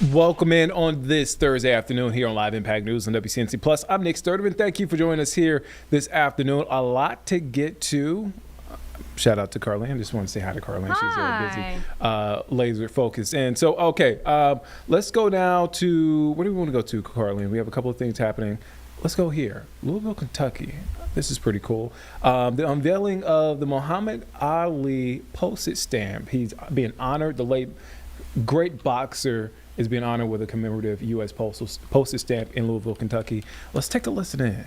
Welcome in on this Thursday afternoon here on Live Impact News on WCNC Plus. I'm Nick Sturdivant. Thank you for joining us here this afternoon. A lot to get to. Shout out to Carlene. Just want to say hi to Carlene. Hi. She's very busy, laser focused. And so, let's go now to, where do we want to go to, Carlene? We have a couple of things happening. Let's go here. Louisville, Kentucky. This is pretty cool. The unveiling of the Muhammad Ali postage stamp. He's being honored. The late great boxer is being honored with a commemorative U.S. postage stamp in Louisville, Kentucky. Let's take a listen in.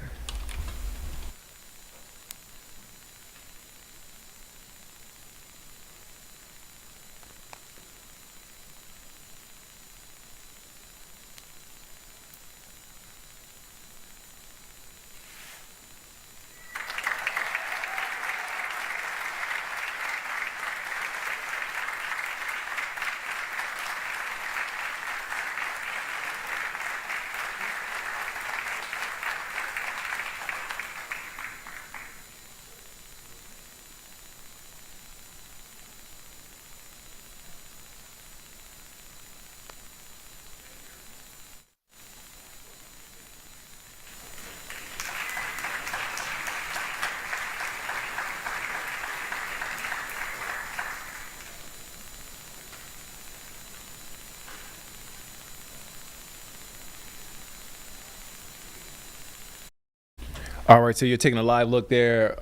All right, so you're taking a live look there,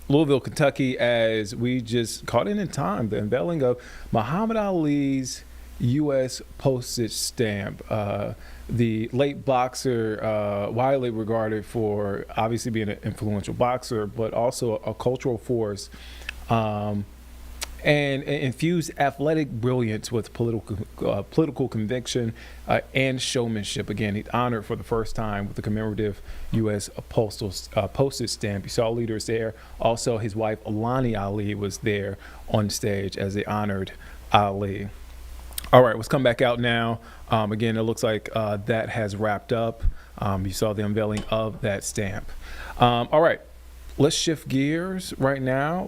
Louisville, Kentucky, as we just caught in time, the unveiling of Muhammad Ali's U.S. postage stamp. The late boxer, widely regarded for obviously being an influential boxer, but also a cultural force. And infused athletic brilliance with political conviction and showmanship. Again, he's honored for the first time with the commemorative U.S. postage stamp. You saw leaders there. Also, his wife, Alani Ali, was there on stage as they honored Ali. All right, let's come back out now. Again, it looks like that has wrapped up. You saw the unveiling of that stamp. All right, let's shift gears right now.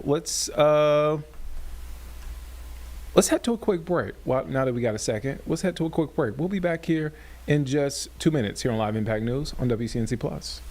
Let's head to a quick break. Well, now that we got a second, let's head to a quick break. We'll be back here in just 2 minutes here on Live Impact News on WCNC Plus.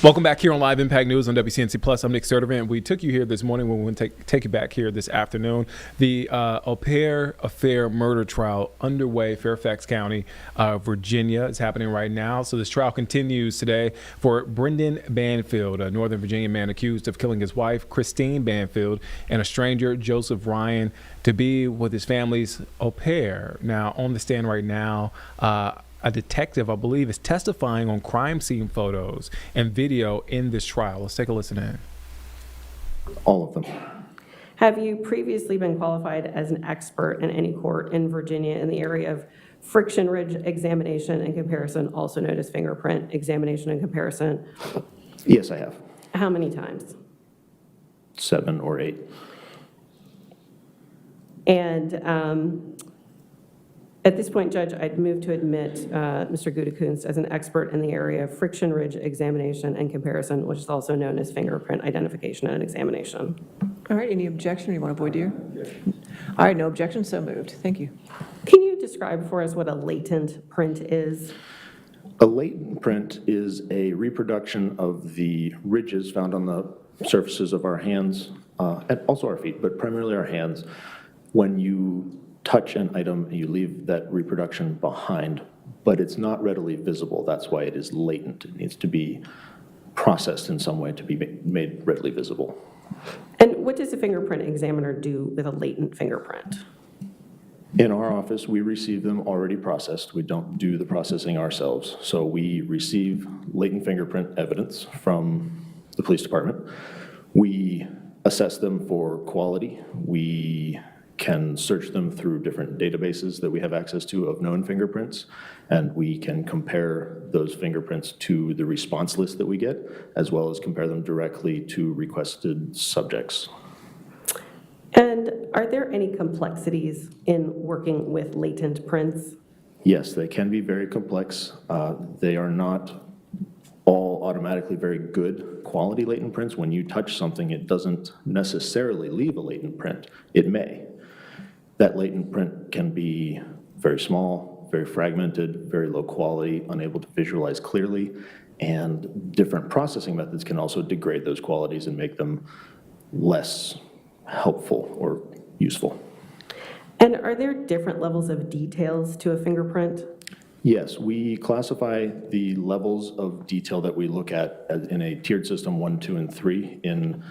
Welcome back here on Live Impact News on WCNC Plus. I'm Nick Sturdivant. We took you here this morning. We're going to take you back here this afternoon. The Au Pair Affair murder trial underway, Fairfax County, Virginia. It's happening right now. So this trial continues today for Brendan Banfield, a Northern Virginia man accused of killing his wife, Christine Banfield, and a stranger, Joseph Ryan, to be with his family's au pair. Now, on the stand right now, a detective, I believe, is testifying on crime scene photos and video in this trial. Let's take a listen in. All of them. Have you previously been qualified as an expert in any court in Virginia in the area of friction ridge examination and comparison, also known as fingerprint examination and comparison? Yes, I have. How many times? 7 or 8. And at this point, Judge, I'd move to admit Mr. Gutekunst as an expert in the area of friction ridge examination and comparison, which is also known as fingerprint identification and examination. All right, any objection? You want to voir dire? All right, no objection, so moved. Thank you. Can you describe for us what a latent print is? A latent print is a reproduction of the ridges found on the surfaces of our hands, and also our feet, but primarily our hands. When you touch an item, you leave that reproduction behind, but it's not readily visible. That's why it is latent. It needs to be processed in some way to be made readily visible. And what does a fingerprint examiner do with a latent fingerprint? In our office, we receive them already processed. We don't do the processing ourselves. So we receive latent fingerprint evidence from the police department. We assess them for quality. We can search them through different databases that we have access to of known fingerprints, and we can compare those fingerprints to the response list that we get, as well as compare them directly to requested subjects. And are there any complexities in working with latent prints? Yes, they can be very complex. They are not all automatically very good quality latent prints. When you touch something, it doesn't necessarily leave a latent print. It may. That latent print can be very small, very fragmented, very low quality, unable to visualize clearly, and different processing methods can also degrade those qualities and make them less helpful or useful. And are there different levels of details to a fingerprint? Yes, we classify the levels of detail that we look at in a tiered system 1, 2, and 3 in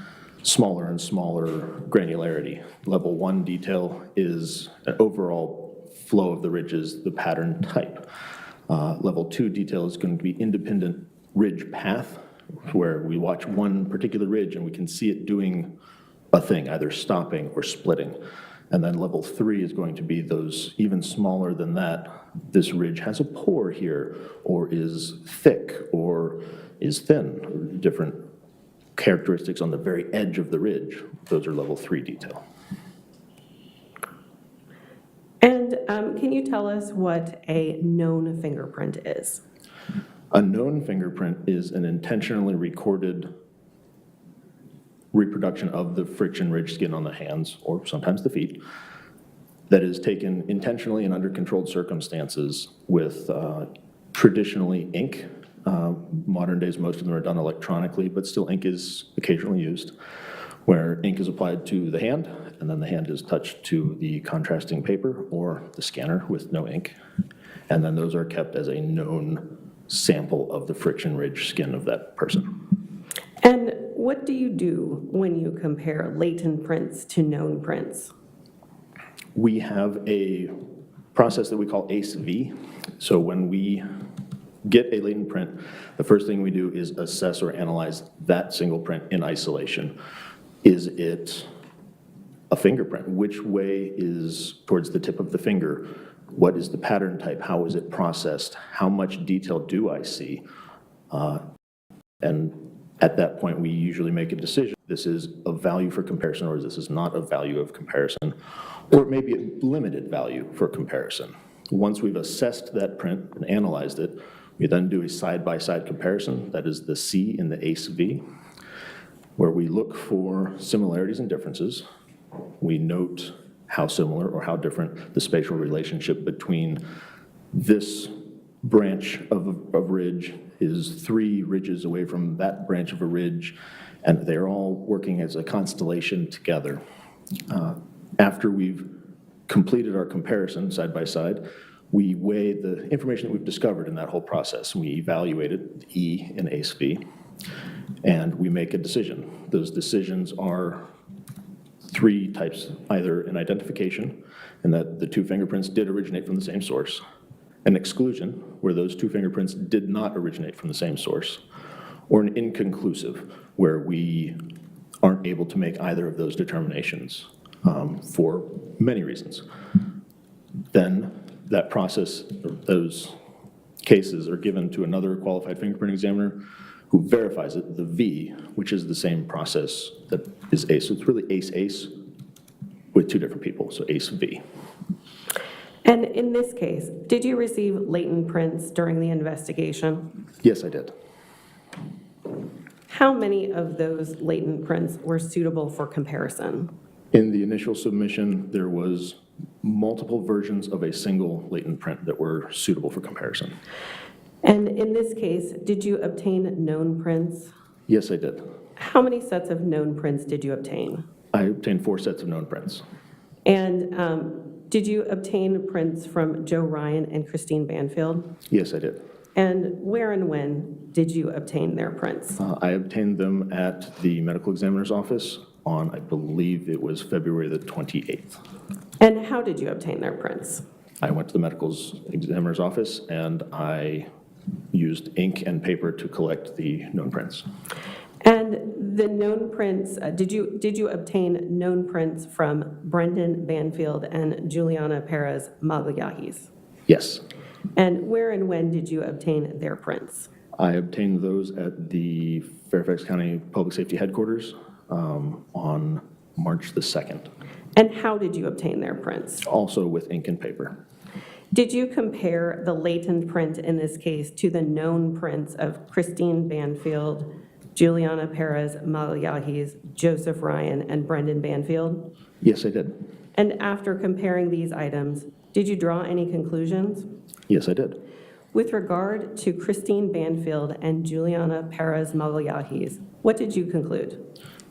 smaller and smaller granularity. Level 1 detail is an overall flow of the ridges, the pattern type. Level 2 detail is going to be independent ridge path, where we watch one particular ridge and we can see it doing a thing, either stopping or splitting. And then level 3 is going to be those even smaller than that. This ridge has a pore here, or is thick, or is thin, different characteristics on the very edge of the ridge. Those are level 3 detail. And can you tell us what a known fingerprint is? A known fingerprint is an intentionally recorded reproduction of the friction ridge skin on the hands, or sometimes the feet, that is taken intentionally and under controlled circumstances with traditionally ink. Modern days, most of them are done electronically, but still ink is occasionally used, where ink is applied to the hand, and then the hand is touched to the contrasting paper or the scanner with no ink. And then those are kept as a known sample of the friction ridge skin of that person. And what do you do when you compare latent prints to known prints? We have a process that we call ACE-V. So when we get a latent print, the first thing we do is assess or analyze that single print in isolation. Is it a fingerprint? Which way is towards the tip of the finger? What is the pattern type? How is it processed? How much detail do I see? And at that point, we usually make a decision. This is a value for comparison, or this is not a value of comparison, or it may be a limited value for comparison. Once we've assessed that print and analyzed it, we then do a side-by-side comparison. That is the C in the ACE-V, where we look for similarities and differences. We note how similar or how different the spatial relationship between this branch of a ridge is 3 ridges away from that branch of a ridge, and they're all working as a constellation together. After we've completed our comparison side by side, we weigh the information that we've discovered in that whole process. We evaluate it, E in ACE-V, and we make a decision. Those decisions are 3 types, either an identification, and that the 2 fingerprints did originate from the same source, an exclusion, where those 2 fingerprints did not originate from the same source, or an inconclusive, where we aren't able to make either of those determinations for many reasons. Then that process, those cases are given to another qualified fingerprint examiner who verifies it, the V, which is the same process that is ACE. So it's really ACE-ACE with 2 different people, so ACE-V. And in this case, did you receive latent prints during the investigation? Yes, I did. How many of those latent prints were suitable for comparison? In the initial submission, there was multiple versions of a single latent print that were suitable for comparison. And in this case, did you obtain known prints? Yes, I did. How many sets of known prints did you obtain? I obtained 4 sets of known prints. And did you obtain prints from Joe Ryan and Christine Banfield? Yes, I did. And where and when did you obtain their prints? I obtained them at the medical examiner's office on, I believe it was February the 28th. And how did you obtain their prints? I went to the medical examiner's office and I used ink and paper to collect the known prints. And the known prints, did you obtain known prints from Brendan Banfield and Juliana Perez Magalhães? Yes, And where and when did you obtain their prints? I obtained those at the Fairfax County Public Safety Headquarters on March the 2nd, And how did you obtain their prints? also with ink and paper. Did you compare the latent print in this case to the known prints of Christine Banfield, Juliana Perez Magalhães, Joseph Ryan, and Brendan Banfield? Yes, I did. And after comparing these items, did you draw any conclusions? Yes, I did. With regard to Christine Banfield and Juliana Perez Magalhães, what did you conclude?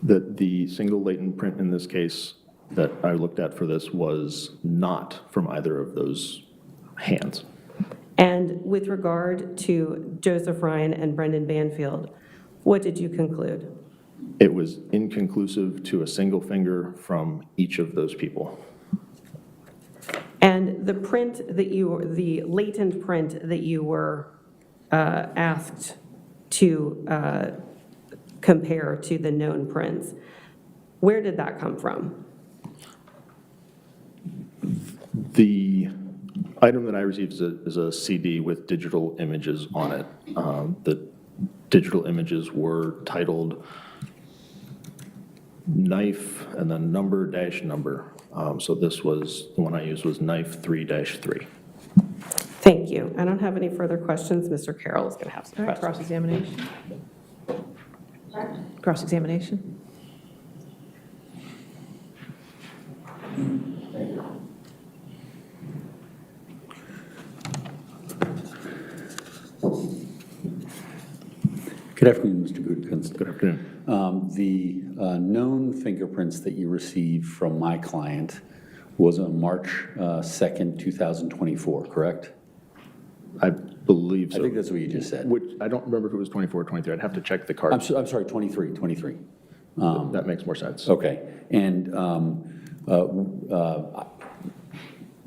That the single latent print in this case that I looked at for this was not from either of those hands. And with regard to Joseph Ryan and Brendan Banfield, what did you conclude? It was inconclusive to a single finger from each of those people. And the latent print that you were asked to compare to the known prints, where did that come from? The item that I received is a CD with digital images on it. The digital images were titled knife and then number dash number. So this was, the one I used was knife 3-3. Thank you. I don't have any further questions. Mr. Carroll is going to have some All right, questions. cross-examination. Cross-examination. Good afternoon, Mr. Gutekunst. Good afternoon. The known fingerprints that you received from my client was on March 2nd, 2024, correct? I believe so. I think that's what you just said. Which, I don't remember if it was 24 or 23. I'd have to check the card. I'm sorry, 23. That makes more sense. Okay. And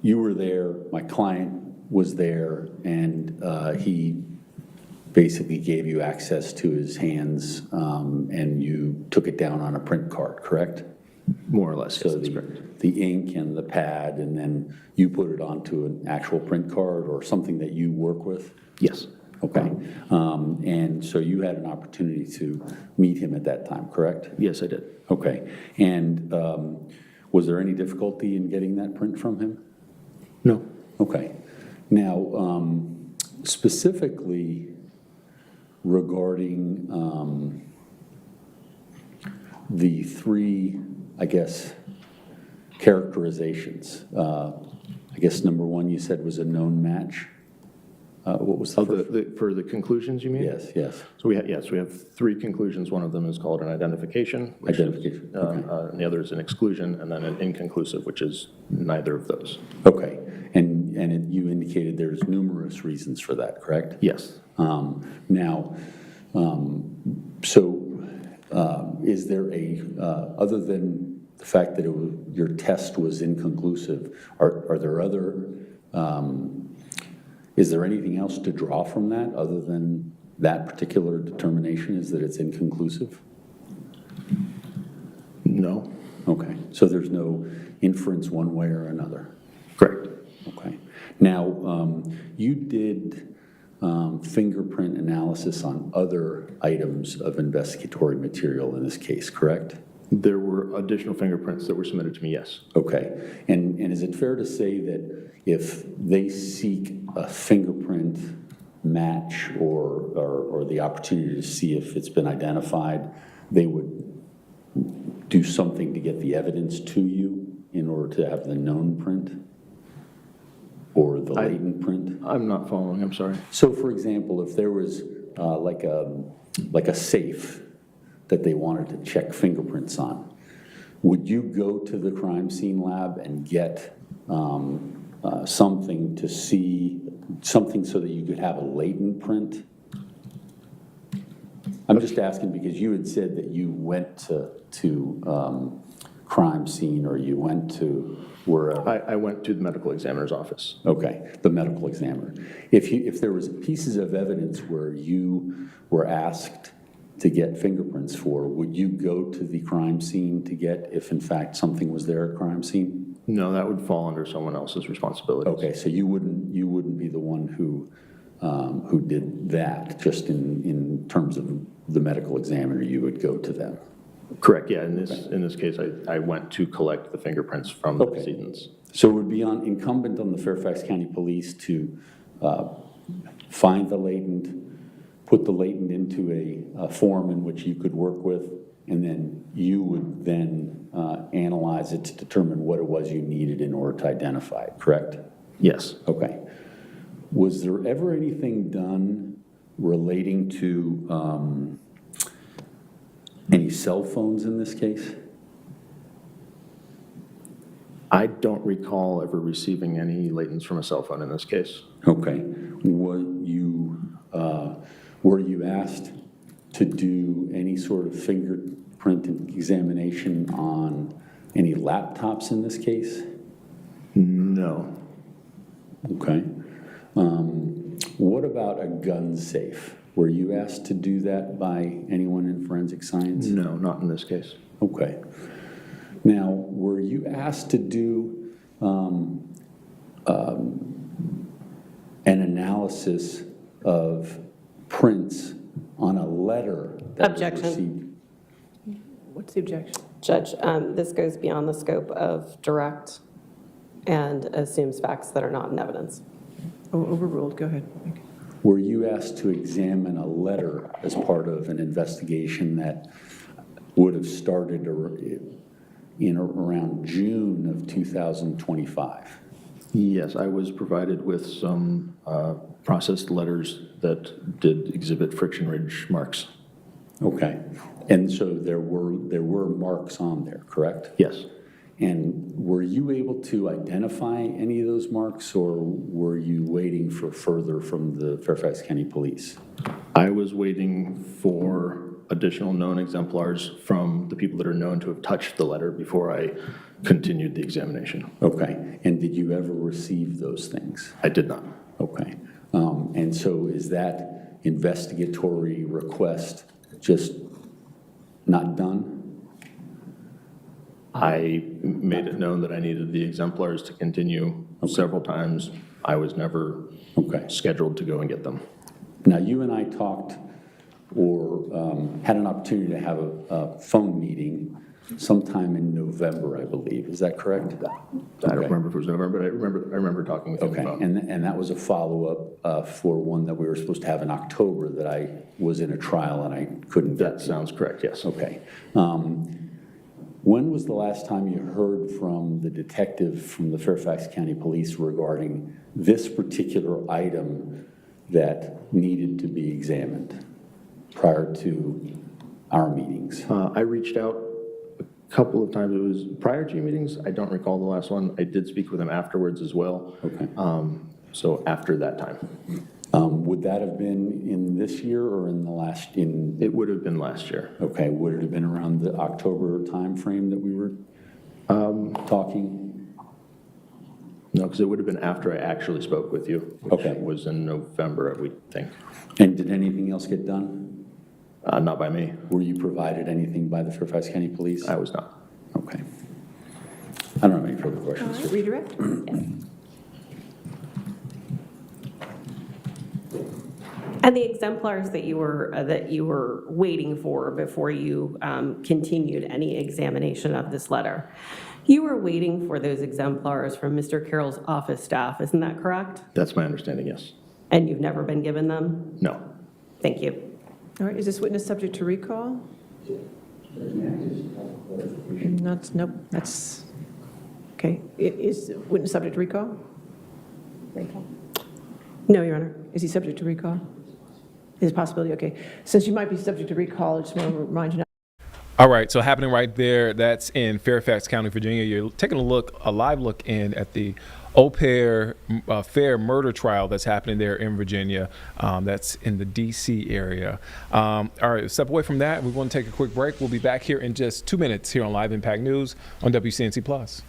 you were there, my client was there, and he basically gave you access to his hands, and you took it down on a print card, correct? More or less, yes, So that's correct. the ink and the pad, and then you put it onto an actual print card or something that you work with? Yes, Okay. And so you had an opportunity to meet him at that time, correct? yes, I did. Okay. And was there any difficulty in getting that print from him? No, Okay. Now, specifically regarding the 3, I guess, characterizations. I guess number 1 you said was a known match? What was the Oh, first? for the conclusions, you mean? Yes, yes. So we have three conclusions. One of them is called an identification. which is, Identification, okay. And the other is an exclusion, and then an inconclusive, which is neither of those. Okay, and you indicated there's numerous reasons for that, correct? Yes. Now, is there other than the fact that your test was inconclusive, are there other, is there anything else to draw from that other than that particular determination is that it's inconclusive? No? Okay, so there's no inference one way or another? Correct. Okay. Now, you did fingerprint analysis on other items of investigatory material in this case, correct? There were additional fingerprints that were submitted to me, yes. Okay. And is it fair to say that if they seek a fingerprint match or the opportunity to see if it's been identified, they would do something to get the evidence to you in order to have the known print or the latent print? I'm not following, I'm sorry. So for example, if there was like a safe that they wanted to check fingerprints on, would you go to the crime scene lab and get something to see, something so that you could have a latent print? I'm just asking because you had said that you went to crime scene or you went to wherever. I went to the medical examiner's office. Okay, the medical examiner. If there was pieces of evidence where you were asked to get fingerprints for, would you go to the crime scene to get if in fact something was there at crime scene? No, that would fall under someone else's responsibility. Okay, so you wouldn't be the one who did that, just in terms of the medical examiner, you would go to them? Correct, yeah, in this case, I went to collect the fingerprints from the Okay. decedents. So it would be incumbent on the Fairfax County Police to find the latent, put the latent into a form in which you could work with, and then you would then analyze it to determine what it was you needed in order to identify it, correct? Yes. Okay. Was there ever anything done relating to any cell phones in this case? I don't recall ever receiving any latents from a cell phone in this case. Okay. Were you asked to do any sort of fingerprint examination on any laptops in this case? No. Okay. What about a gun safe? Were you asked to do that by anyone in forensic science? No, not in this case. Okay. Now, were you asked to do an analysis of prints on a letter that was Objection. received? What's the objection? Judge, this goes beyond the scope of direct and assumes facts that are not in evidence. Oh, overruled, go ahead. Were you asked to examine a letter as part of an investigation that would have started in around June of 2025? Yes, I was provided with some processed letters that did exhibit Friction Ridge marks. Okay. And so there were marks on there, correct? Yes. And were you able to identify any of those marks, or were you waiting for further from the Fairfax County Police? I was waiting for additional known exemplars from the people that are known to have touched the letter before I continued the examination. Okay. And did you ever receive those things? I did not. Okay. And so is that investigatory request just not done? I made it known that I needed the exemplars to continue several times. I was never Okay. scheduled to go and get them. Now, you and I talked or had an opportunity to have a phone meeting sometime in November, I believe. Is that correct? I don't remember if it was November, but I remember talking with you on the Okay, phone. and that was a follow-up for one that we were supposed to have in October that I was in a trial and I couldn't get That to. sounds correct, yes. Okay. When was the last time you heard from the detective from the Fairfax County Police regarding this particular item that needed to be examined prior to our meetings? I reached out a couple of times. It was prior to your meetings. I don't recall the last one. I did speak with him afterwards as well. Okay. So after that time. Would that have been in this year or in the last, It would have been last year. okay, would it have been around the October timeframe that we were talking? No, because it would have been after I actually spoke with you, which Okay. was in November, we think. And did anything else get done? Not by me. Were you provided anything by the Fairfax County Police? I was not. Okay. I don't have any further questions. Mr. Redirect? And the exemplars that you were waiting for before you continued any examination of this letter, you were waiting for those exemplars from Mr. Carroll's office staff, isn't that correct? That's my understanding, yes. And you've never been given them? No. Thank you. All right, is this witness subject to recall? Nope, that's, okay. Is witness subject to recall? No, Your Honor. Is he subject to recall? Is a possibility, okay. Since you might be subject to recall, I just want to remind you now. All right, so happening right there, that's in Fairfax County, Virginia. You're taking a live look in at the Au Pair Fair murder trial that's happening there in Virginia. That's in the D.C. area. All right, step away from that. We want to take a quick break. We'll be back here in just 2 minutes here on Live Impact News on WCNC Plus.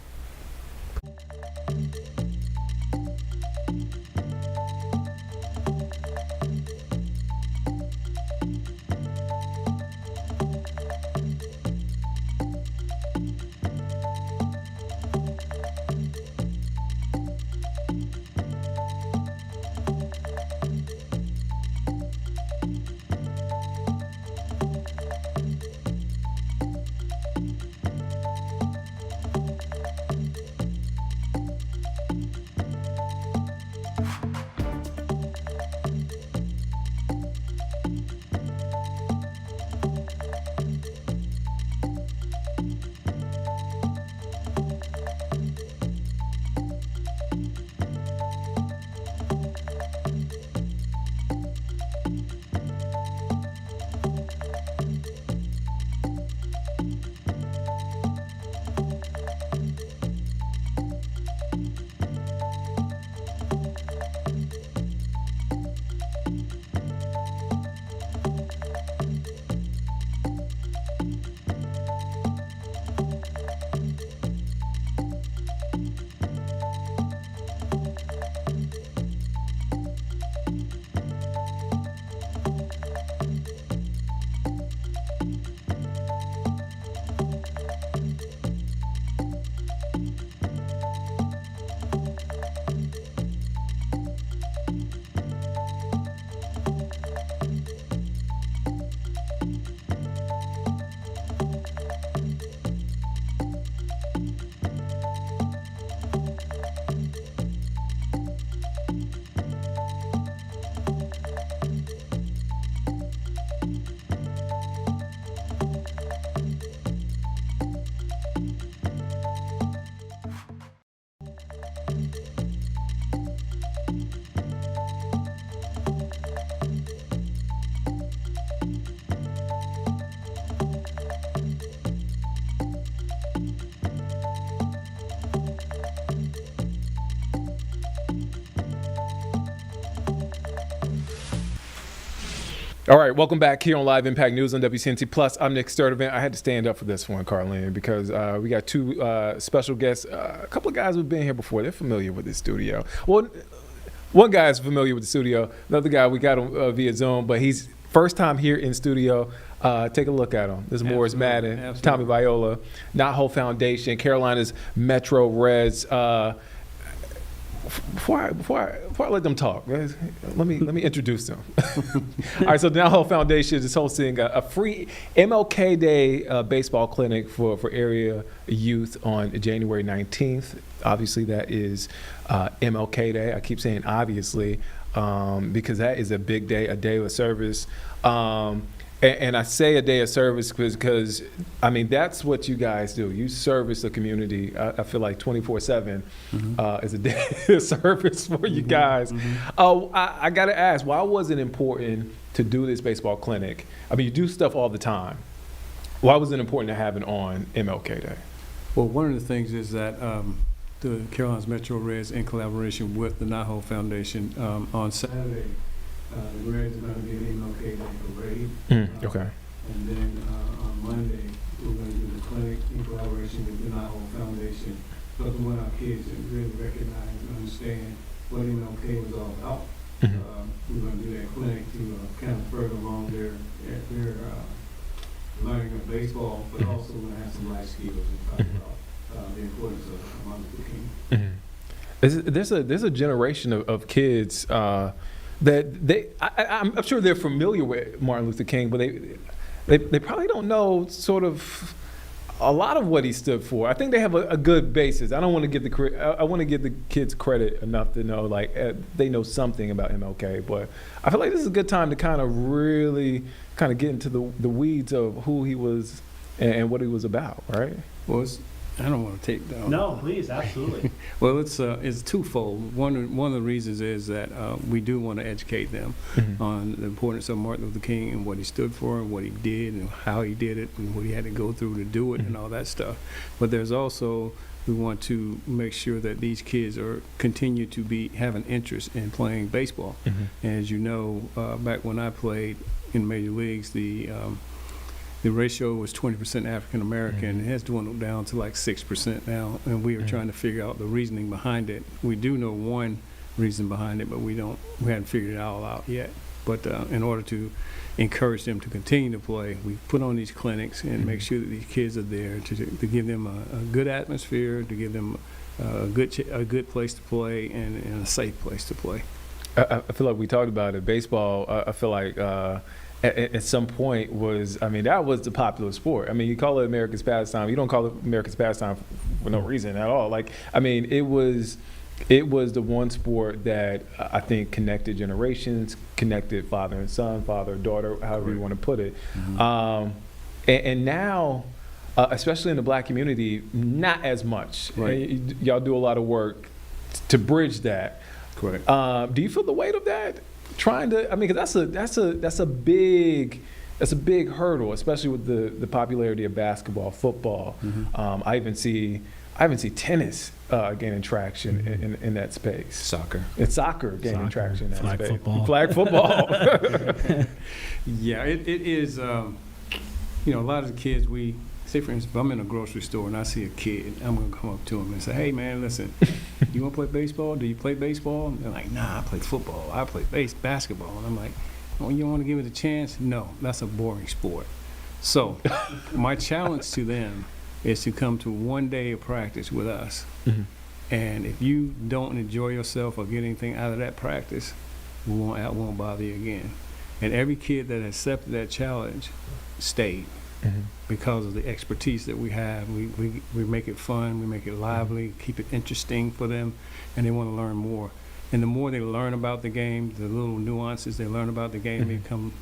All right, welcome back here on Live Impact News on WCNC Plus. I'm Nick Sturdivant. I had to stand up for this one, Carlene, because we got two special guests. A couple of guys who've been here before. They're familiar with this studio. Well, one guy is familiar with the studio. Another guy, we got him via Zoom, but he's first time here in studio. Take a look at him. This is Morris Madden, Tommy Viola, Not Whole Foundation, Carolina's Metro Reds. Before I let them talk, let me introduce them. All right, so the Now Whole Foundation is hosting a free MLK Day baseball clinic for area youth on January 19th. Obviously, that is MLK Day. I keep saying obviously because that is a big day, a day of service. And I say a day of service because, I mean, that's what you guys do. You service the community. I feel like 24/7 is a day of service for you guys. Oh, I got to ask, why was it important to do this baseball clinic? I mean, you do stuff all the time. Why was it important to have it on MLK Day? Well, one of the things is that the Carolinas Metro Reds, in collaboration with the Naho Foundation, on Saturday, the Reds are going to get an MLK Day parade. Okay. And then on Monday, we're going to do the clinic in collaboration with the Naho Foundation. So we want our kids to really recognize and understand what MLK was all about. We're going to do that clinic to kind of further along their learning of baseball, but also we're going to have some life skills and talk about the importance of Martin Luther King. There's a generation of kids that I'm sure they're familiar with Martin Luther King, but they probably don't know sort of a lot of what he stood for. I think they have a good basis. I don't want to give I want to give the kids credit enough to know they know something about MLK, but I feel like this is a good time to kind of really kind of get into the weeds of who he was and what he was about, right? Well, I don't want to take down. No, please, absolutely. Well, it's twofold. One of the reasons is that we do want to educate them on the importance of Martin Luther King and what he stood for and what he did and how he did it and what he had to go through to do it and all that stuff. But there's also, we want to make sure that these kids continue to have an interest in playing baseball. And as you know, back when I played in major leagues, the ratio was 20% African American. It has dwindled down to like 6% now, and we are trying to figure out the reasoning behind it. We do know one reason behind it, but we haven't figured it all out yet. But in order to encourage them to continue to play, we put on these clinics and make sure that these kids are there to give them a good atmosphere, to give them a good place to play and a safe place to play. I feel like we talked about it. Baseball, I feel like at some point that was the popular sport. I mean, you call it America's pastime. You don't call it America's pastime for no reason at all. It was the one sport that I think connected generations, connected father and son, father and daughter, however you want to put it. And now, especially in the black community, not as much. Right. Y'all do a lot of work to bridge that. Correct. Do you feel the weight of that? Because that's a big hurdle, especially with the popularity of basketball, football. I even see tennis gaining traction in that space. Soccer. It's soccer gaining traction in that Flag space. football. Flag football. Yeah, it is. A lot of the kids say, for instance, if I'm in a grocery store and I see a kid, I'm going to come up to him and say, hey, man, listen, you want to play baseball? Do you play baseball? And they're like, nah, I play football. I play basketball. And I'm like, oh, you don't want to give it a chance? No, that's a boring sport. So my challenge to them is to come to one day of practice with us. And if you don't enjoy yourself or get anything out of that practice, we won't bother you again. And every kid that accepted that challenge stayed. Because of the expertise that we have. We make it fun, we make it lively, keep it interesting for them, and they want to learn more. And the more they learn about the game, the little nuances they learn about the game, they become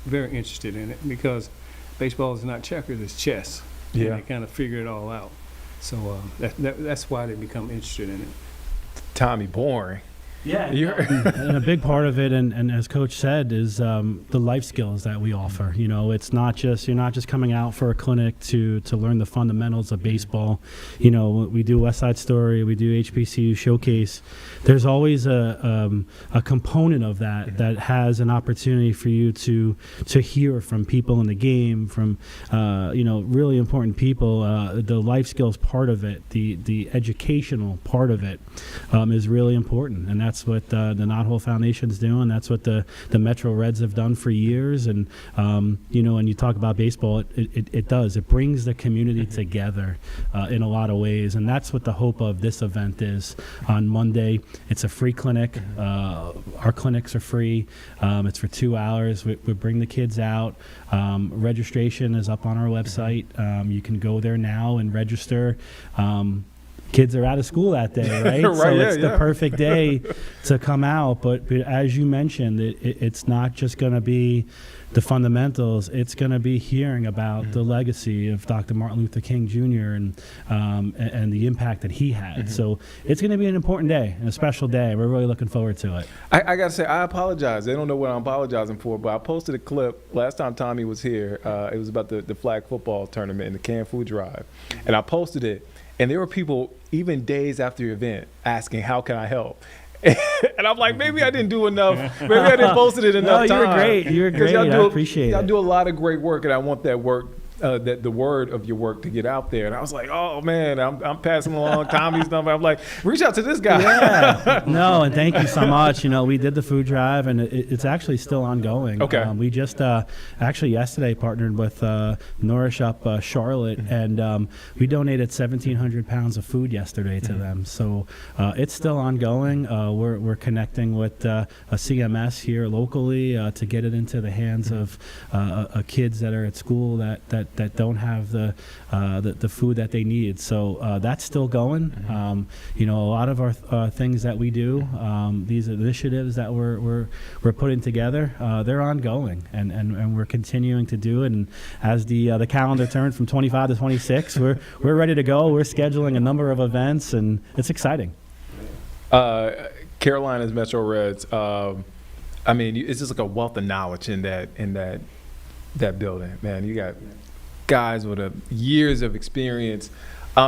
very interested in it, because baseball is not checkers, it's chess. Yeah. And they kind of figure it all out. So that's why they become interested in it. Tommy, boring. Yeah. And a big part of it, and as Coach said, is the life skills that we offer. It's not just, you're not just coming out for a clinic to learn the fundamentals of baseball. We do West Side Story, we do HBCU Showcase. There's always a component of that has an opportunity for you to hear from people in the game, from really important people. The life skills part of it, the educational part of it, is really important, and that's what the Knothole Foundation's doing. That's what the Metro Reds have done for years. And when you talk about baseball, it does. It brings the community together in a lot of ways, and that's what the hope of this event is. On Monday, it's a free clinic. Our clinics are free. It's for 2 hours. We bring the kids out. Registration is up on our website. You can go there now and register. kids are out of school that day, right? Right, So yeah, it's the yeah. perfect day to come out. But as you mentioned, it's not just going to be the fundamentals. It's going to be hearing about the legacy of Dr. Martin Luther King Jr. and the impact that he had. So it's going to be an important day and a special day. We're really looking forward to it. I got to say, I apologize. They don't know what I'm apologizing for, but I posted a clip last time Tommy was here. It was about the flag football tournament and the canned food drive. And I posted it, and there were people, even days after the event, asking, how can I help? And I'm like, maybe I didn't do enough. Maybe I didn't post it enough No, you were time. great. You were 'Cause great. y'all I do- appreciate Y'all it. do a lot of great work, and I want that work, that the word of your work to get out there. And I was like, oh man, I'm passing along Tommy's number. I'm like, reach out to this guy. Yeah. No, and thank you so much. We did the food drive, and it's actually still ongoing. Okay. We just actually yesterday partnered with Nourish Up Charlotte, and we donated 1,700 pounds of food yesterday to them. So it's still ongoing. We're connecting with a CMS here locally to get it into the hands of kids that are at school that don't have the food that they need. So that's still going. A lot of our things that we do, these initiatives that we're putting together, they're ongoing, and we're continuing to do it. And as the calendar turns from 25 to 26, we're ready to go. We're scheduling a number of events, and it's exciting. Carolina's Metro Reds. I mean, it's just like a wealth of knowledge in that building, man. You got guys with years of experience.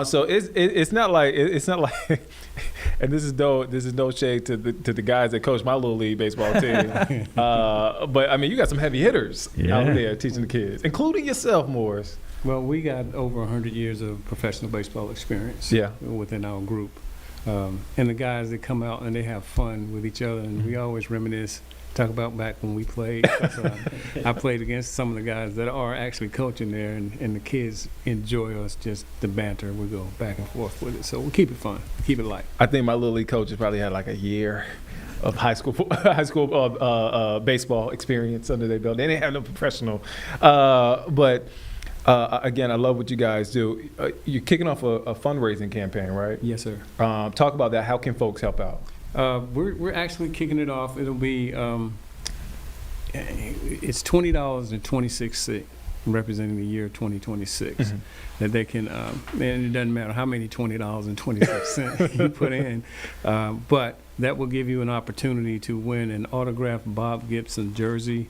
So it's not like, and this is no shade to the guys that coach my little league baseball team. But I mean, you got some heavy hitters out Yeah. there teaching the kids, including yourself, Morris. Well, we got over 100 years of professional baseball experience within our group. And the guys that come out and they have fun with each other, and we always reminisce, talk about back when we played. I played against some of the guys that are actually coaching there, and the kids enjoy us, just the banter. We go back and forth with it. So we keep it fun, keep it light. I think my little league coaches probably had like a year of high school baseball experience under their belt. They didn't have no professional, but again, I love what you guys do. You're kicking off a fundraising campaign, right? Yes, sir. Talk about that. How can folks help out? We're actually kicking it off. It'll be it's $20.26, representing the year 2026, that they can. And it doesn't matter how many $20.26 you put in, but that will give you an opportunity to win an autographed Bob Gibson jersey.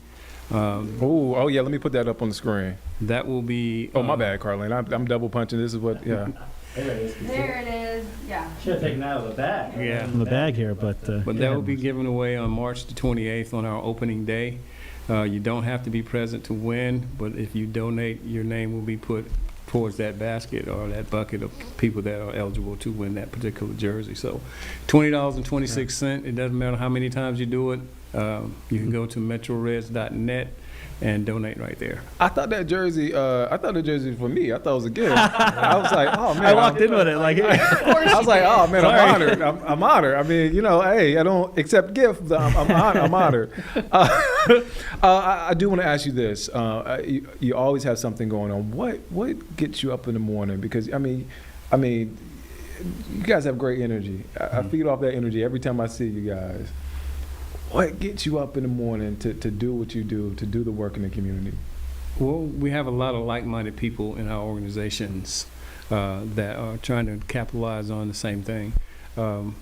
Oh yeah. Let me put that up on the screen. That will be. Oh my bad, Carlene. I'm double punching. This is what. Yeah. There it is, yeah. Should have taken that out of the bag. Yeah. From the bag here, but That will be given away on March the 28th on our opening day. You don't have to be present to win, but if you donate, your name will be put towards that basket or that bucket of people that are eligible to win that particular jersey. So $20.26. It doesn't matter how many times you do it. You can go to metroreds.net and donate right there. I thought the jersey was for me. I thought it was a gift. I was like, oh man. I walked in with it like, I was like, oh man, I'm honored. I'm honored. I mean, hey, I don't accept gifts. I'm honored. I do want to ask you this. You always have something going on. What gets you up in the morning? Because I mean, you guys have great energy. I feed off that energy every time I see you guys. What gets you up in the morning to do what you do, to do the work in the community? Well, we have a lot of like-minded people in our organizations that are trying to capitalize on the same thing. The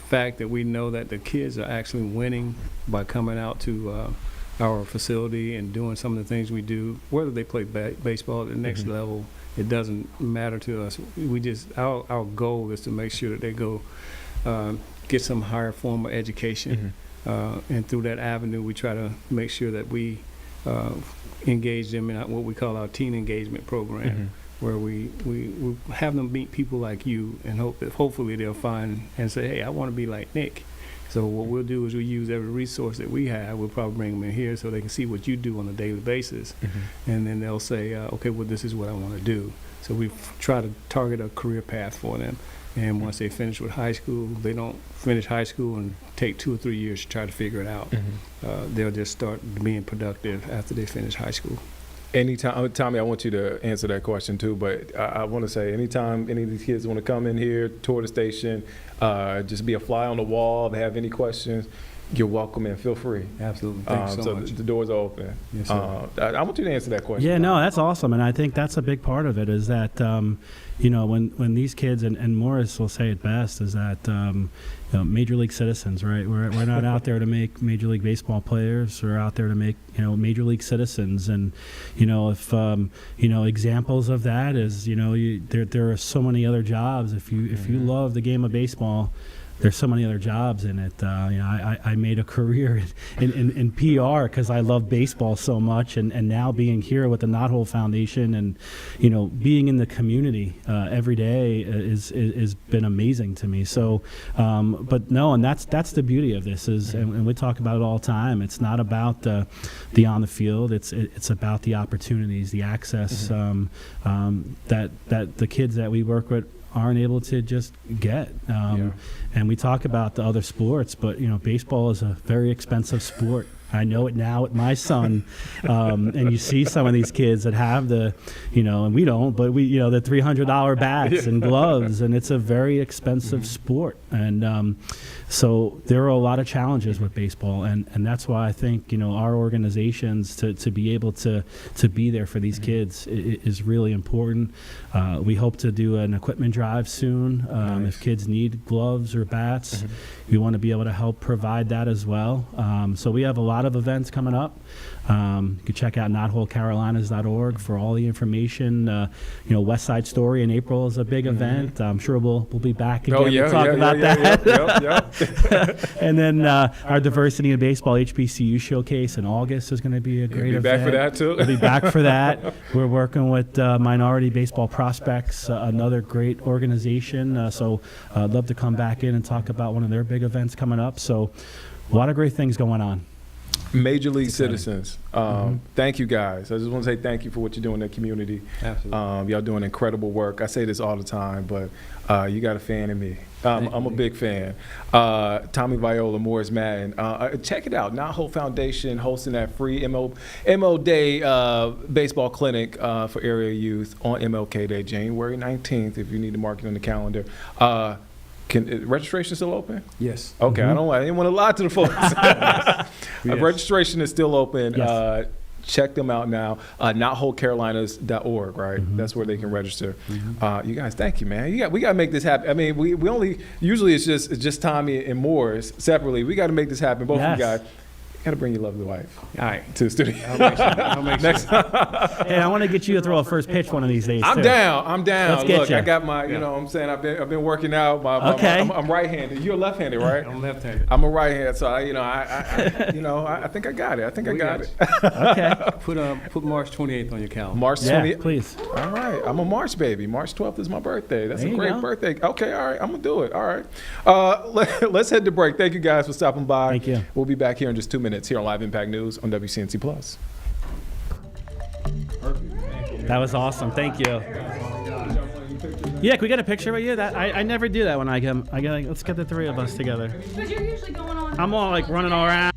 fact that we know that the kids are actually winning by coming out to our facility and doing some of the things we do, whether they play baseball at the next level, it doesn't matter to us. Our goal is to make sure that they go get some higher form of education, and through that avenue, we try to make sure that we engage them in what we call our teen engagement program, where we have them meet people like you, and hopefully they'll find and say, hey, I want to be like Nick. So what we'll do is we use every resource that we have. We'll probably bring them in here so they can see what you do on a daily basis, and then they'll say, okay, well, this is what I want to do. So we try to target a career path for them. And once they finish with high school, they don't finish high school and take 2 or 3 years to try to figure it out. They'll just start being productive after they finish high school. Anytime, Tommy, I want you to answer that question too, but I want to say anytime any of these kids want to come in here, tour the station, just be a fly on the wall, if they have any questions, you're welcome and feel free. Absolutely. Thank you so So much. the doors are open. Yes, sir. I want you to answer that question. Yeah, no, that's awesome, and I think that's a big part of it. Is that when these kids and Morris will say it best is that major league citizens, right? We're not out there to make Major League Baseball players. We're out there to make Major League citizens, and if examples of that is there are so many other jobs. If you love the game of baseball, there's so many other jobs in it. I made a career in PR because I love baseball so much, and now being here with the Knothole Foundation and being in the community every day is been amazing to me. So, but no, and that's the beauty of this is, and we talk about it all the time. It's not about the on the field. It's about the opportunities, the access that the kids that we work with aren't able to just get. And we talk about the other sports, but baseball is a very expensive sport. I know it now with my son, and you see some of these kids that have the, and we don't, but we, the $300 bats and gloves, and it's a very expensive sport. And so there are a lot of challenges with baseball, and that's why I think our organizations to be able to be there for these kids is really important. We hope to do an equipment drive soon. If kids need gloves or bats, we want to be able to help provide that as well. So we have a lot of events coming up. You can check out knotholecarolinas.org for all the information. West Side Story in April is a big event. I'm sure we'll be back again to talk about that. And then our Diversity in Baseball HBCU Showcase in August is going to be a great event. Back for that too. We'll be back for that. We're working with Minority Baseball Prospects, another great organization. So I'd love to come back in and talk about one of their big events coming up. So a lot of great things going on. Major League citizens. Thank you guys. I just want to say thank you for what you're doing in the community. Absolutely. Y'all doing incredible work. I say this all the time, but you got a fan in me. I'm a big fan. Tommy Viola, Morris Madden. Check it out. Knothole Foundation hosting that free ML Day baseball clinic for area youth on MLK Day, January 19th, if you need to mark it on the calendar. Registration still open? Yes. Okay, I didn't want to lie to the folks. Registration is still open. Yes. Check them out now. NotWholeCarolinas.org, right? That's where they can register. You guys, thank you, man. We got to make this happen. I mean, we only usually it's just Tommy and Morris separately. We got to make this happen. Both of you guys. Got to bring your lovely wife All right. to the studio. I'll make sure. Next, Hey, I want to get you to throw a first pitch one of these days. I'm too. down. Let's get Look, ya. I got my, you know what I'm saying, I've been working out. Okay. I'm right-handed. You're left-handed, right? I'm left-handed. I'm a right-handed, so I think I got it. I think I We got got it. Okay. Put March 28th on your calendar. March Yeah, 20th. please. All right. I'm a March baby. March 12th is my birthday. That's There a you great go. birthday. Okay, all right. I'm going to do it. All right. Let's head to break. Thank you guys for stopping by. Thank you. We'll be back here in just 2 minutes here on Live Impact News on WCNC Plus. That was awesome. Thank you. Yeah, can we get a picture with you? That I never do that when I get. Let's get the three of us together. Because you're usually going on. I'm all like running all around.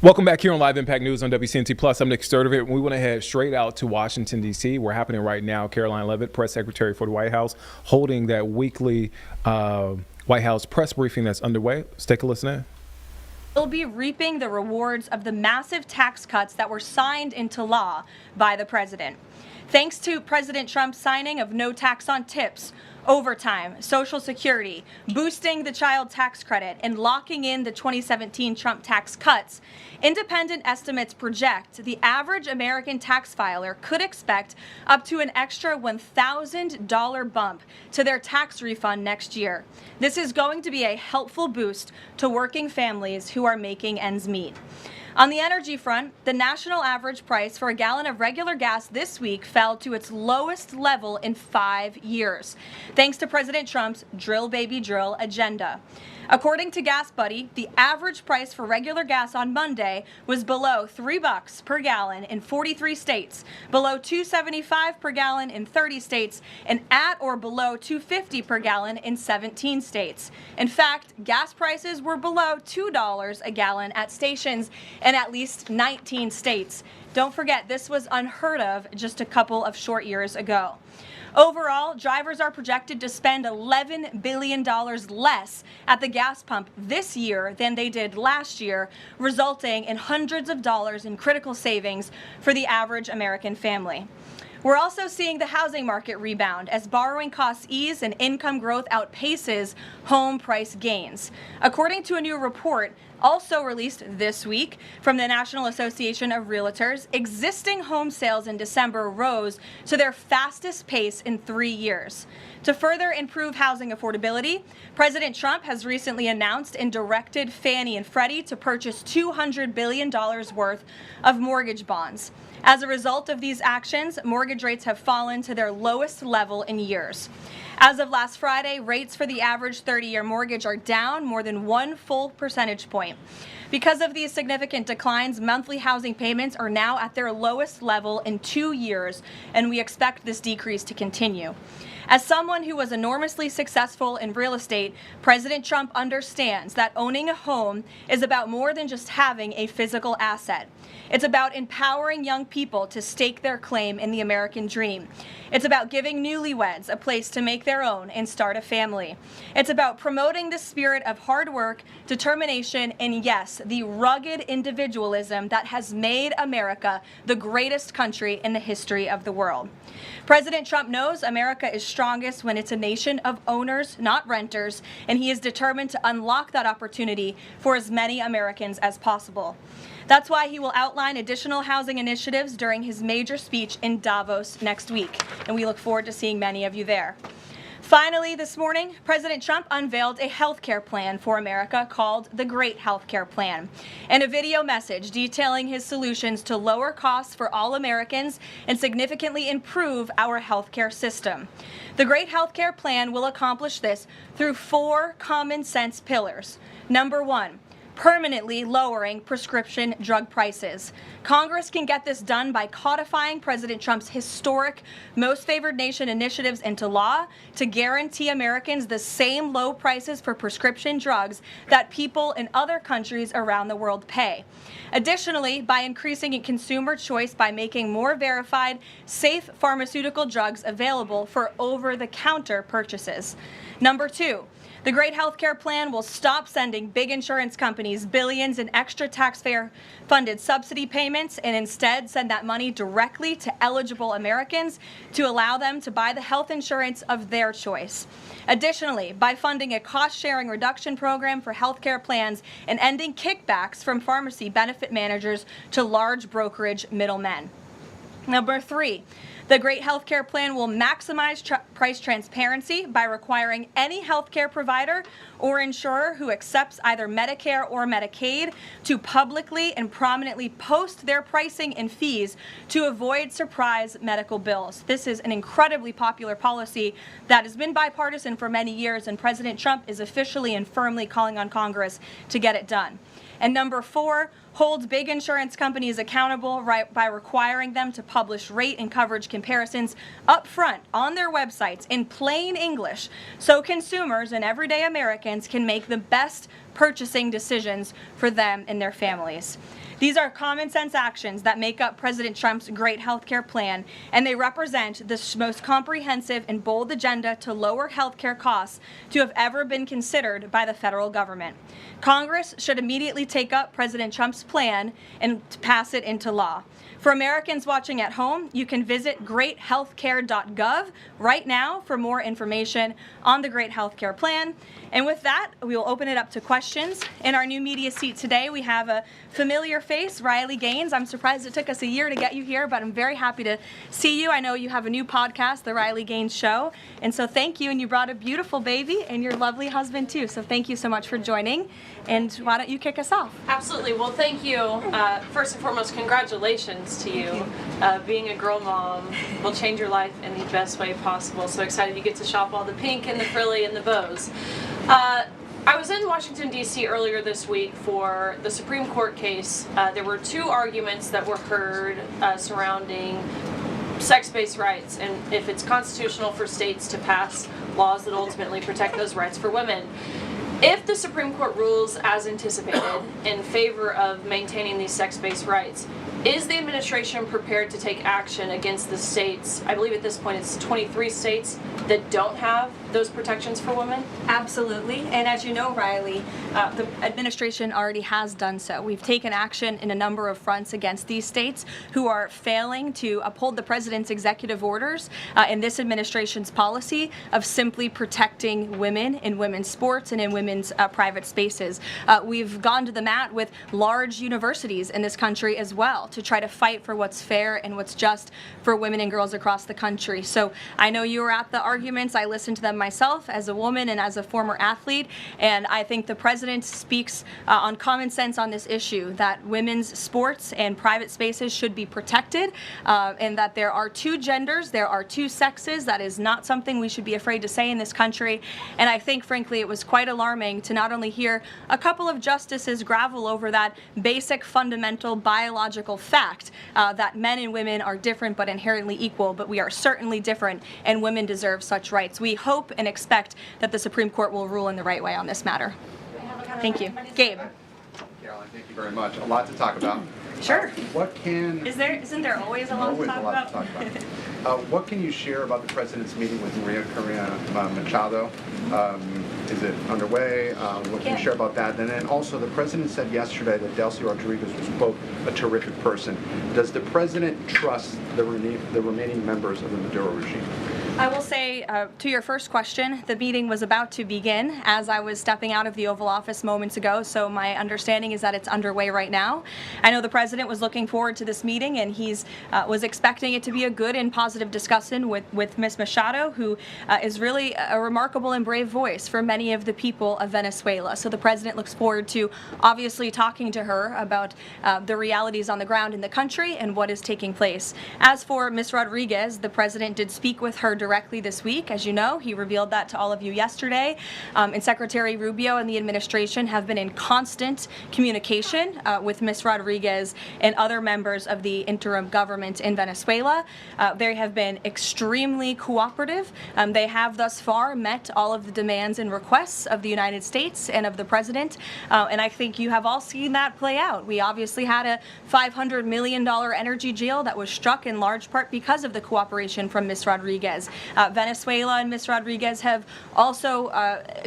Welcome back here on Live Impact News on WCNT Plus. I'm Nick Sturdivant. We want to head straight out to Washington, D.C. We're happening right now. Caroline Leavitt, press secretary for the White House, holding that weekly White House press briefing that's underway. Let's take a listen in. Will be reaping the rewards of the massive tax cuts that were signed into law by the president. Thanks to President Trump's signing of no tax on tips, overtime, Social Security, boosting the child tax credit, and locking in the 2017 Trump tax cuts, independent estimates project the average American tax filer could expect up to an extra $1,000 bump to their tax refund next year. This is going to be a helpful boost to working families who are making ends meet. On the energy front, the national average price for a gallon of regular gas this week fell to its lowest level in 5 years, thanks to President Trump's drill baby drill agenda. According to Gas Buddy, the average price for regular gas on Monday was below $3 per gallon in 43 states, below $2.75 per gallon in 30 states, and at or below $2.50 per gallon in 17 states. In fact, gas prices were below $2 a gallon at stations in at least 19 states. Don't forget, this was unheard of just a couple of short years ago. Overall, drivers are projected to spend $11 billion less at the gas pump this year than they did last year, resulting in hundreds of dollars in critical savings for the average American family. We're also seeing the housing market rebound as borrowing costs ease and income growth outpaces home price gains. According to a new report also released this week from the National Association of Realtors, existing home sales in December rose to their fastest pace in 3 years. To further improve housing affordability, President Trump has recently announced and directed Fannie and Freddie to purchase $200 billion worth of mortgage bonds. As a result of these actions, mortgage rates have fallen to their lowest level in years. As of last Friday, rates for the average 30-year mortgage are down more than 1 full percentage point. Because of these significant declines, monthly housing payments are now at their lowest level in 2 years, and we expect this decrease to continue. As someone who was enormously successful in real estate, President Trump understands that owning a home is about more than just having a physical asset. It's about empowering young people to stake their claim in the American dream. It's about giving newlyweds a place to make their own and start a family. It's about promoting the spirit of hard work, determination, and yes, the rugged individualism that has made America the greatest country in the history of the world. President Trump knows America is strongest when it's a nation of owners, not renters, and he is determined to unlock that opportunity for as many Americans as possible. That's why he will outline additional housing initiatives during his major speech in Davos next week, and we look forward to seeing many of you there. Finally, this morning, President Trump unveiled a health care plan for America called the Great Health Care Plan, and a video message detailing his solutions to lower costs for all Americans and significantly improve our health care system. The Great Health Care Plan will accomplish this through 4 common sense pillars. Number 1, permanently lowering prescription drug prices. Congress can get this done by codifying President Trump's historic Most Favored Nation initiatives into law to guarantee Americans the same low prices for prescription drugs that people in other countries around the world pay. Additionally, by increasing consumer choice by making more verified, safe pharmaceutical drugs available for over-the-counter purchases. Number 2, the Great Health Care Plan will stop sending big insurance companies billions in extra taxpayer-funded subsidy payments and instead send that money directly to eligible Americans to allow them to buy the health insurance of their choice. Additionally, by funding a cost-sharing reduction program for health care plans and ending kickbacks from pharmacy benefit managers to large brokerage middlemen. Number 3, the Great Health Care Plan will maximize price transparency by requiring any healthcare provider or insurer who accepts either Medicare or Medicaid to publicly and prominently post their pricing and fees to avoid surprise medical bills. This is an incredibly popular policy that has been bipartisan for many years, and President Trump is officially and firmly calling on Congress to get it done. And number 4, holds big insurance companies accountable by requiring them to publish rate and coverage comparisons up front on their websites in plain English so consumers and everyday Americans can make the best purchasing decisions for them and their families. These are common sense actions that make up President Trump's great healthcare plan, and they represent the most comprehensive and bold agenda to lower healthcare costs to have ever been considered by the federal government. Congress should immediately take up President Trump's plan and pass it into law. For Americans watching at home, you can visit greathealthcare.gov right now for more information on the Great Healthcare Plan. And with that, we will open it up to questions. In our new media seat today, we have a familiar face, Riley Gaines. I'm surprised it took us a year to get you here, but I'm very happy to see you. I know you have a new podcast, The Riley Gaines Show. And so thank you. And you brought a beautiful baby and your lovely husband, too. So thank you so much for joining. And why don't you kick us off? Absolutely. Well, thank you. First and foremost, congratulations to you. Being a girl mom will change your life in the best way possible. So excited you get to shop all the pink and the frilly and the bows. I was in Washington, D.C. earlier this week for the Supreme Court case. There were two arguments that were heard surrounding sex-based rights and if it's constitutional for states to pass laws that ultimately protect those rights for women. If the Supreme Court rules as anticipated in favor of maintaining these sex-based rights, is the administration prepared to take action against the states? I believe at this point it's 23 states that don't have those protections for women? Absolutely. And as you know, Riley, the administration already has done so. We've taken action in a number of fronts against these states who are failing to uphold the president's executive orders and this administration's policy of simply protecting women in women's sports and in women's private spaces. We've gone to the mat with large universities in this country as well to try to fight for what's fair and what's just for women and girls across the country. So I know you were at the arguments. I listened to them myself as a woman and as a former athlete, and I think the president speaks on common sense on this issue, that women's sports and private spaces should be protected, and that there are two genders, there are two sexes. That is not something we should be afraid to say in this country. And I think, frankly, it was quite alarming to not only hear a couple of justices gravel over that basic, fundamental, biological fact that men and women are different but inherently equal, but we are certainly different, and women deserve such rights. We hope and expect that the Supreme Court will rule in the right way on this matter. Thank you. Gabe. Caroline, thank you very much. A lot to talk about. Sure. What can... Isn't there always a lot to talk about? What can you share about the president's meeting with Maria Corina Machado? Is it underway? What can you share about that? And then also, the president said yesterday that Delcy Rodriguez was, quote, a terrific person. Does the president trust the remaining members of the Maduro regime? I will say, to your first question, the meeting was about to begin as I was stepping out of the Oval Office moments ago, so my understanding is that it's underway right now. I know the president was looking forward to this meeting, and he's was expecting it to be a good and positive discussion with Ms. Machado, who is really a remarkable and brave voice for many of the people of Venezuela. So the president looks forward to obviously talking to her about the realities on the ground in the country and what is taking place. As for Ms. Rodriguez, the president did speak with her directly this week. As you know, he revealed that to all of you yesterday. And Secretary Rubio and the administration have been in constant communication with Ms. Rodriguez and other members of the interim government in Venezuela. They have been extremely cooperative. They have thus far met all of the demands and requests of the United States and of the president. And I think you have all seen that play out. We obviously had a $500 million energy deal that was struck in large part because of the cooperation from Ms. Rodriguez. Venezuela and Ms. Rodriguez have also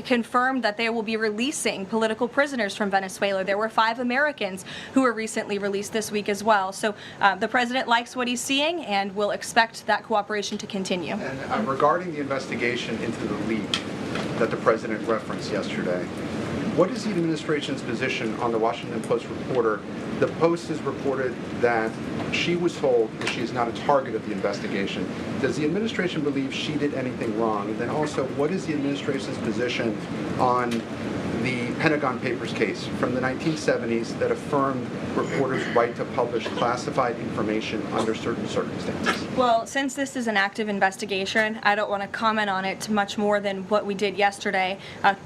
confirmed that they will be releasing political prisoners from Venezuela. There were 5 Americans who were recently released this week as well. So the president likes what he's seeing and will expect that cooperation to continue. And regarding the investigation into the leak that the president referenced yesterday, what is the administration's position on the Washington Post reporter? The Post has reported that she was told that she is not a target of the investigation. does the administration believe she did anything wrong? And then also, what is the administration's position on the Pentagon Papers case from the 1970s that affirmed reporters' right to publish classified information under certain circumstances? Well, since this is an active investigation, I don't want to comment on it much more than what we did yesterday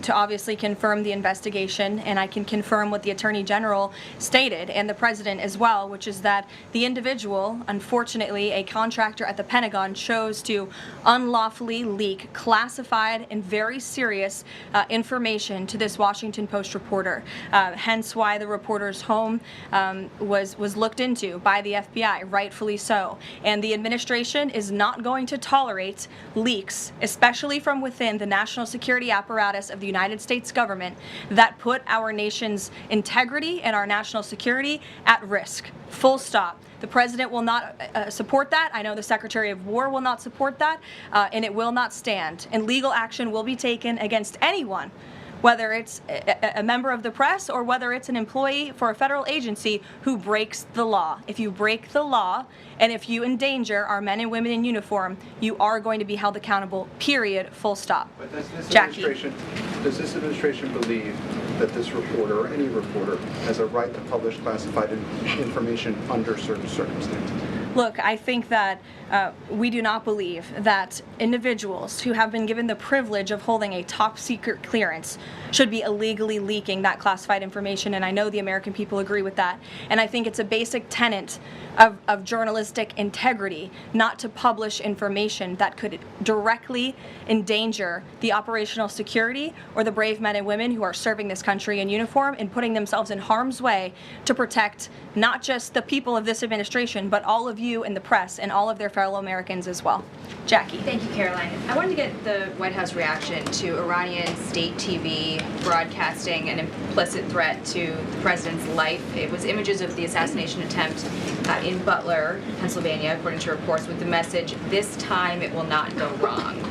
to obviously confirm the investigation, and I can confirm what the Attorney General stated and the President as well, which is that the individual, unfortunately a contractor at the Pentagon, chose to unlawfully leak classified and very serious information to this Washington Post reporter, hence why the reporter's home was looked into by the FBI, rightfully so. And the administration is not going to tolerate leaks, especially from within the national security apparatus of the United States government, that put our nation's integrity and our national security at risk. Full stop. The President will not support that. I know the Secretary of War will not support that, and it will not stand. And legal action will be taken against anyone, whether it's a member of the press or whether it's an employee for a federal agency who breaks the law. If you break the law and if you endanger our men and women in uniform, you are going to be held accountable, period, full stop. But Jackie. Does this administration believe that this reporter or any reporter has a right to publish classified information under certain circumstances? Look, I think that we do not believe that individuals who have been given the privilege of holding a top secret clearance should be illegally leaking that classified information, and I know the American people agree with that. And I think it's a basic tenet of journalistic integrity not to publish information that could directly endanger the operational security or the brave men and women who are serving this country in uniform and putting themselves in harm's way to protect not just the people of this administration, but all of you in the press and all of their fellow Americans as well. Jackie. Thank you, Caroline. I wanted to get the White House reaction to Iranian state TV broadcasting an implicit threat to the president's life. It was images of the assassination attempt in Butler, Pennsylvania, according to reports, with the message, "This time it will not go wrong."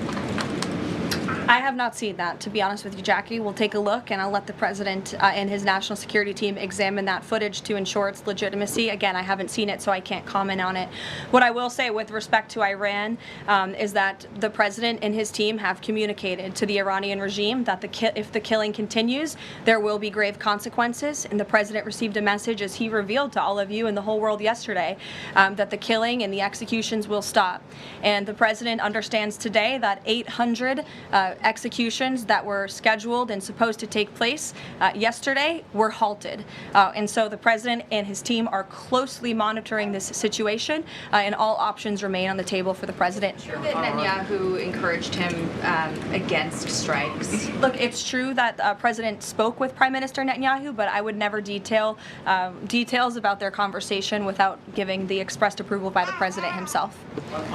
I have not seen that, to be honest with you, Jackie. We'll take a look, and I'll let the President and his national security team examine that footage to ensure its legitimacy. Again, I haven't seen it, so I can't comment on it. What I will say with respect to Iran is that the President and his team have communicated to the Iranian regime that if the killing continues, there will be grave consequences, and the President received a message, as he revealed to all of you and the whole world yesterday, that the killing and the executions will stop. And the President understands today that 800 executions that were scheduled and supposed to take place yesterday were halted. And so the President and his team are closely monitoring this situation, and all options remain on the table for the President. That Netanyahu encouraged him against strikes. Look, it's true that the President spoke with Prime Minister Netanyahu, but I would never detail details about their conversation without giving the expressed approval by the President himself.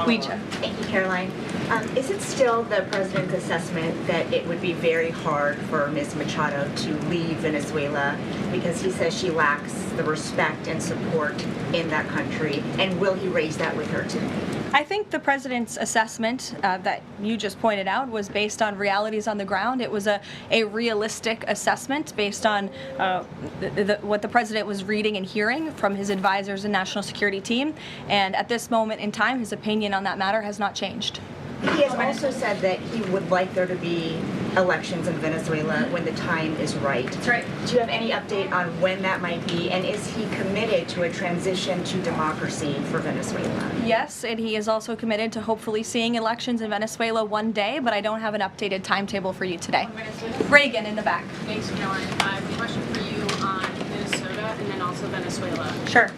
Ouija. Thank you, Caroline. Is it still the President's assessment that it would be very hard for Ms. Machado to leave Venezuela because he says she lacks the respect and support in that country? And will he raise that with her too? I think the President's assessment that you just pointed out was based on realities on the ground. It was a realistic assessment based on what the President was reading and hearing from his advisors and national security team. And at this moment in time, his opinion on that matter has not changed. He has also said that he would like there to be elections in Venezuela when the time is right. That's right. Do you have any update on when that might be? And is he committed to a transition to democracy for Venezuela? Yes, and he is also committed to hopefully seeing elections in Venezuela one day, but I don't have an updated timetable for you today. Reagan in the back. Thanks, Caroline. I have a question for you on Minnesota and then also Venezuela. Sure.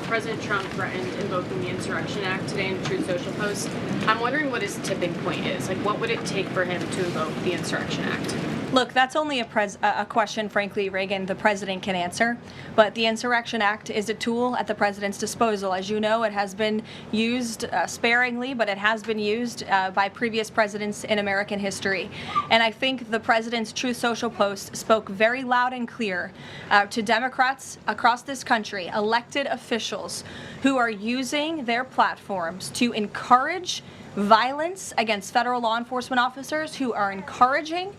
President Trump threatened invoking the Insurrection Act today in a Truth Social post. I'm wondering what his tipping point is. Like, what would it take for him to invoke the Insurrection Act? Look, that's only a question, frankly, Reagan, the President can answer. But the Insurrection Act is a tool at the President's disposal. As you know, it has been used sparingly, but it has been used by previous presidents in American history. And I think the President's Truth Social post spoke very loud and clear to Democrats across this country, elected officials who are using their platforms to encourage violence against federal law enforcement officers, who are encouraging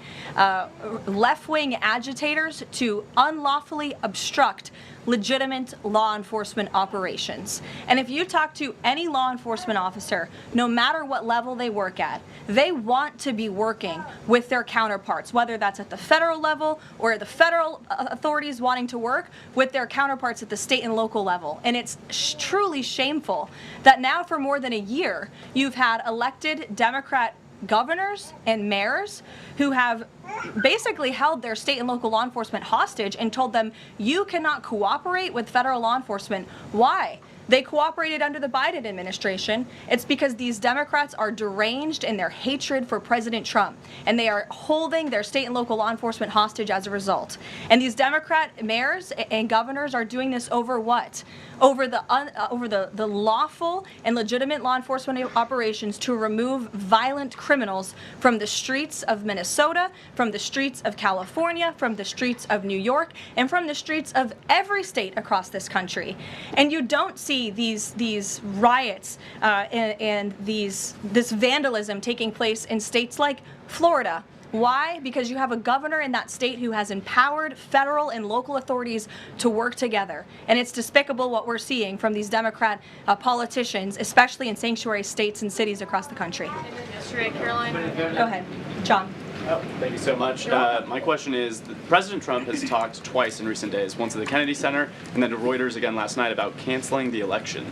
left-wing agitators to unlawfully obstruct legitimate law enforcement operations. And if you talk to any law enforcement officer, no matter what level they work at, they want to be working with their counterparts, whether that's at the federal level or the federal authorities wanting to work with their counterparts at the state and local level. And it's truly shameful that now for more than a year, you've had elected Democrat governors and mayors who have basically held their state and local law enforcement hostage and told them, you cannot cooperate with federal law enforcement. Why? They cooperated under the Biden administration. It's because these Democrats are deranged in their hatred for President Trump, and they are holding their state and local law enforcement hostage as a result. And these Democrat mayors and governors are doing this over what? Over the lawful and legitimate law enforcement operations to remove violent criminals from the streets of Minnesota, from the streets of California, from the streets of New York, and from the streets of every state across this country. And you don't see these riots and this vandalism taking place in states like Florida. Why? Because you have a governor in that state who has empowered federal and local authorities to work together. And it's despicable what we're seeing from these Democrat politicians, especially in sanctuary states and cities across the country. Yesterday, Caroline. Go ahead, John. Thank you so much. My question is, President Trump has talked twice in recent days, once at the Kennedy Center and then to Reuters again last night about canceling the election.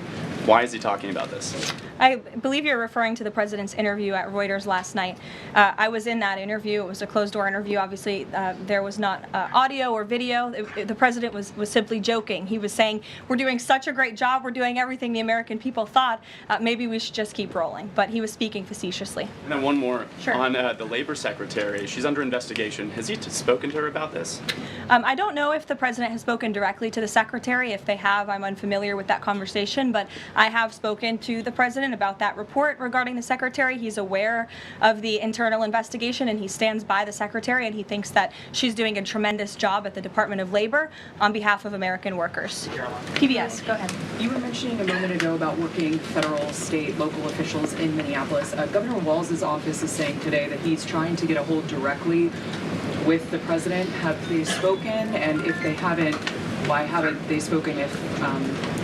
Why is he talking about this? I believe you're referring to the president's interview at Reuters last night. I was in that interview. It was a closed-door interview. Obviously, there was not audio or video. The president was simply joking. He was saying, we're doing such a great job. We're doing everything the American people thought. Maybe we should just keep rolling. But he was speaking facetiously. And then one more. Sure. On the labor secretary. She's under investigation. Has he spoken to her about this? I don't know if the president has spoken directly to the secretary. If they have, I'm unfamiliar with that conversation. But I have spoken to the president about that report regarding the secretary. He's aware of the internal investigation, and he stands by the secretary, and he thinks that she's doing a tremendous job at the Department of Labor on behalf of American workers. PBS, go ahead. You were mentioning a moment ago about working federal, state, local officials in Minneapolis. Governor Walz's office is saying today that he's trying to get a hold directly with the president. Have they spoken? And if they haven't, why haven't they spoken if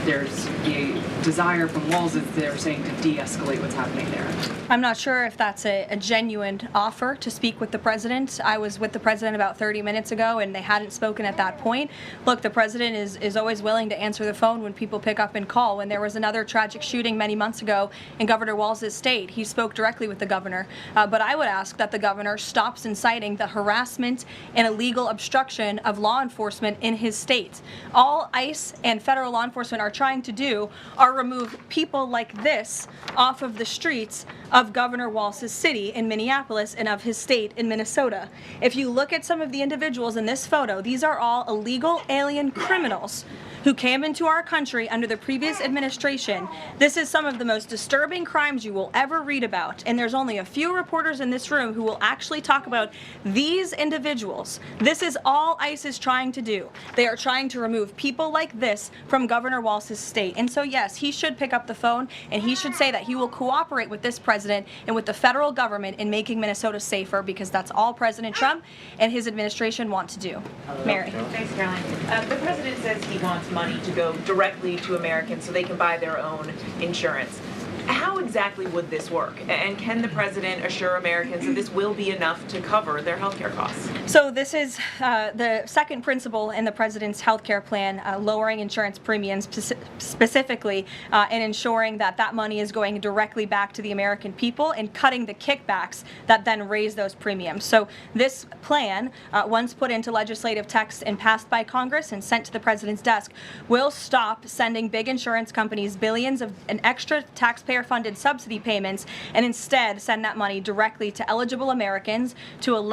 there's a desire from Walz, as they're saying, to de-escalate what's happening there? I'm not sure if that's a genuine offer to speak with the president. I was with the president about 30 minutes ago, and they hadn't spoken at that point. Look, the president is always willing to answer the phone when people pick up and call. When there was another tragic shooting many months ago in Governor Walz's state, he spoke directly with the governor. But I would ask that the governor stops inciting the harassment and illegal obstruction of law enforcement in his state. All ICE and federal law enforcement are trying to do are remove people like this off of the streets of Governor Walz's city in Minneapolis and of his state in Minnesota. If you look at some of the individuals in this photo, these are all illegal alien criminals who came into our country under the previous administration. This is some of the most disturbing crimes you will ever read about, and there's only a few reporters in this room who will actually talk about these individuals. This is all ICE is trying to do. They are trying to remove people like this from Governor Walz's state. And so yes, he should pick up the phone, and he should say that he will cooperate with this president and with the federal government in making Minnesota safer, because that's all President Trump and his administration want to do. Mary. Thanks, Caroline. The president says he wants money to go directly to Americans so they can buy their own insurance. How exactly would this work? And can the president assure Americans that this will be enough to cover their health care costs? So this is the second principle in the president's health care plan, lowering insurance premiums specifically and ensuring that that money is going directly back to the American people and cutting the kickbacks that then raise those premiums. So this plan, once put into legislative text and passed by Congress and sent to the president's desk, will stop sending big insurance companies billions of an extra taxpayer-funded subsidy payments and instead send that money directly to eligible Americans to allow.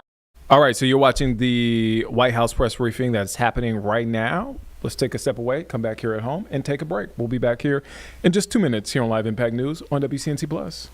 All right, so you're watching the White House press briefing that's happening right now. Let's take a step away, come back here at home, and take a break. We'll be back here in just 2 minutes here on Live Impact News on WCNC Plus.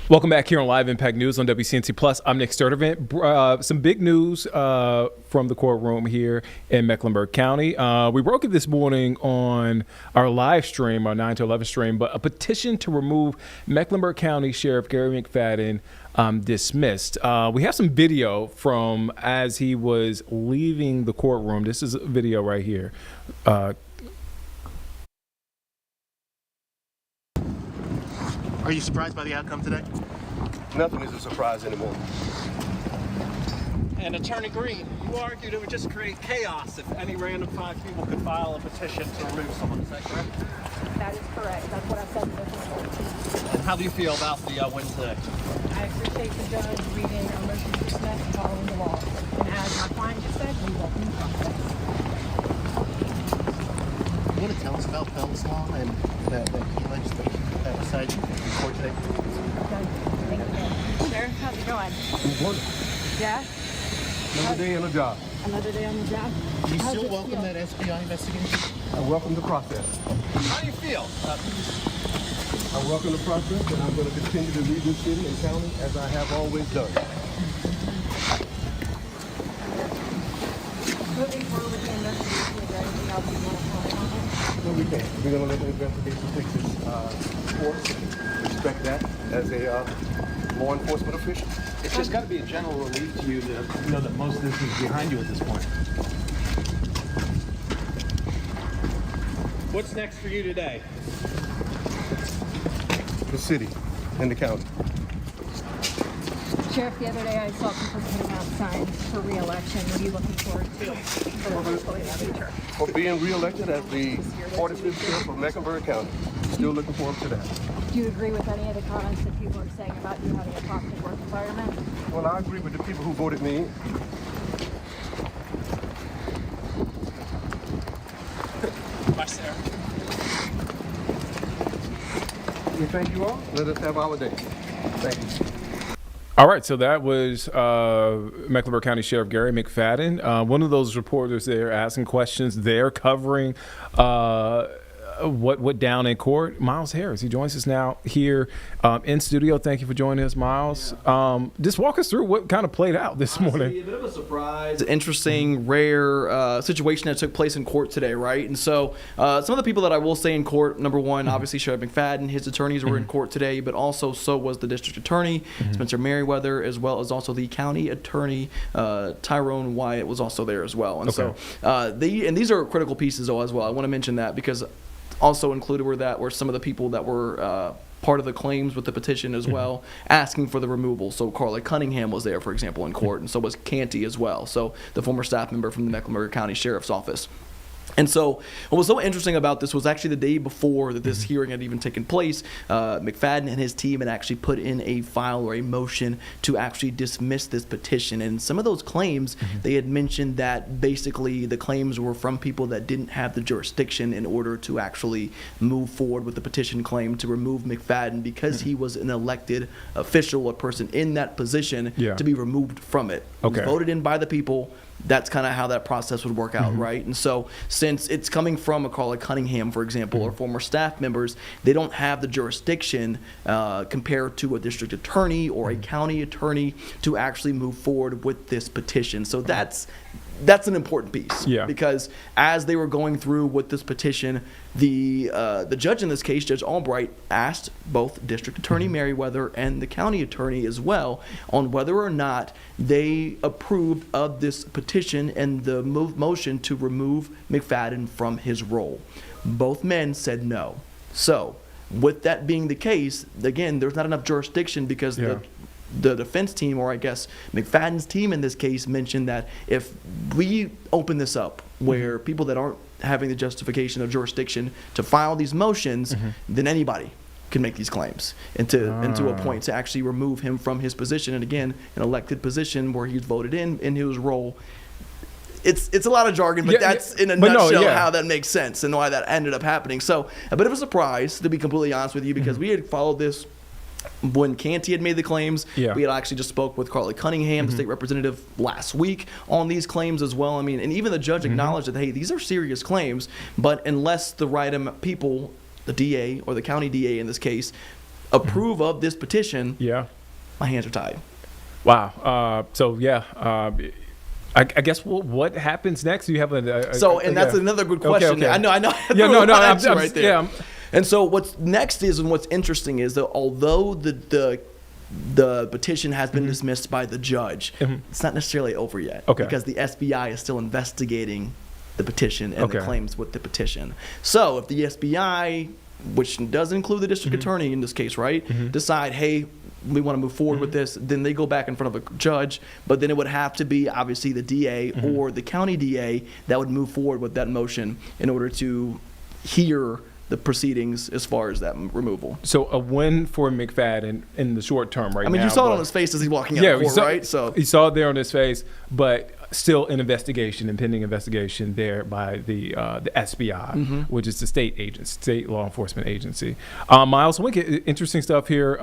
Welcome back here on Live Impact News on WCNC Plus. I'm Nick Sturdivant. Some big news from the courtroom here in Mecklenburg County. We broke it this morning on our live stream, our 9 to 11 stream, but a petition to remove Mecklenburg County Sheriff Gary McFadden dismissed. We have some video from as he was leaving the courtroom. This is a video right here. Are you surprised by the outcome today? Nothing is a surprise anymore. And Attorney Green, you argued it would just create chaos if any random 5 people could file a petition to remove someone. Is that correct? That is correct. That's what I said in the report. And how do you feel about the win today? I appreciate the judge reading a motion to dismiss and following the law. And as my client just said, we welcome the process. You want to tell us about Phelps Law and the key legislation that was cited in court today? Sheriff, how's it going? Wonderful. Yeah? Another day on the job. Another day on the job? Do you How's still it welcome feel? that SBI investigation? I welcome the process. How do you feel? I welcome the process, and I'm going to continue to lead this city and county as I have always done. Moving forward with the investigation, is there anything else you want to comment on? No, we can't. We're going to let the investigation take its course and respect that as a law enforcement official. It's just got to be a general relief to you to know that most of this is behind you at this point. What's next for you today? The city and the county. Sheriff, the other day I saw people putting out signs for re-election. What are you looking forward to for the future? For being reelected as the 45th sheriff of Mecklenburg County. Still looking forward to that. Do you agree with any of the comments that people are saying about you having a toxic work environment? Well, I agree with the people who voted me in. Bye, Sarah. We thank you all. Let us have our day. Thank you. All right, so that was Mecklenburg County Sheriff Gary McFadden, one of those reporters there asking questions there, covering what went down in court. Miles Harris, he joins us now here in studio. Thank you for joining us, Miles. Just walk us through what kind of played out this morning. A bit of a surprise, interesting, rare situation that took place in court today, right? And so some of the people that I will say in court, number one, obviously Sheriff McFadden, his attorneys were in court today, but also so was the district attorney, Spencer Merriweather, as well as also the county attorney, Tyrone Wyatt was also there as well. And so these are critical pieces though as well. I want to mention that because also included were some of the people that were part of the claims with the petition as well, asking for the removal. So Carla Cunningham was there, for example, in court, and so was Canty as well, so the former staff member from the Mecklenburg County Sheriff's Office. And so what was so interesting about this was actually the day before that this hearing had even taken place, McFadden and his team had actually put in a file or a motion to actually dismiss this petition. And some of those claims, they had mentioned that basically the claims were from people that didn't have the jurisdiction in order to actually move forward with the petition claim to remove McFadden because he was an elected official or person in that position to be removed from it. He was voted in by the people. That's kind of how that process would work out, right? And so since it's coming from a Carla Cunningham, for example, or former staff members, they don't have the jurisdiction compared to a district attorney or a county attorney to actually move forward with this petition. So that's an important piece, because as they were going through with this petition, the judge in this case, Judge Albright, asked both District Attorney Merriweather and the county attorney as well on whether or not they approved of this petition and the motion to remove McFadden from his role. Both men said no. So with that being the case, again, there's not enough jurisdiction because the defense team, or I guess McFadden's team in this case, mentioned that if we open this up where people that aren't having the justification of jurisdiction to file these motions, then anybody can make these claims and to a point to actually remove him from his position. And again, an elected position where he's voted in his role. It's a lot of jargon, but that's in a nutshell how that makes sense and why that ended up happening. So a bit of a surprise, to be completely honest with you, because we had followed this when Canty had made the claims. We had actually just spoke with Carla Cunningham, the state representative, last week on these claims as well. I mean, and even the judge acknowledged that, hey, these are serious claims, but unless the right people, the DA or the county DA in this case, approve of this petition, Yeah. my hands are tied. Wow. I guess what happens next? Do you have That's another good question. Okay. I know. Yeah, no. I'm I'm right there. Yeah. And so what's next is, and what's interesting is that although the petition has been dismissed by the judge, it's not necessarily over yet. Okay. Because the SBI is still investigating the petition and the Okay. claims with the petition. So if the SBI, which does include the district attorney in this case, right, decide, hey, we want to move forward with this, then they go back in front of a judge, but then it would have to be obviously the DA or the county DA that would move forward with that motion in order to hear the proceedings as far as that removal. So a win for McFadden in the short term right now. I mean, you saw it but- on his face as he's walking out of court, right? So you saw it there on his face, but still an investigation, impending investigation there by the SBI, which is the state agency, state law enforcement agency. Miles, interesting stuff here.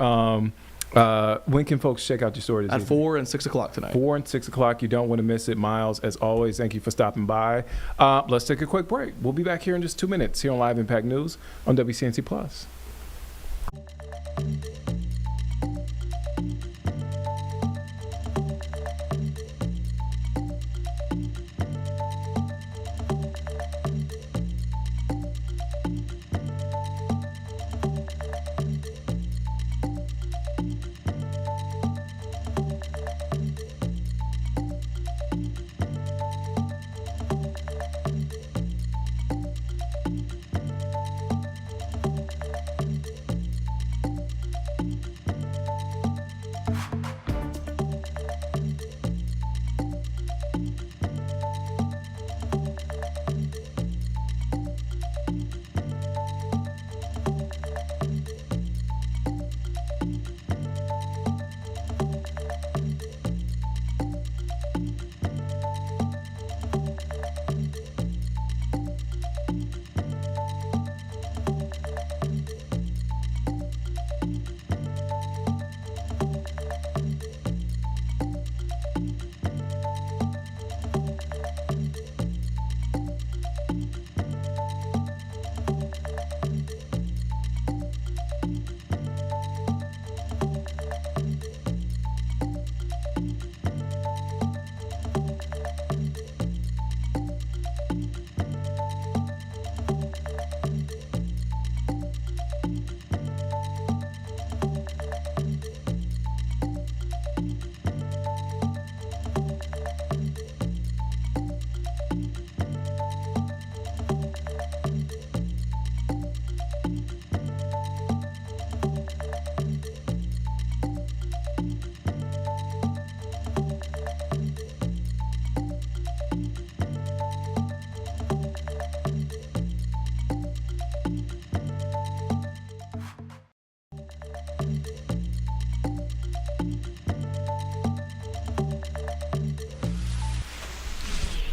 When can folks check out your story? At 4 and 6 o'clock tonight. 4 and 6 o'clock. You don't want to miss it. Miles, as always, thank you for stopping by. Let's take a quick break. We'll be back here in just 2 minutes here on Live Impact News on WCNC Plus.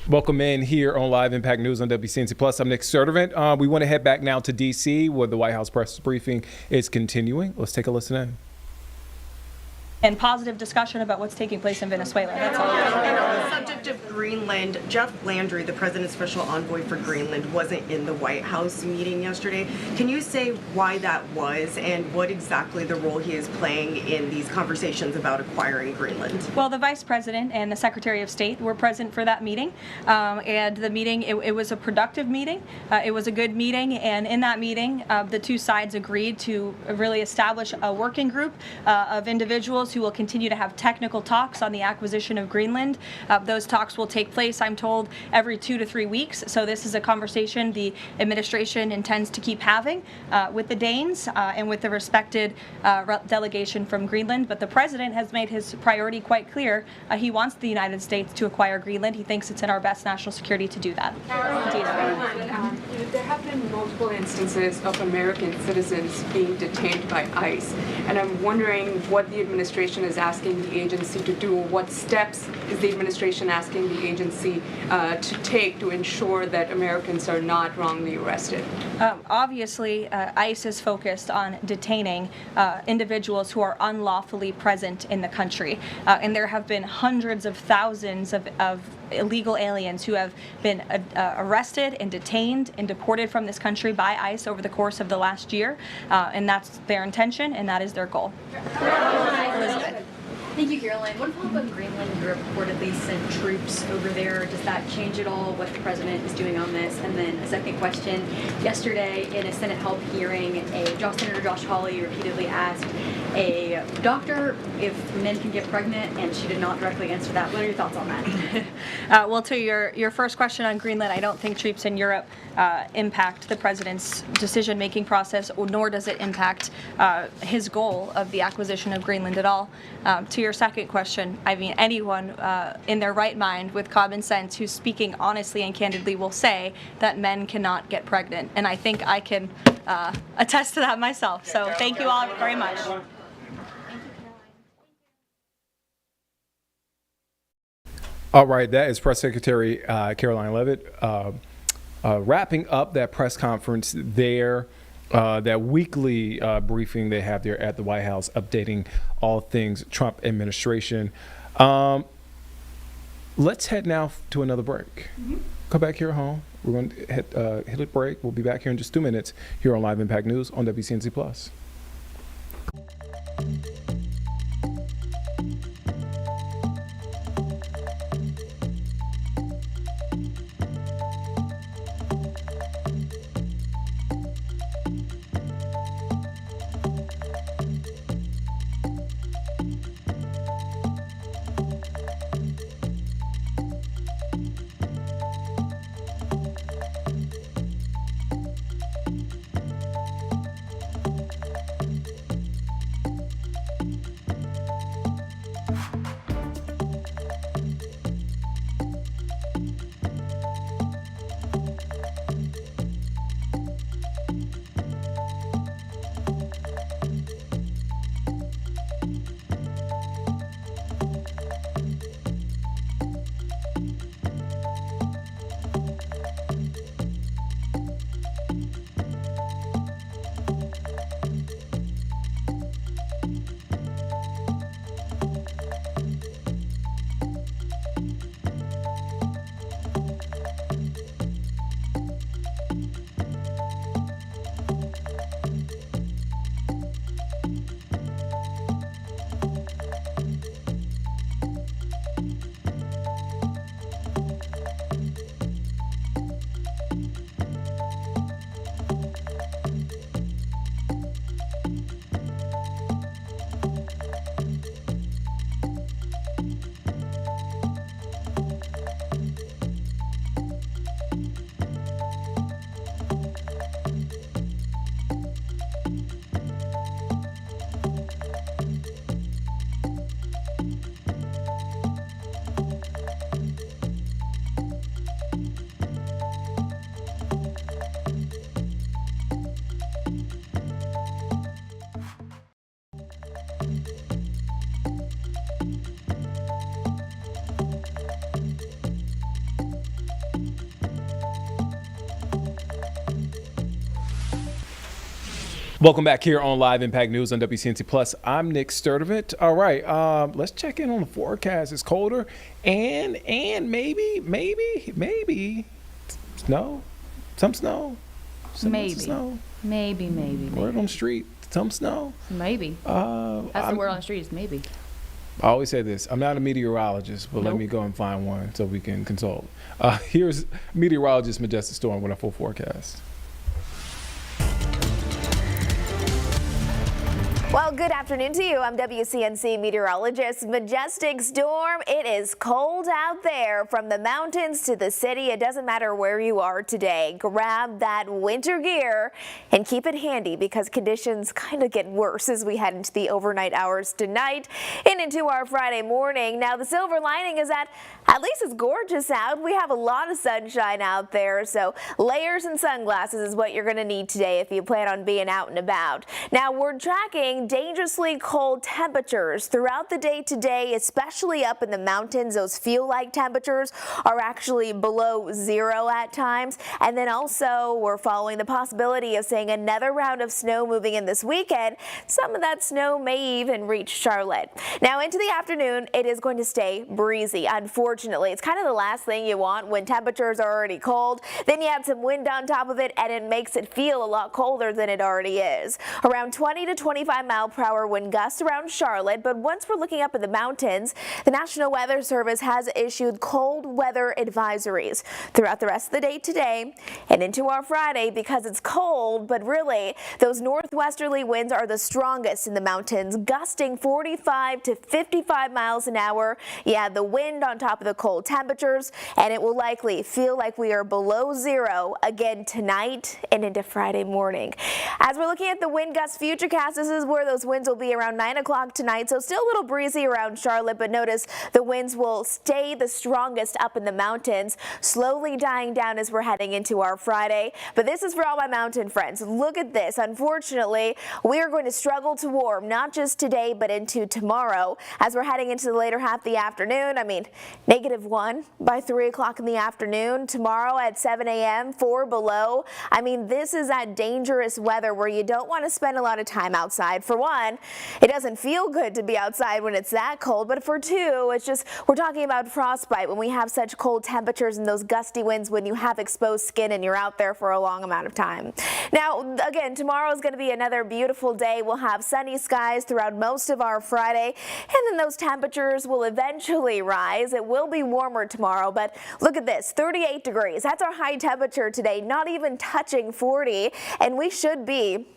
Welcome in here on Live Impact News on WCNC Plus. I'm Nick Sturdivant. We want to head back now to D.C. where the White House press briefing is continuing. Let's take a listen in. And positive discussion about what's taking place in Venezuela. That's all. And on the subject of Greenland, Jeff Landry, the president's special envoy for Greenland, wasn't in the White House meeting yesterday. Can you say why that was and what exactly the role he is playing in these conversations about acquiring Greenland? Well, the Vice President and the Secretary of State were present for that meeting. And the meeting, it was a productive meeting. It was a good meeting. And in that meeting, the two sides agreed to really establish a working group of individuals who will continue to have technical talks on the acquisition of Greenland. Those talks will take place, I'm told, every 2 to 3 weeks. So this is a conversation the administration intends to keep having with the Danes and with the respected delegation from Greenland. But the president has made his priority quite clear. He wants the United States to acquire Greenland. He thinks it's in our best national security to do that. There have been multiple instances of American citizens being detained by ICE, and I'm wondering what the administration is asking the agency to do. What steps is the administration asking the agency to take to ensure that Americans are not wrongly arrested? Obviously, ICE is focused on detaining individuals who are unlawfully present in the country. And there have been hundreds of thousands of illegal aliens who have been arrested and detained and deported from this country by ICE over the course of the last year, and that's their intention, and that is their goal. Elizabeth. Thank you, Caroline. One follow-up on Greenland. You reportedly sent troops over there. Does that change at all what the president is doing on this? And then a second question. Yesterday, in a Senate help hearing, Senator Josh Hawley repeatedly asked a doctor if men can get pregnant, and she did not directly answer that. What are your thoughts on that? Well, to your first question on Greenland, I don't think troops in Europe impact the president's decision-making process, nor does it impact his goal of the acquisition of Greenland at all. To your second question, I mean, anyone in their right mind with common sense who's speaking honestly and candidly will say that men cannot get pregnant, and I think I can attest to that myself. So thank you all very much. All right, that is Press Secretary Caroline Leavitt wrapping up that press conference there, that weekly briefing they have there at the White House, updating all things Trump administration. Let's head now to another break. Come back here home. We're going to hit a break. We'll be back here in just 2 minutes here on Live Impact News on WCNC Plus. Welcome back here on Live Impact News on WCNC Plus. I'm Nick Sturdivant. All right, let's check in on the forecast. It's colder and maybe snow, some snow, Maybe. snow. Maybe. Word on the street, some snow. Maybe. That's the word on the street is maybe. I always say this. I'm not a meteorologist, but let me go and find one so we can consult. Here's meteorologist Majestic Storm with a full forecast. Well, good afternoon to you. I'm WCNC meteorologist Majestic Storm. It is cold out there from the mountains to the city. It doesn't matter where you are today. Grab that winter gear and keep it handy because conditions kind of get worse as we head into the overnight hours tonight and into our Friday morning. Now, the silver lining is that at least it's gorgeous out. We have a lot of sunshine out there, so layers and sunglasses is what you're going to need today if you plan on being out and about. Now, we're tracking seeing dangerously cold temperatures throughout the day today, especially up in the mountains. Those feel-like temperatures are actually below zero at times. And then also we're following the possibility of seeing another round of snow moving in this weekend. Some of that snow may even reach Charlotte. Now into the afternoon, it is going to stay breezy. Unfortunately, it's kind of the last thing you want when temperatures are already cold. Then you add some wind on top of it and it makes it feel a lot colder than it already is. Around 20 to 25-mile-per-hour wind gusts around Charlotte, but once we're looking up in the mountains, the National Weather Service has issued cold weather advisories throughout the rest of the day today and into our Friday because it's cold, but really those northwesterly winds are the strongest in the mountains, gusting 45 to 55 miles an hour. You add the wind on top of the cold temperatures, and it will likely feel like we are below zero again tonight and into Friday morning. As we're looking at the wind gust futurecast, this is where those winds will be around 9 o'clock tonight, so still a little breezy around Charlotte, but notice the winds will stay the strongest up in the mountains, slowly dying down as we're heading into our Friday. But this is for all my mountain friends. Look at this. Unfortunately, we are going to struggle to warm, not just today, but into tomorrow as we're heading into the later half of the afternoon. I mean, -1 by 3 o'clock in the afternoon. Tomorrow at 7 a.m., 4 below. I mean, this is that dangerous weather where you don't want to spend a lot of time outside. For one, it doesn't feel good to be outside when it's that cold, but for two, it's just, we're talking about frostbite when we have such cold temperatures and those gusty winds when you have exposed skin and you're out there for a long amount of time. Now, again, tomorrow is going to be another beautiful day. We'll have sunny skies throughout most of our Friday, and then those temperatures will eventually rise. It will be warmer tomorrow, but look at this, 38 degrees. That's our high temperature today, not even touching 40, and we should be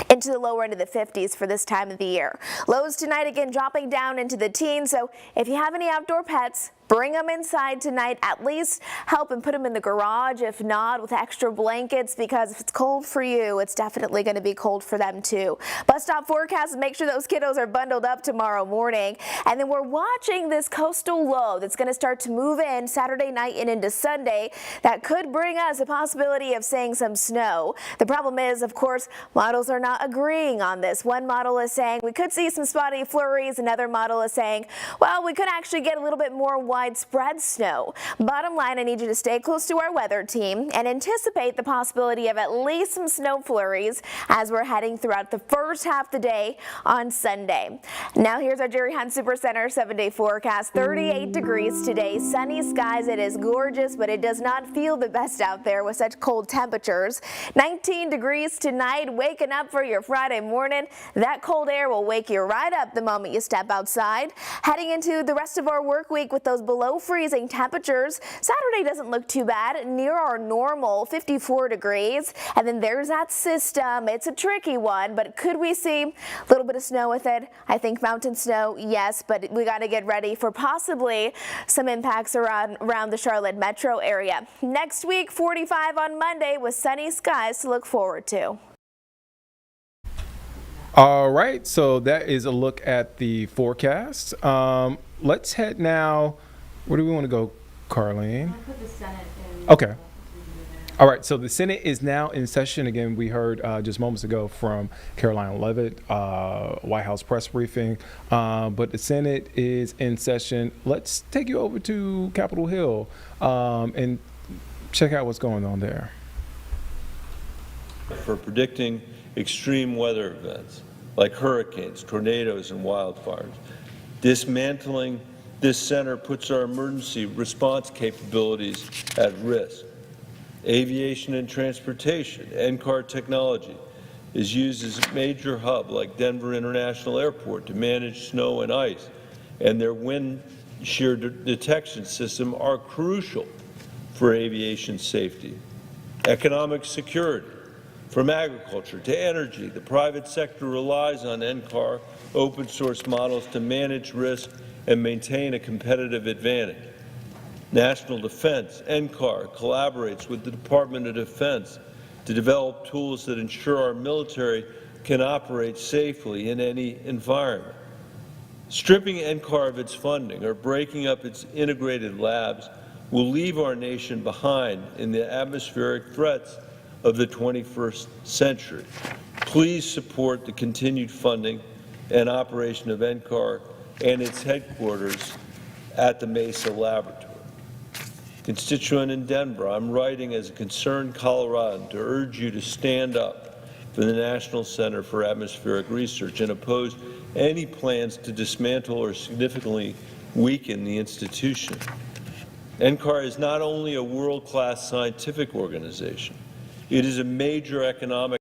into the lower end of the 50s for this time of the year. Lows tonight again dropping down into the teens, so if you have any outdoor pets, bring them inside tonight. At least help and put them in the garage, if not with extra blankets, because if it's cold for you, it's definitely going to be cold for them too. Bus stop forecast, make sure those kiddos are bundled up tomorrow morning. And then we're watching this coastal low that's going to start to move in Saturday night and into Sunday. That could bring us a possibility of seeing some snow. The problem is, of course, models are not agreeing on this. One model is saying we could see some spotty flurries. Another model is saying, well, we could actually get a little bit more widespread snow. Bottom line, I need you to stay close to our weather team and anticipate the possibility of at least some snow flurries as we're heading throughout the first half of the day on Sunday. Now here's our Jerry Hunt Super Center 7-day forecast. 38 degrees today, sunny skies. It is gorgeous, but it does not feel the best out there with such cold temperatures. 19 degrees tonight, waking up for your Friday morning. That cold air will wake you right up the moment you step outside. Heading into the rest of our work week with those below freezing temperatures. Saturday doesn't look too bad, near our normal 54 degrees. And then there's that system. It's a tricky one, but could we see a little bit of snow with it? I think mountain snow, yes, but we got to get ready for possibly some impacts around the Charlotte metro area. Next week, 45 on Monday with sunny skies to look forward to. All right, so that is a look at the forecast. Let's head now. Where do we want to go, Carlene? I'll put the Senate in. Okay. All right, so the Senate is now in session. Again, we heard just moments ago from Caroline Leavitt, White House press briefing, but the Senate is in session. Let's take you over to Capitol Hill and check out what's going on there. For predicting extreme weather events like hurricanes, tornadoes, and wildfires. Dismantling this center puts our emergency response capabilities at risk. Aviation and transportation, NCAR technology, is used as a major hub like Denver International Airport to manage snow and ice, and their wind shear detection system are crucial for aviation safety. Economic security. From agriculture to energy, the private sector relies on NCAR open source models to manage risk and maintain a competitive advantage. National defense, NCAR, collaborates with the Department of Defense to develop tools that ensure our military can operate safely in any environment. Stripping NCAR of its funding or breaking up its integrated labs will leave our nation behind in the atmospheric threats of the 21st century. Please support the continued funding and operation of NCAR and its headquarters at the Mesa Laboratory. Constituent in Denver, I'm writing as a concerned Coloradan to urge you to stand up for the National Center for Atmospheric Research and oppose any plans to dismantle or significantly weaken the institution. NCAR is not only a world-class scientific organization, it is a major economic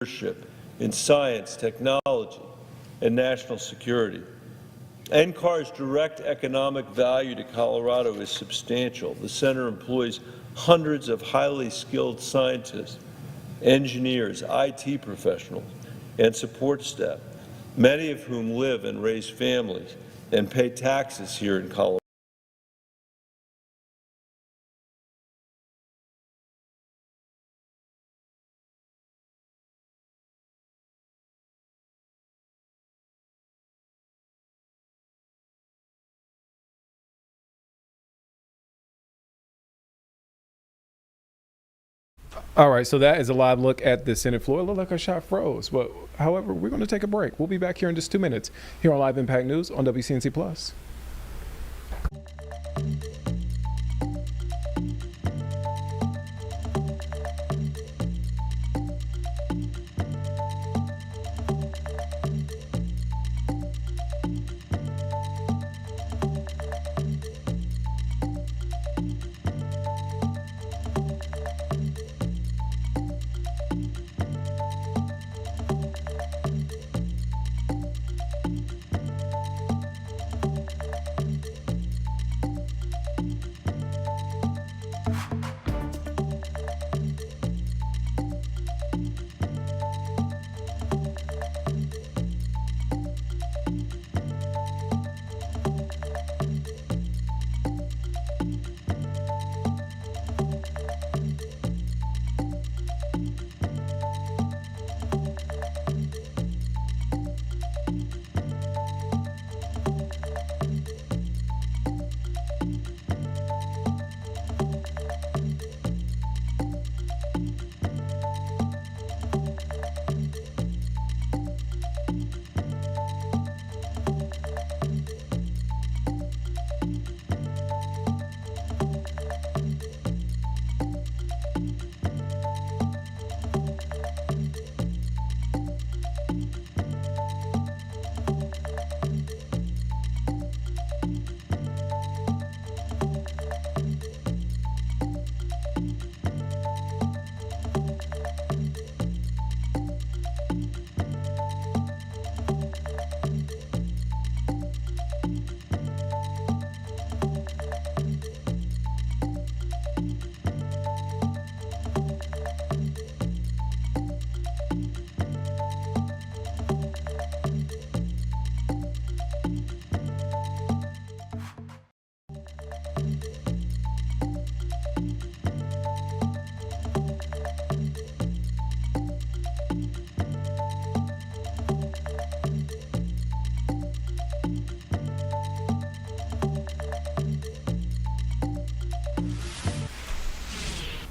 leadership in science, technology, and national security. NCAR's direct economic value to Colorado is substantial. The center employs hundreds of highly skilled scientists, engineers, IT professionals, and support staff, many of whom live and raise families and pay taxes here in Colorado. All right, so that is a live look at the Senate floor. It looked like our shot froze, but however, we're going to take a break. We'll be back here in just 2 minutes here on Live Impact News on WCNC Plus.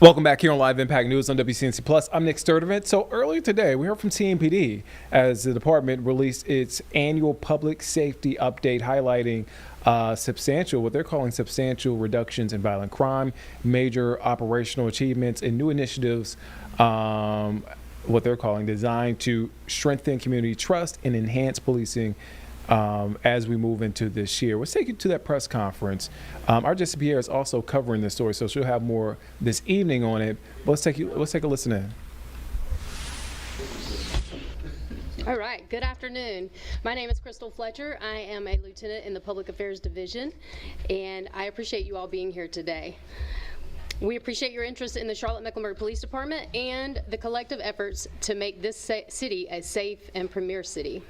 Welcome back here on Live Impact News on WCNC Plus. I'm Nick Sturdivant. So earlier today, we heard from CMPD as the department released its annual public safety update highlighting what they're calling substantial reductions in violent crime, major operational achievements, and new initiatives, what they're calling designed to strengthen community trust and enhance policing as we move into this year. Let's take you to that press conference. Our Jessica Pierre is also covering this story, so she'll have more this evening on it. But let's take a listen in. All right, good afternoon. My name is Crystal Fletcher. I am a lieutenant in the Public Affairs Division, and I appreciate you all being here today. We appreciate your interest in the Charlotte-Mecklenburg Police Department and the collective efforts to make this city a safe and premier city.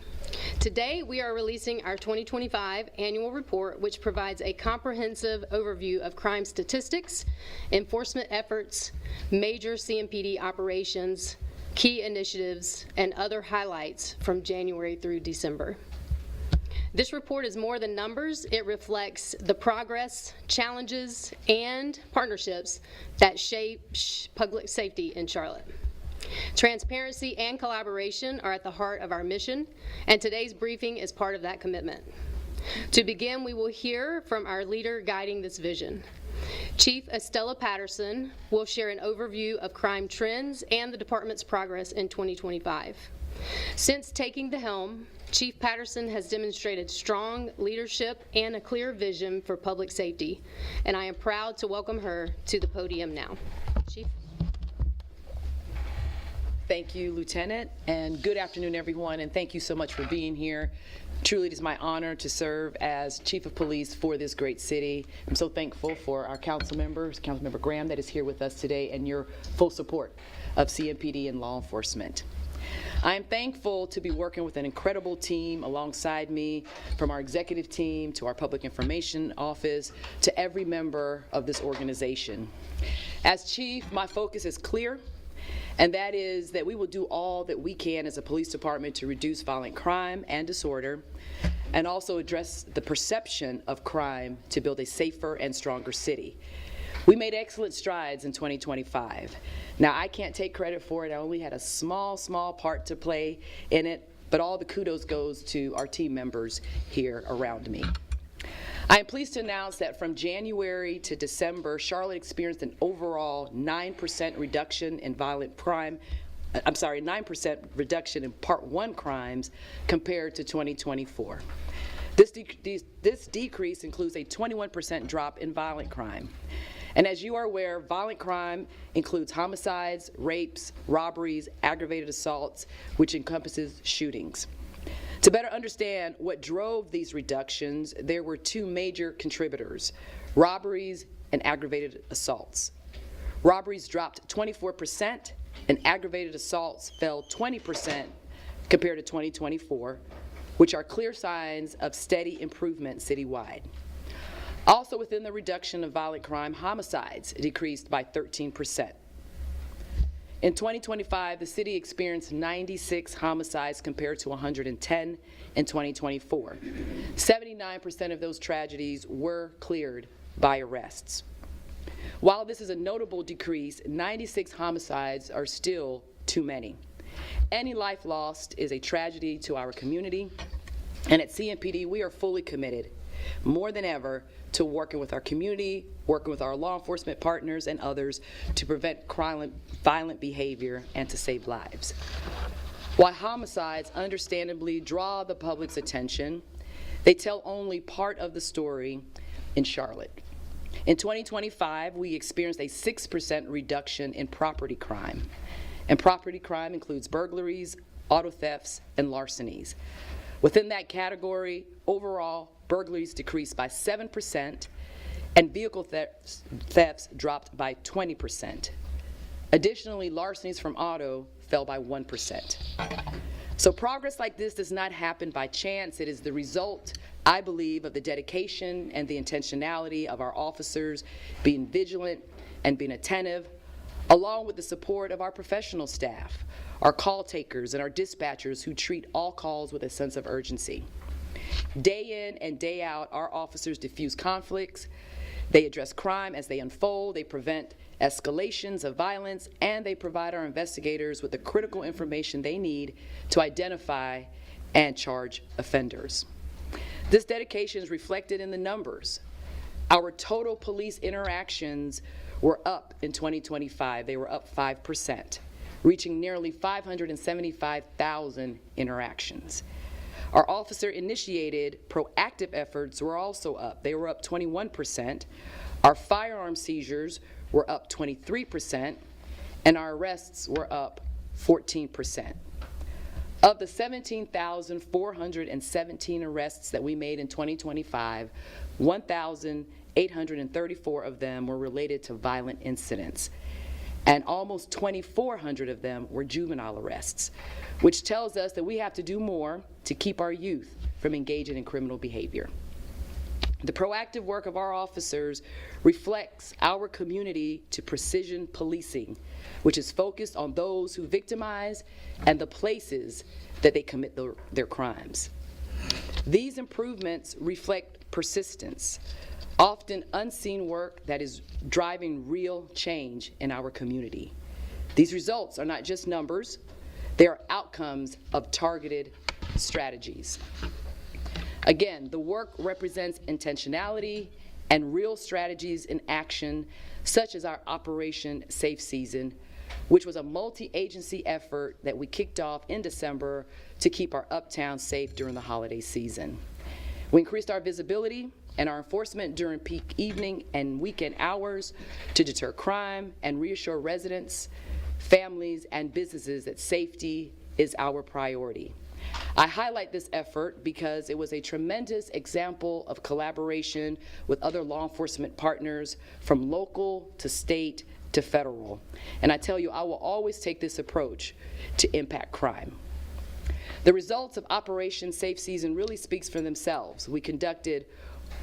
Today, we are releasing our 2025 annual report, which provides a comprehensive overview of crime statistics, enforcement efforts, major CMPD operations, key initiatives, and other highlights from January through December. This report is more than numbers. It reflects the progress, challenges, and partnerships that shape public safety in Charlotte. Transparency and collaboration are at the heart of our mission, and today's briefing is part of that commitment. To begin, we will hear from our leader guiding this vision. Chief Estella Patterson will share an overview of crime trends and the department's progress in 2025. Since taking the helm, Chief Patterson has demonstrated strong leadership and a clear vision for public safety, and I am proud to welcome her to the podium now. Chief. Thank you, Lieutenant, and good afternoon, everyone, and thank you so much for being here. Truly, it is my honor to serve as Chief of Police for this great city. I'm so thankful for our council members, Councilmember Graham that is here with us today, and your full support of CMPD and law enforcement. I am thankful to be working with an incredible team alongside me, from our executive team to our public information office to every member of this organization. As Chief, my focus is clear, and that is that we will do all that we can as a police department to reduce violent crime and disorder, and also address the perception of crime to build a safer and stronger city. We made excellent strides in 2025. Now, I can't take credit for it. I only had a small part to play in it, but all the kudos goes to our team members here around me. I am pleased to announce that from January to December, Charlotte experienced an overall 9% reduction in violent crime. 9% reduction in Part 1 crimes compared to 2024. This decrease includes a 21% drop in violent crime. And as you are aware, violent crime includes homicides, rapes, robberies, aggravated assaults, which encompasses shootings. To better understand what drove these reductions, there were two major contributors: robberies and aggravated assaults. Robberies dropped 24%, and aggravated assaults fell 20% compared to 2024, which are clear signs of steady improvement citywide. Also within the reduction of violent crime, homicides decreased by 13%. In 2025, the city experienced 96 homicides compared to 110 in 2024. 79% of those tragedies were cleared by arrests. While this is a notable decrease, 96 homicides are still too many. Any life lost is a tragedy to our community, and at CMPD, we are fully committed, more than ever, to working with our community, working with our law enforcement partners and others to prevent violent behavior and to save lives. While homicides understandably draw the public's attention, they tell only part of the story in Charlotte. In 2025, we experienced a 6% reduction in property crime. And property crime includes burglaries, auto thefts, and larcenies. Within that category, overall, burglaries decreased by 7%, and vehicle thefts dropped by 20%. Additionally, larcenies from auto fell by 1%. So progress like this does not happen by chance. It is the result, I believe, of the dedication and the intentionality of our officers being vigilant and being attentive, along with the support of our professional staff, our call takers, and our dispatchers who treat all calls with a sense of urgency. Day in and day out, our officers diffuse conflicts, they address crime as they unfold, they prevent escalations of violence, and they provide our investigators with the critical information they need to identify and charge offenders. This dedication is reflected in the numbers. Our total police interactions were up in 2025. They were up 5%, reaching nearly 575,000 interactions. Our officer-initiated proactive efforts were also up. They were up 21%. Our firearm seizures were up 23%, and our arrests were up 14%. Of the 17,417 arrests that we made in 2025, 1,834 of them were related to violent incidents, and almost 2,400 of them were juvenile arrests, which tells us that we have to do more to keep our youth from engaging in criminal behavior. The proactive work of our officers reflects our community to precision policing, which is focused on those who victimize and the places that they commit their crimes. These improvements reflect persistence, often unseen work that is driving real change in our community. These results are not just numbers, they are outcomes of targeted strategies. Again, the work represents intentionality and real strategies in action, such as our Operation Safe Season, which was a multi-agency effort that we kicked off in December to keep our uptown safe during the holiday season. We increased our visibility and our enforcement during peak evening and weekend hours to deter crime and reassure residents, families, and businesses that safety is our priority. I highlight this effort because it was a tremendous example of collaboration with other law enforcement partners from local to state to federal. And I tell you, I will always take this approach to impact crime. The results of Operation Safe Season really speaks for themselves. We conducted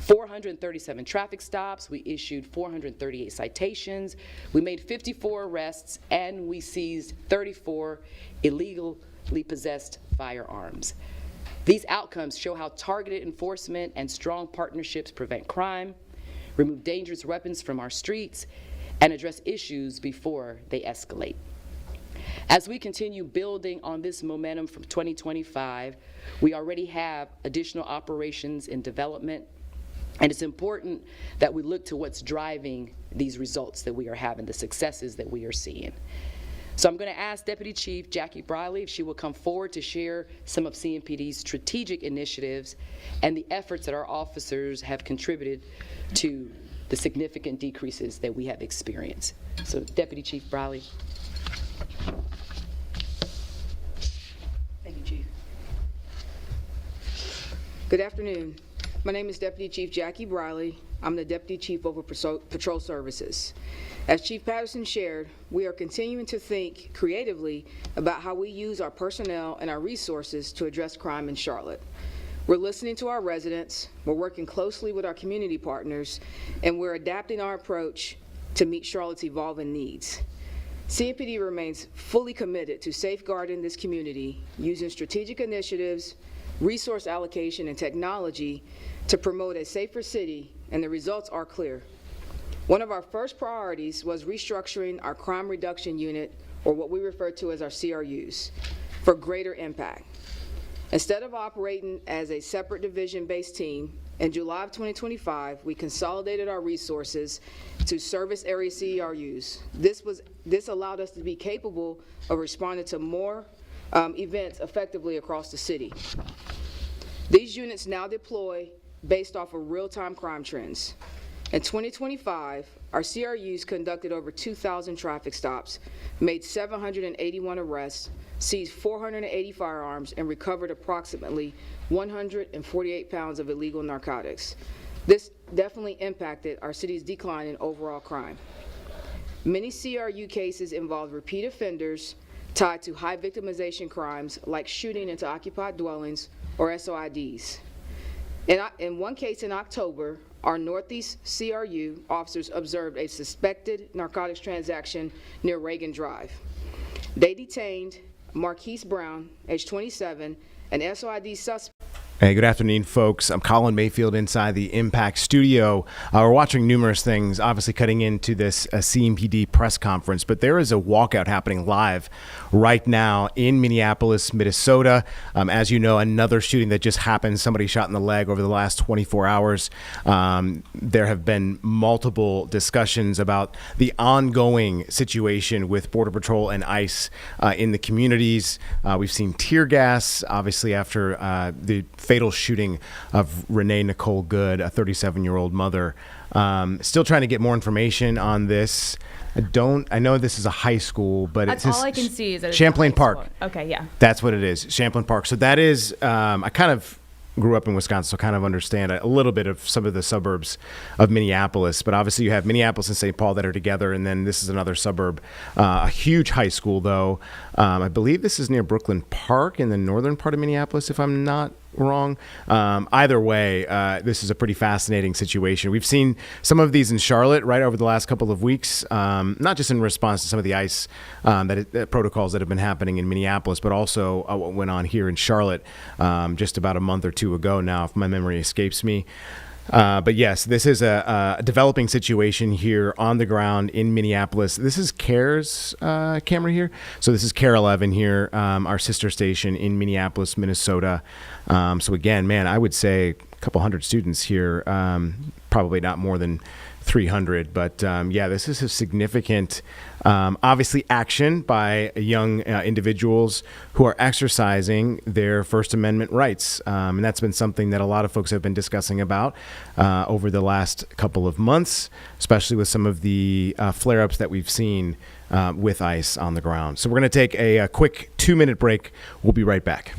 437 traffic stops, we issued 438 citations, we made 54 arrests, and we seized 34 illegally possessed firearms. These outcomes show how targeted enforcement and strong partnerships prevent crime, remove dangerous weapons from our streets, and address issues before they escalate. As we continue building on this momentum from 2025, we already have additional operations in development, and it's important that we look to what's driving these results that we are having, the successes that we are seeing. So I'm going to ask Deputy Chief Jackie Briley if she will come forward to share some of CMPD's strategic initiatives and the efforts that our officers have contributed to the significant decreases that we have experienced. So Deputy Chief Briley. Thank you, Chief. Good afternoon. My name is Deputy Chief Jackie Briley. I'm the Deputy Chief over Patrol Services. As Chief Patterson shared, we are continuing to think creatively about how we use our personnel and our resources to address crime in Charlotte. We're listening to our residents, we're working closely with our community partners, and we're adapting our approach to meet Charlotte's evolving needs. CMPD remains fully committed to safeguarding this community using strategic initiatives, resource allocation, and technology to promote a safer city, and the results are clear. One of our first priorities was restructuring our crime reduction unit, or what we refer to as our CRUs, for greater impact. Instead of operating as a separate division-based team, in July of 2025, we consolidated our resources to service area CRUs. This allowed us to be capable of responding to more events effectively across the city. These units now deploy based off of real-time crime trends. In 2025, our CRUs conducted over 2,000 traffic stops, made 781 arrests, seized 480 firearms, and recovered approximately 148 pounds of illegal narcotics. This definitely impacted our city's decline in overall crime. Many CRU cases involved repeat offenders tied to high victimization crimes like shooting into occupied dwellings or SOIDs. In one case in October, our Northeast CRU officers observed a suspected narcotics transaction near Reagan Drive. They detained Marquise Brown, age 27, an SOID suspect. Hey, good afternoon, folks. I'm Colin Mayfield inside the Impact Studio. We're watching numerous things, obviously cutting into this CMPD press conference, but there is a walkout happening live right now in Minneapolis, Minnesota. As you know, another shooting that just happened, somebody shot in the leg over the last 24 hours. There have been multiple discussions about the ongoing situation with Border Patrol and ICE in the communities. We've seen tear gas, obviously, after the fatal shooting of Renee Nicole Good, a 37-year-old mother. Still trying to get more information on this. I know this is a high school, but That's it's all I can see is that it's Champlain a high school. Park. Okay, yeah. That's what it is, Champlain Park. So that is, I kind of grew up in Wisconsin, so kind of understand a little bit of some of the suburbs of Minneapolis. But obviously you have Minneapolis and St. Paul that are together, and then this is another suburb. A huge high school, though. I believe this is near Brooklyn Park in the northern part of Minneapolis, if I'm not wrong. Either way, this is a pretty fascinating situation. We've seen some of these in Charlotte right over the last couple of weeks, not just in response to some of the ICE protocols that have been happening in Minneapolis, but also what went on here in Charlotte just about a month or two ago now, if my memory escapes me. But yes, this is a developing situation here on the ground in Minneapolis. This is CARE's camera here. So this is CARE 11 here, our sister station in Minneapolis, Minnesota. So again, man, I would say a couple hundred students here, probably not more than 300. But yeah, this is a significant, obviously, action by young individuals who are exercising their First Amendment rights. And that's been something that a lot of folks have been discussing about over the last couple of months, especially with some of the flare-ups that we've seen with ICE on the ground. So we're going to take a quick 2-minute break. We'll be right back.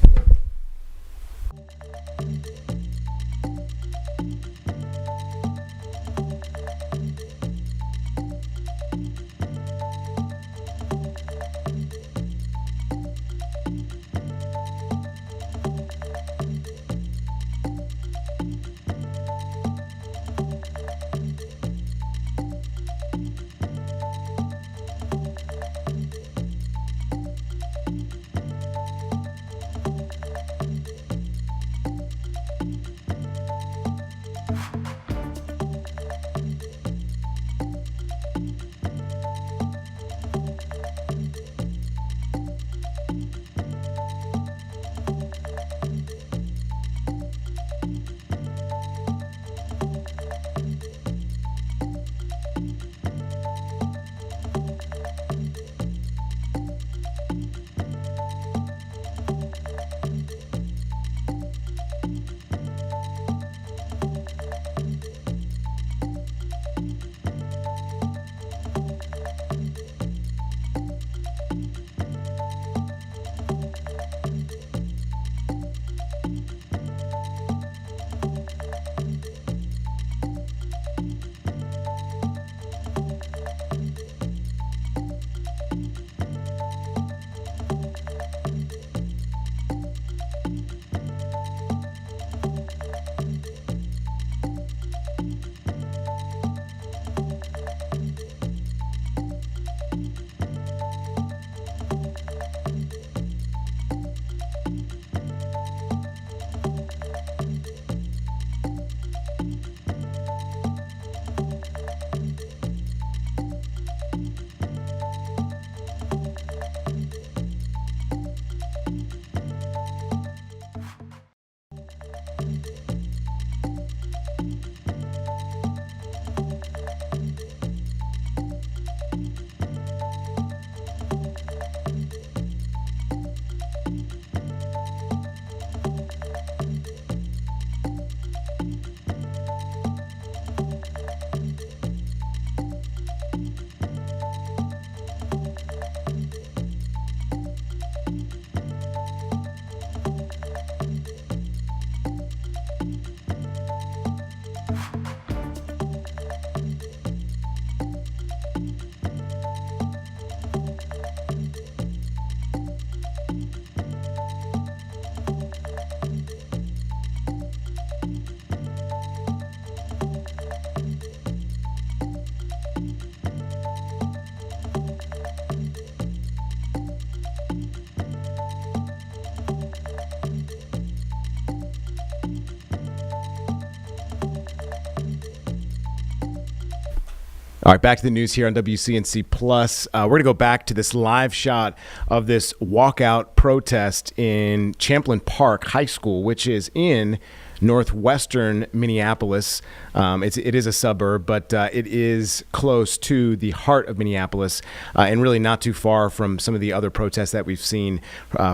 All right, back to the news here on WCNC Plus. We're going to go back to this live shot of this walkout protest in Champlain Park High School, which is in northwestern Minneapolis. It is a suburb, but it is close to the heart of Minneapolis and really not too far from some of the other protests that we've seen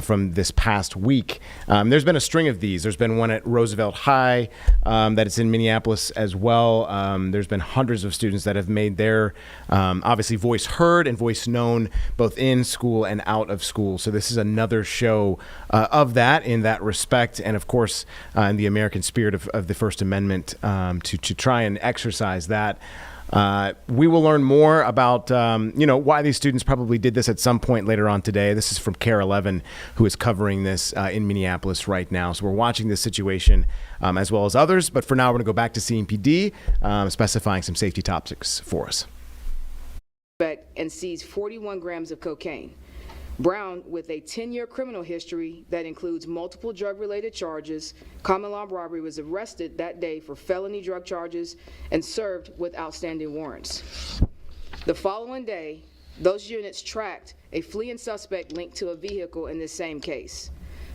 from this past week. There's been a string of these. There's been one at Roosevelt High that is in Minneapolis as well. There's been hundreds of students that have made their obviously voice heard and voice known both in school and out of school. So this is another show of that in that respect, and of course in the American spirit of the First Amendment to try and exercise that We will learn more about, why these students probably did this at some point later on today. This is from KARE 11, who is covering this in Minneapolis right now. So we're watching this situation as well as others. But for now, we're going to go back to CMPD, specifying some safety topics for us. And seized 41 grams of cocaine. Brown, with a 10-year criminal history that includes multiple drug-related charges, common law robbery, was arrested that day for felony drug charges and served with outstanding warrants. The following day, those units tracked a fleeing suspect linked to a vehicle in this same case.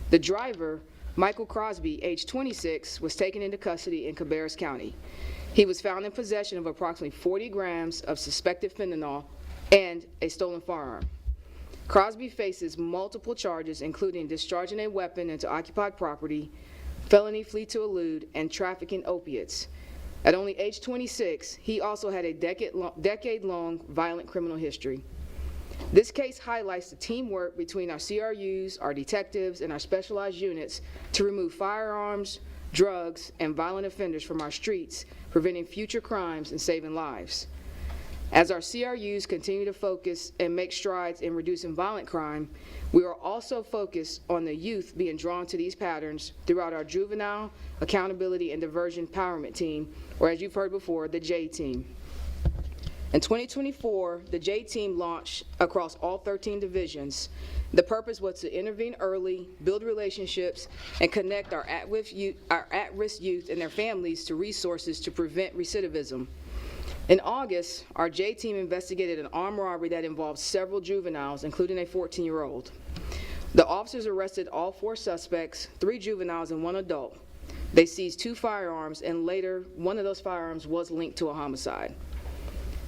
The driver, Michael Crosby, age 26, was taken into custody in Cabarrus County. He was found in possession of approximately 40 grams of suspected fentanyl and a stolen firearm. Crosby faces multiple charges, including discharging a weapon into occupied property, felony flee to elude, and trafficking opiates. At only age 26, he also had a decade-long violent criminal history. This case highlights the teamwork between our CRUs, our detectives, and our specialized units to remove firearms, drugs, and violent offenders from our streets, preventing future crimes and saving lives. As our CRUs continue to focus and make strides in reducing violent crime, we are also focused on the youth being drawn to these patterns throughout our Juvenile Accountability and Diversion Empowerment Team, or as you've heard before, the J Team. In 2024, the J Team launched across all 13 divisions. The purpose was to intervene early, build relationships, and connect our at-risk youth and their families to resources to prevent recidivism. In August, our J Team investigated an armed robbery that involved several juveniles, including a 14-year-old. The officers arrested all 4 suspects, 3 juveniles and 1 adult. They seized 2 firearms, and later, one of those firearms was linked to a homicide.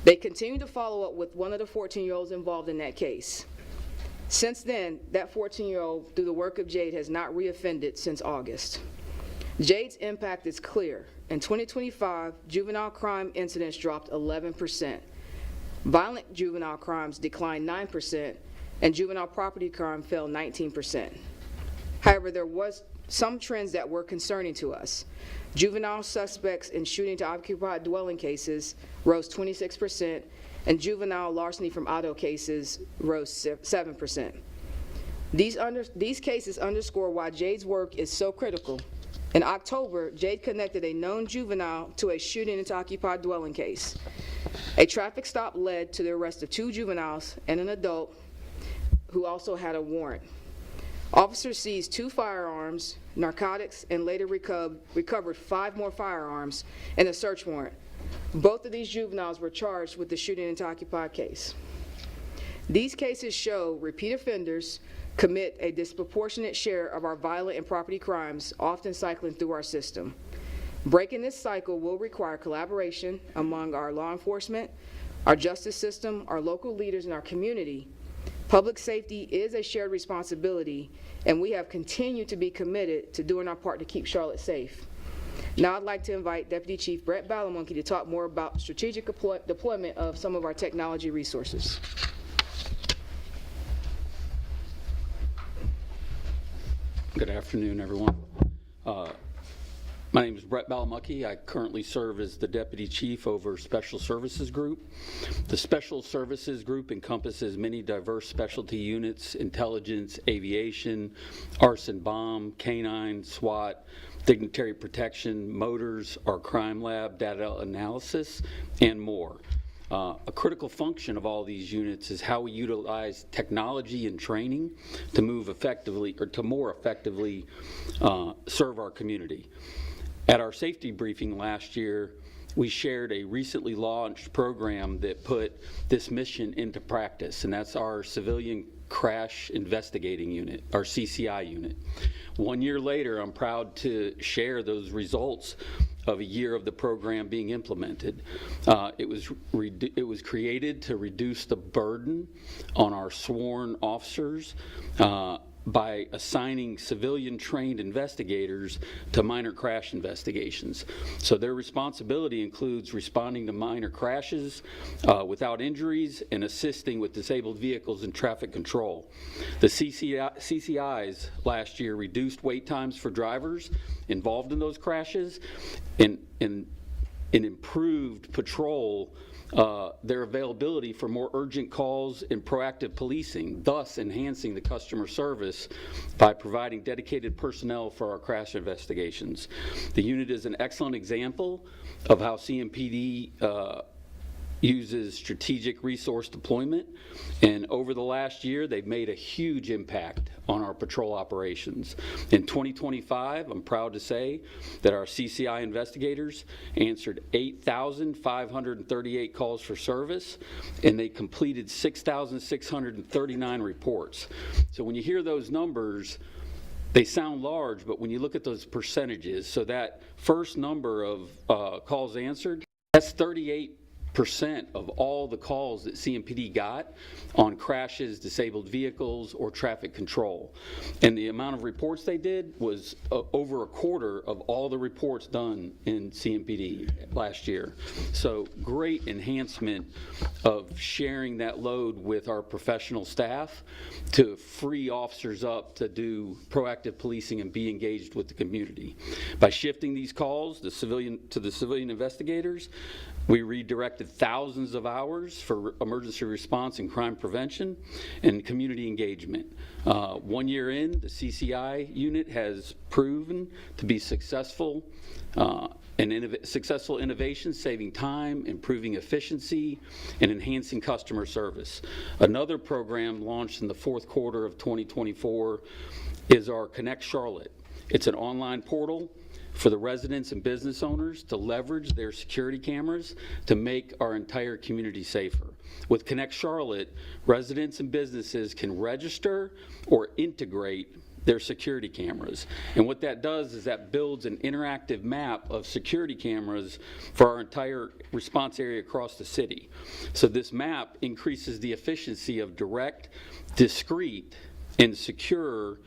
They continued to follow up with one of the 14-year-olds involved in that case. Since then, that 14-year-old, through the work of Jade, has not reoffended since August. Jade's impact is clear. In 2025, juvenile crime incidents dropped 11%. Violent juvenile crimes declined 9%, and juvenile property crime fell 19%. However, there was some trends that were concerning to us. Juvenile suspects in shooting to occupied dwelling cases rose 26%, and juvenile larceny from auto cases rose 7%. These cases underscore why Jade's work is so critical. In October, Jade connected a known juvenile to a shooting into occupied dwelling case. A traffic stop led to the arrest of 2 juveniles and an adult who also had a warrant. Officers seized 2 firearms, narcotics, and later recovered 5 more firearms in a search warrant. Both of these juveniles were charged with the shooting into occupied case. These cases show repeat offenders commit a disproportionate share of our violent and property crimes, often cycling through our system. Breaking this cycle will require collaboration among our law enforcement, our justice system, our local leaders, and our community. Public safety is a shared responsibility, and we have continued to be committed to doing our part to keep Charlotte safe. Now I'd like to invite Deputy Chief Brett Balamonkey to talk more about strategic deployment of some of our technology resources. Good afternoon, everyone. My name is Brett Balamucky. I currently serve as the Deputy Chief over Special Services Group. The Special Services Group encompasses many diverse specialty units: intelligence, aviation, arson bomb, canine, SWAT, dignitary protection, motors, our crime lab, data analysis, and more. A critical function of all these units is how we utilize technology and training to move effectively, or to more effectively serve our community. At our safety briefing last year, we shared a recently launched program that put this mission into practice, and that's our Civilian Crash Investigating Unit, our CCI unit. 1 year later, I'm proud to share those results of a year of the program being implemented. It was created to reduce the burden on our sworn officers by assigning civilian trained investigators to minor crash investigations. So their responsibility includes responding to minor crashes without injuries and assisting with disabled vehicles and traffic control. The CCIs last year reduced wait times for drivers involved in those crashes and improved patrol their availability for more urgent calls and proactive policing, thus enhancing the customer service by providing dedicated personnel for our crash investigations. The unit is an excellent example of how CMPD uses strategic resource deployment, and over the last year they've made a huge impact on our patrol operations. In 2025, I'm proud to say that our CCI investigators answered 8,538 calls for service, and they completed 6,639 reports. So when you hear those numbers, they sound large, but when you look at those percentages, so that first number of calls answered, that's 38% of all the calls that CMPD got on crashes, disabled vehicles, or traffic control. And the amount of reports they did was over a quarter of all the reports done in CMPD last year. So great enhancement of sharing that load with our professional staff to free officers up to do proactive policing and be engaged with the community. By shifting these calls to the civilian investigators, we redirected thousands of hours for emergency response and crime prevention and community engagement. 1 year in, the CCI unit has proven to be successful successful innovation, saving time, improving efficiency, and enhancing customer service. Another program launched in the fourth quarter of 2024 is our Connect Charlotte. It's an online portal for the residents and business owners to leverage their security cameras to make our entire community safer. With Connect Charlotte, residents and businesses can register or integrate their security cameras. And what that does is that builds an interactive map of security cameras for our entire response area across the city. So this map increases the efficiency of direct, discrete, and secure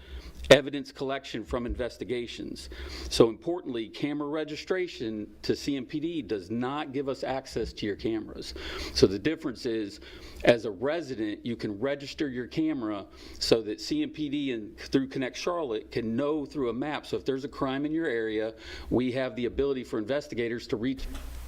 evidence collection from investigations. So importantly, camera registration to CMPD does not give us access to your cameras. So the difference is, as a resident, you can register your camera so that CMPD and through Connect Charlotte can know through a map. So if there's a crime in your area, we have the ability for investigators to reach.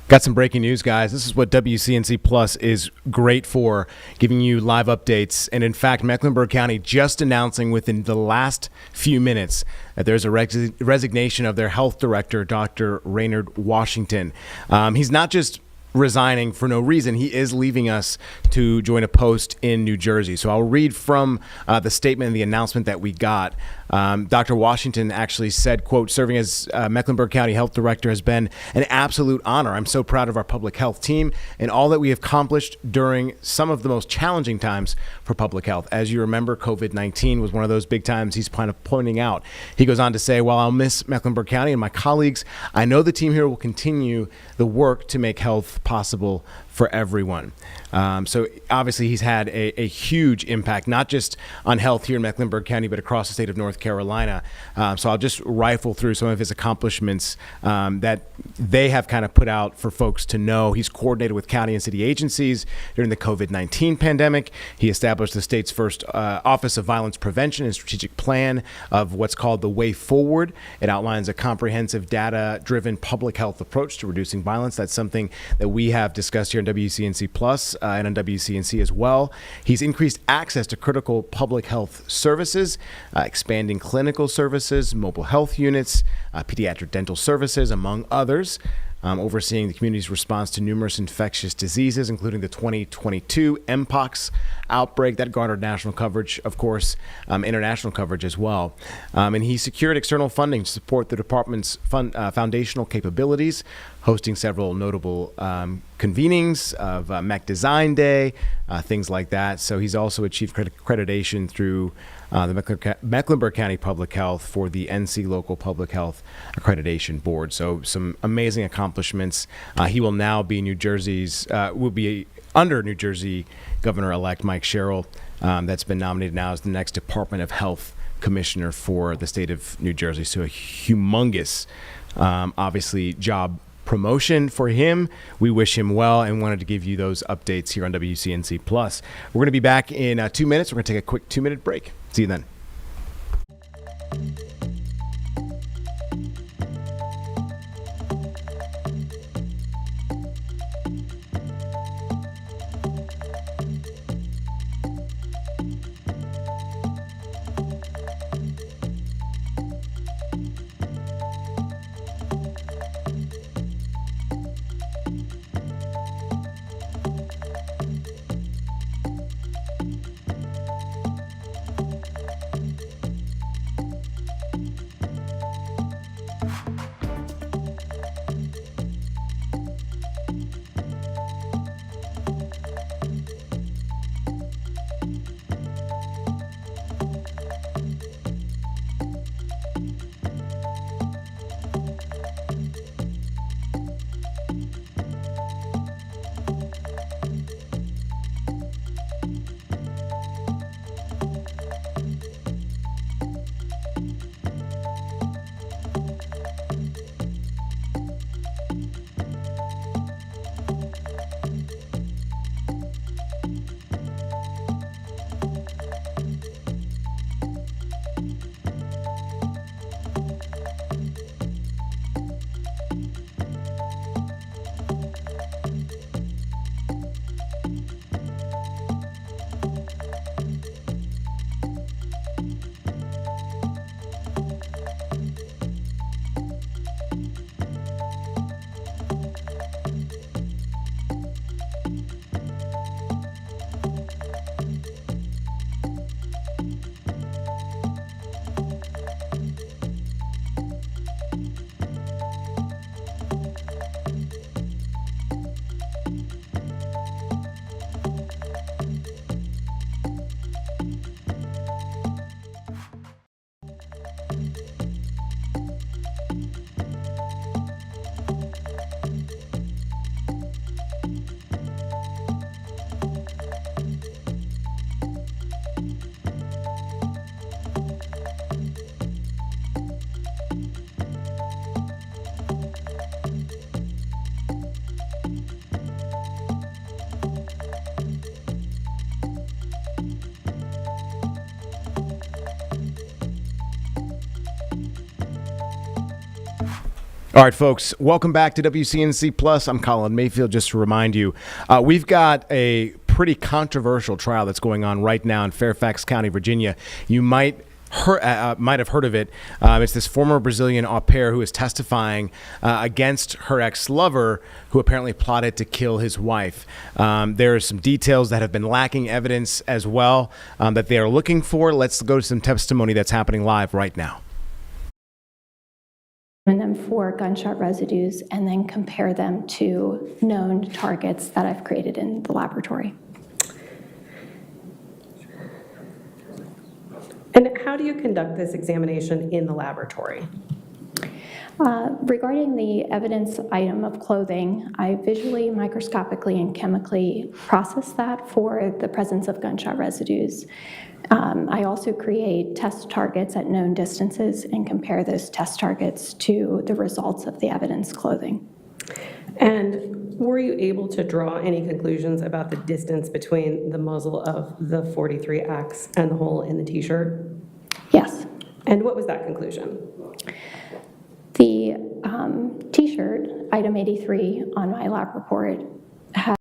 Got some breaking news, guys. This is what WCNC Plus is great for, giving you live updates. And in fact, Mecklenburg County just announcing within the last few minutes that there's a resignation of their health director, Dr. Raynard Washington. He's not just resigning for no reason. He is leaving us to join a post in New Jersey. So I'll read from the statement and the announcement that we got. Dr. Washington actually said, quote, "Serving as Mecklenburg County Health Director has been an absolute honor. I'm so proud of our public health team and all that we have accomplished during some of the most challenging times for public health. As you remember, COVID-19 was one of those big times he's kind of pointing out." He goes on to say, "While I'll miss Mecklenburg County and my colleagues, I know the team here will continue the work to make health possible for everyone." So obviously he's had a huge impact, not just on health here in Mecklenburg County, but across the state of North Carolina. So I'll just rifle through some of his accomplishments that they have kind of put out for folks to know. He's coordinated with county and city agencies during the COVID-19 pandemic. He established the state's first Office of Violence Prevention and Strategic Plan of what's called the Way Forward. It outlines a comprehensive data-driven public health approach to reducing violence. That's something that we have discussed here on WCNC Plus and on WCNC as well. He's increased access to critical public health services, expanding clinical services, mobile health units, pediatric dental services, among others. Overseeing the community's response to numerous infectious diseases, including the 2022 Mpox outbreak that garnered national coverage, of course, international coverage as well. And he secured external funding to support the department's foundational capabilities, hosting several notable convenings of MEC Design Day, things like that. So he's also achieved accreditation through the Mecklenburg County Public Health for the NC Local Public Health Accreditation Board. So some amazing accomplishments. He will now be will be under New Jersey Governor-elect Mike Sherrill, that's been nominated now as the next Department of Health Commissioner for the state of New Jersey. So a humongous, obviously, job promotion for him. We wish him well and wanted to give you those updates here on WCNC Plus. We're going to be back in 2 minutes. We're going to take a quick 2-minute break. See you then. All right, folks, welcome back to WCNC Plus. I'm Colin Mayfield. Just to remind you, we've got a pretty controversial trial that's going on right now in Fairfax County, Virginia. You might have heard of it. It's this former Brazilian au pair who is testifying against her ex-lover, who apparently plotted to kill his wife. There are some details that have been lacking evidence as well that they are looking for. Let's go to some testimony that's happening live right now. Them for gunshot residues and then compare them to known targets that I've created in the laboratory. And how do you conduct this examination in the laboratory? Regarding the evidence item of clothing, I visually, microscopically, and chemically process that for the presence of gunshot residues. I also create test targets at known distances and compare those test targets to the results of the evidence clothing. And were you able to draw any conclusions about the distance between the muzzle of the .43X and the hole in the t-shirt? Yes. And what was that conclusion? The t-shirt, item 83 on my lab report, has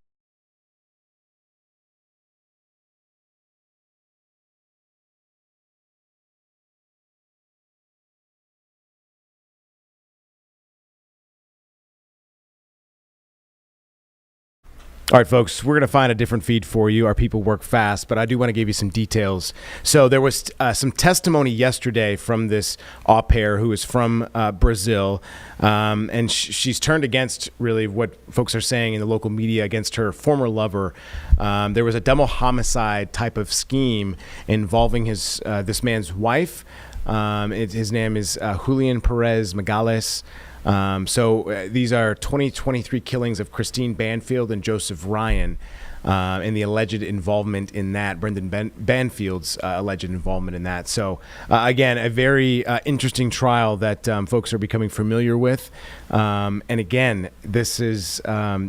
All right, folks, we're going to find a different feed for you. Our people work fast, but I do want to give you some details. So there was some testimony yesterday from this au pair who is from Brazil, and she's turned against really what folks are saying in the local media against her former lover. There was a double homicide type of scheme involving this man's wife. His name is Julian Perez Magalhães. So these are 2023 killings of Christine Banfield and Joseph Ryan, and the alleged involvement in that, Brendan Banfield's alleged involvement in that. So again, a very interesting trial that folks are becoming familiar with. And again, this is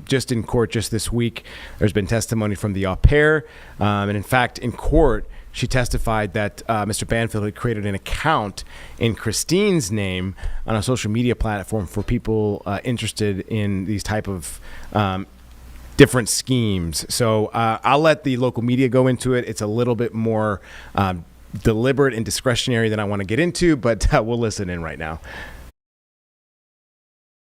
just in court just this week. There's been testimony from the au pair, and in fact, in court, she testified that Mr. Banfield had created an account in Christine's name on a social media platform for people interested in these type of different schemes. So I'll let the local media go into it. It's a little bit more deliberate and discretionary than I want to get into, but we'll listen in right now.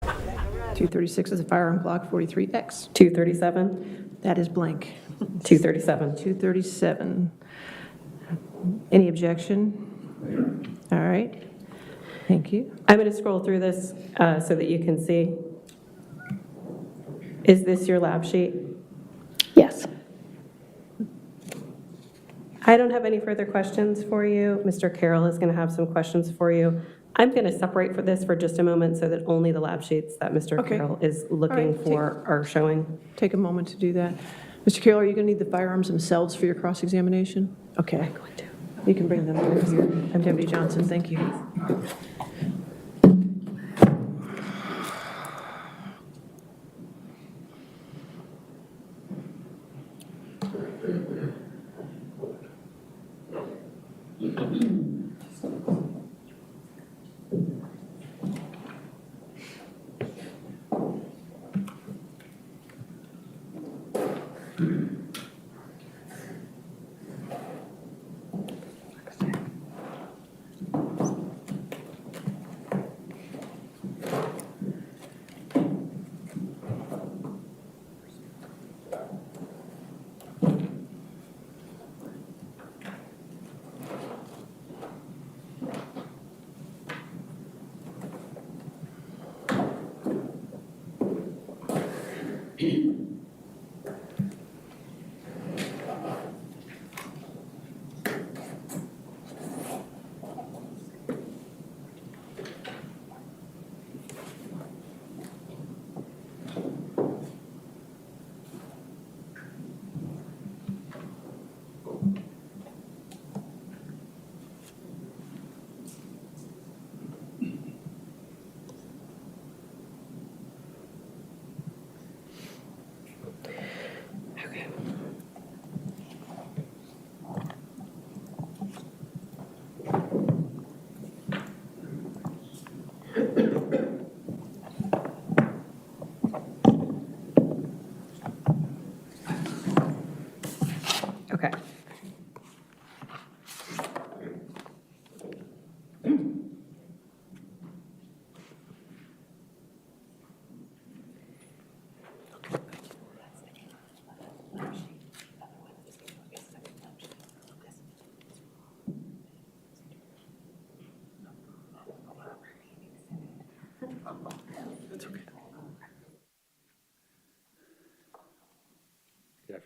236 is a firearm Glock 43X. 237? That is blank. 237. 237. Any objection? All right. Thank you. I'm going to scroll through this so that you can see. Is this your lab sheet? Yes. I don't have any further questions for you. Mr. Carroll is going to have some questions for you. I'm going to separate for this for just a moment so that only the lab sheets that Mr. Okay. Carroll is looking All right, for are showing. Take a moment to do that. Mr. Carroll, are you going to need the firearms themselves for your cross-examination? Okay. I'm going to. You can bring them over here. I'm Deputy Johnson. Thank you.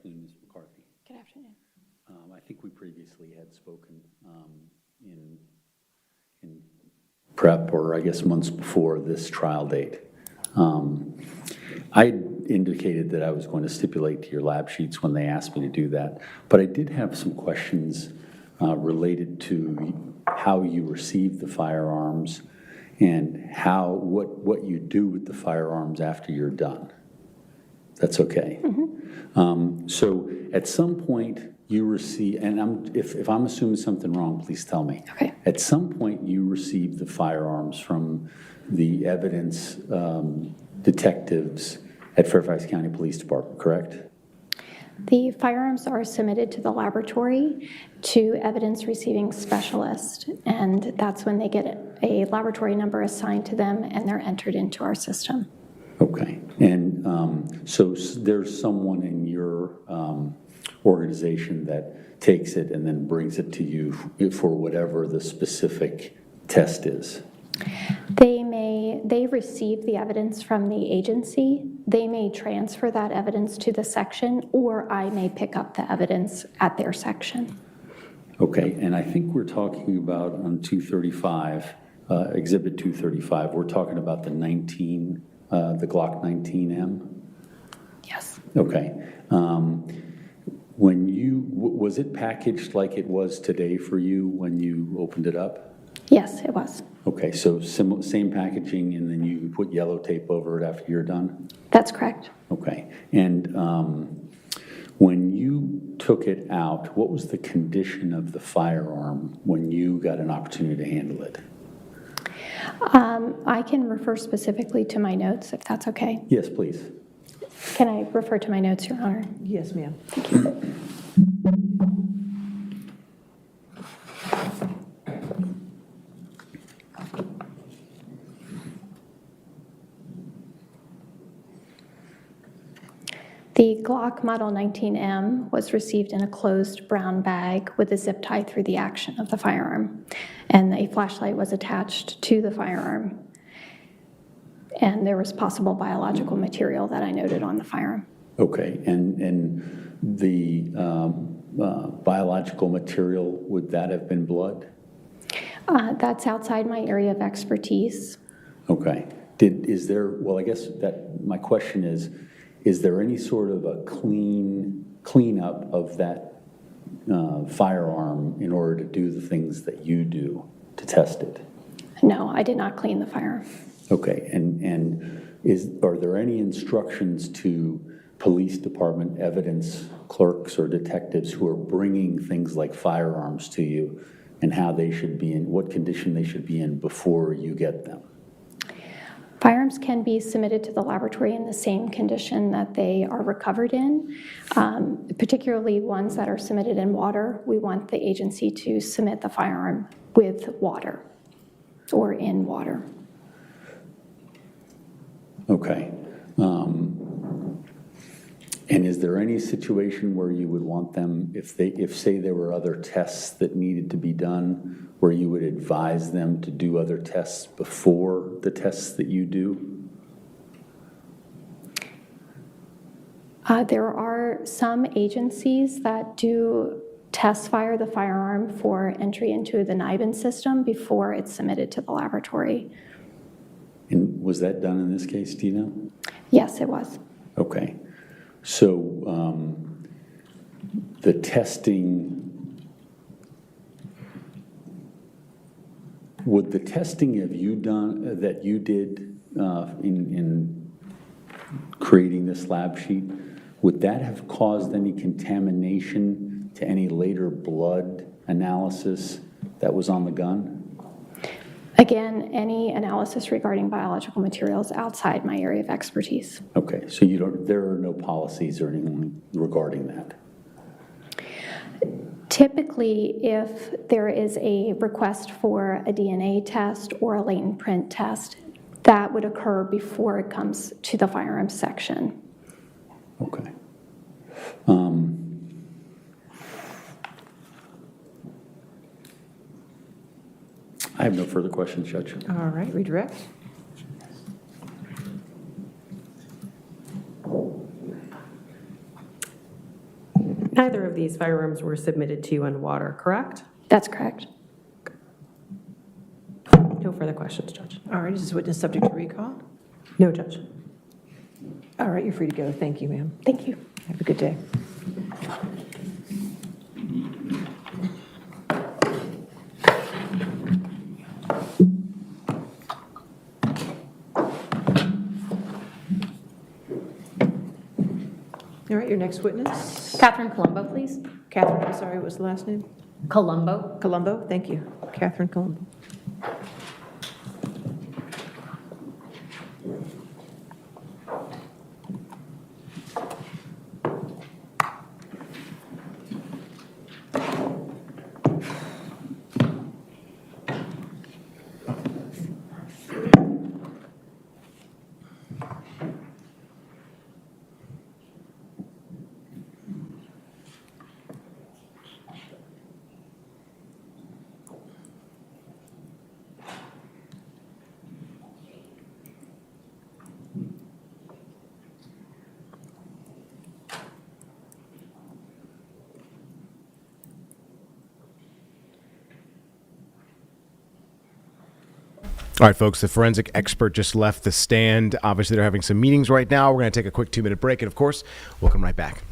afternoon, Ms. McCarthy. Good afternoon. I think we previously had spoken in prep, or I guess months before this trial date. I indicated that I was going to stipulate to your lab sheets when they asked me to do that, but I did have some questions related to how you receive the firearms and what you do with the firearms after you're done. That's okay. So at some point you receive, and if I'm assuming something wrong, please tell me. Okay. At some point you receive the firearms from the evidence detectives at Fairfax County Police Department, correct? The firearms are submitted to the laboratory to evidence receiving specialist, and that's when they get a laboratory number assigned to them and they're entered into our system. Okay. And so there's someone in your organization that takes it and then brings it to you for whatever the specific test is? They receive the evidence from the agency. They may transfer that evidence to the section, or I may pick up the evidence at their section. Okay, and I think we're talking about on 235, Exhibit 235, we're talking about the Glock 19M? Yes. Okay. Was it packaged like it was today for you when you opened it up? Yes, it was. Okay, so same packaging, and then you put yellow tape over it after you're done? That's correct. Okay. And when you took it out, what was the condition of the firearm when you got an opportunity to handle it? I can refer specifically to my notes, if that's okay. Yes, please. Can I refer to my notes, Your Honor? Yes, ma'am. Thank you. The Glock Model 19M was received in a closed brown bag with a zip tie through the action of the firearm, and a flashlight was attached to the firearm. And there was possible biological material that I noted on the firearm. Okay, and the biological material, would that have been blood? That's outside my area of expertise. Okay. Well, I guess that my question is there any sort of a cleanup of that firearm in order to do the things that you do to test it? No, I did not clean the firearm. Okay, and are there any instructions to police department evidence clerks or detectives who are bringing things like firearms to you and how they should be in, what condition they should be in before you get them? Firearms can be submitted to the laboratory in the same condition that they are recovered in, particularly ones that are submitted in water. We want the agency to submit the firearm with water or in water. Okay. And is there any situation where you would want them, if say there were other tests that needed to be done, where you would advise them to do other tests before the tests that you do? There are some agencies that do fire the firearm for entry into the NIBIN system before it's submitted to the laboratory. And was that done in this case, do you know? Yes, it was. Okay. So the testing, would the testing have you done that you did in creating this lab sheet, would that have caused any contamination to any later blood analysis that was on the gun? Again, any analysis regarding biological materials outside my area of expertise. Okay, so there are no policies or anything regarding that? Typically, if there is a request for a DNA test or a latent print test, that would occur before it comes to the firearms section. Okay. I have no further questions, Judge. All right, redirect. Neither of these firearms were submitted to you in water, correct? That's correct. No further questions, Judge. All right, is this witness subject to recall? No, Judge. All right, you're free to go. Thank you, ma'am. Thank you. Have a good day. All right, your next witness. Catherine Colombo, please. Catherine, I'm sorry, what was the last name? Colombo. Colombo, thank you. Catherine Colombo. All right, folks, the forensic expert just left the stand. Obviously, they're having some meetings right now. We're going to take a quick 2-minute break, and of course, we'll come right back.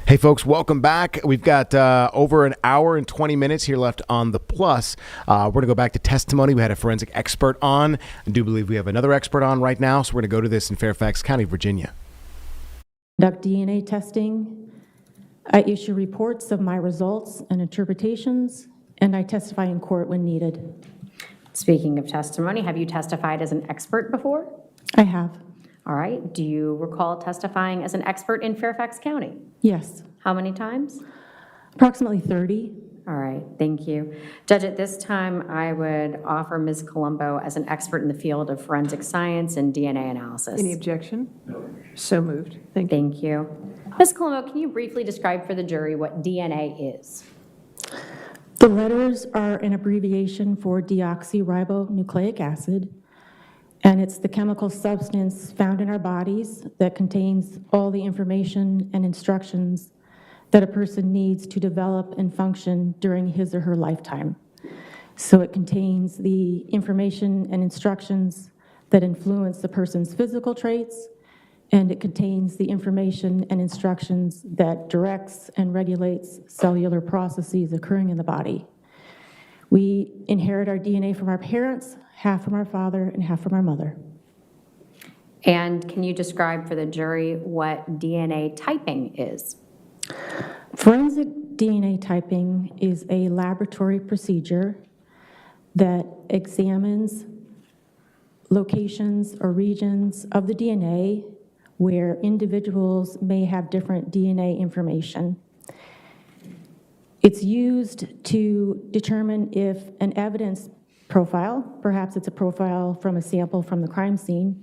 Hey, folks, welcome back. We've got over an hour and 20 minutes here left on the Plus. We're going to go back to testimony. We had a forensic expert on. I do believe we have another expert on right now, so we're going to go to this in Fairfax County, Virginia. Conduct DNA testing. I issue reports of my results and interpretations, and I testify in court when needed. Speaking of testimony, have you testified as an expert before? I have. All right. Do you recall testifying as an expert in Fairfax County? Yes. How many times? Approximately 30. All right. Thank you. Judge, at this time, I would offer Ms. Colombo as an expert in the field of forensic science and DNA analysis. Any objection? So moved. Thank you. Thank you. Ms. Colombo, can you briefly describe for the jury what DNA is? The letters are an abbreviation for deoxyribonucleic acid, and it's the chemical substance found in our bodies that contains all the information and instructions that a person needs to develop and function during his or her lifetime. So it contains the information and instructions that influence the person's physical traits, and it contains the information and instructions that directs and regulates cellular processes occurring in the body. We inherit our DNA from our parents, half from our father and half from our mother. And can you describe for the jury what DNA typing is? Forensic DNA typing is a laboratory procedure that examines locations or regions of the DNA where individuals may have different DNA information. It's used to determine if an evidence profile, perhaps it's a profile from a sample from the crime scene,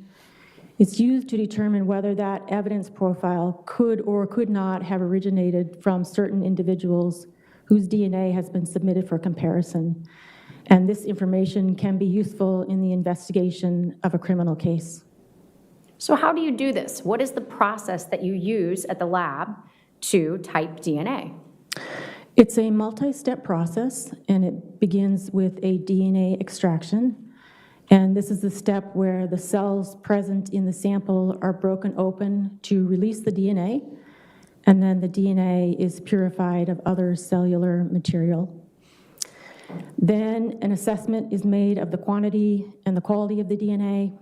it's used to determine whether that evidence profile could or could not have originated from certain individuals whose DNA has been submitted for comparison. And this information can be useful in the investigation of a criminal case. So how do you do this? What is the process that you use at the lab to type DNA? It's a multi-step process, and it begins with a DNA extraction. And this is the step where the cells present in the sample are broken open to release the DNA, and then the DNA is purified of other cellular material. Then an assessment is made of the quantity and the quality of the DNA.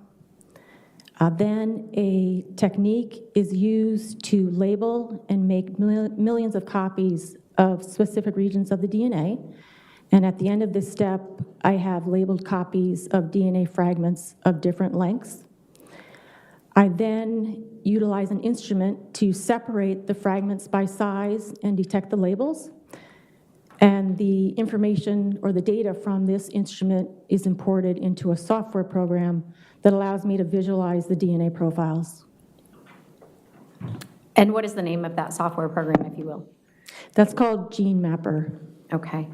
Then a technique is used to label and make millions of copies of specific regions of the DNA. And at the end of this step, I have labeled copies of DNA fragments of different lengths. I then utilize an instrument to separate the fragments by size and detect the labels. And the information or the data from this instrument is imported into a software program that allows me to visualize the DNA profiles. And what is the name of that software program, if you will? That's called Gene Mapper. Okay.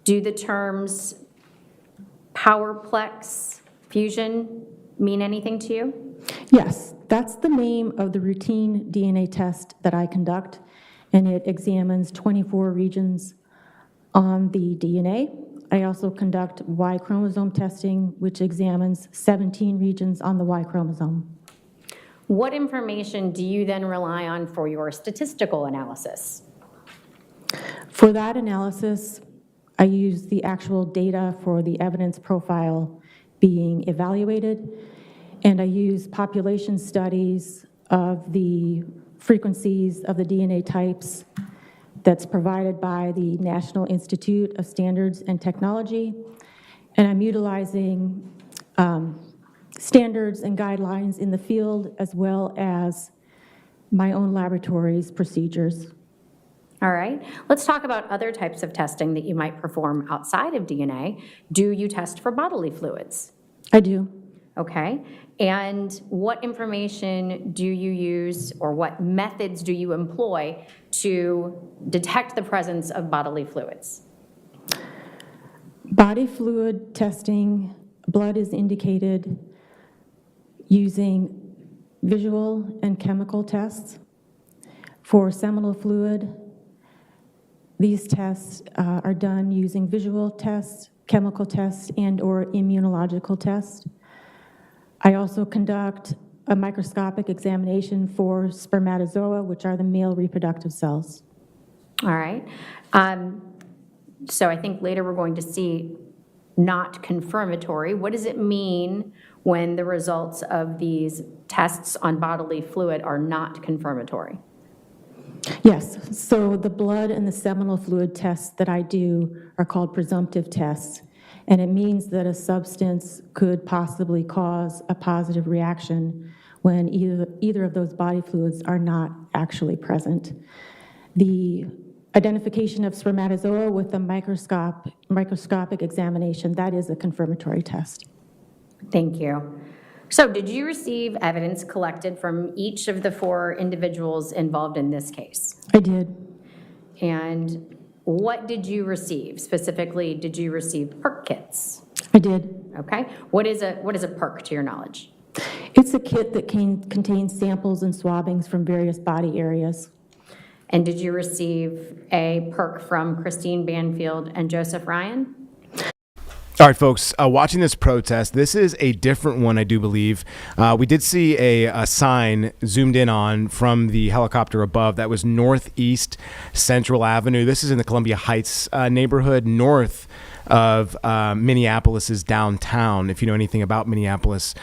Do the terms PowerPlex fusion mean anything to you? Yes, that's the name of the routine DNA test that I conduct, and it examines 24 regions on the DNA. I also conduct Y chromosome testing, which examines 17 regions on the Y chromosome. What information do you then rely on for your statistical analysis? For that analysis, I use the actual data for the evidence profile being evaluated, and I use population studies of the frequencies of the DNA types that's provided by the National Institute of Standards and Technology, and I'm utilizing standards and guidelines in the field as well as my own laboratory's procedures. All right, let's talk about other types of testing that you might perform outside of DNA. Do you test for bodily fluids? I do. Okay, and what information do you use or what methods do you employ to detect the presence of bodily fluids? Body fluid testing, blood is indicated using visual and chemical tests. For seminal fluid, these tests are done using visual tests, chemical tests, and/or immunological tests. I also conduct a microscopic examination for spermatozoa, which are the male reproductive cells. All right. So I think later we're going to see not confirmatory. What does it mean when the results of these tests on bodily fluid are not confirmatory? Yes, so the blood and the seminal fluid tests that I do are called presumptive tests, and it means that a substance could possibly cause a positive reaction when either of those body fluids are not actually present. The identification of spermatozoa with a microscopic examination, that is a confirmatory test. Thank you. So did you receive evidence collected from each of the 4 individuals involved in this case? I did. And what did you receive? Specifically, did you receive PERC kits? I did. Okay. What is a PERC to your knowledge? It's a kit that contains samples and swabbings from various body areas. And did you receive a PERC from Christine Banfield and Joseph Ryan? All right, folks, watching this protest, this is a different one, I do believe. We did see a sign zoomed in on from the helicopter above that was Northeast Central Avenue. This is in the Columbia Heights neighborhood, north of Minneapolis's downtown. If you know anything about Minneapolis,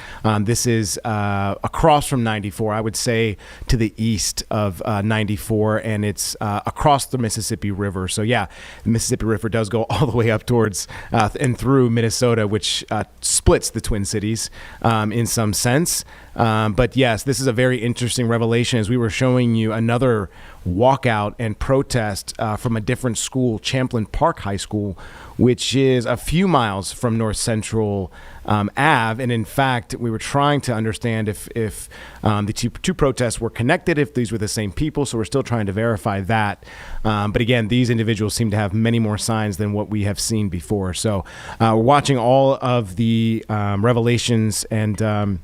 this is across from 94, I would say to the east of 94, and it's across the Mississippi River. So yeah, the Mississippi River does go all the way up towards and through Minnesota, which splits the Twin Cities in some sense. But yes, this is a very interesting revelation as we were showing you another walkout and protest from a different school, Champlain Park High School, which is a few miles from North Central Ave. And in fact, we were trying to understand if the two protests were connected, if these were the same people. So we're still trying to verify that. But again, these individuals seem to have many more signs than what we have seen before. So we're watching all of the revelations and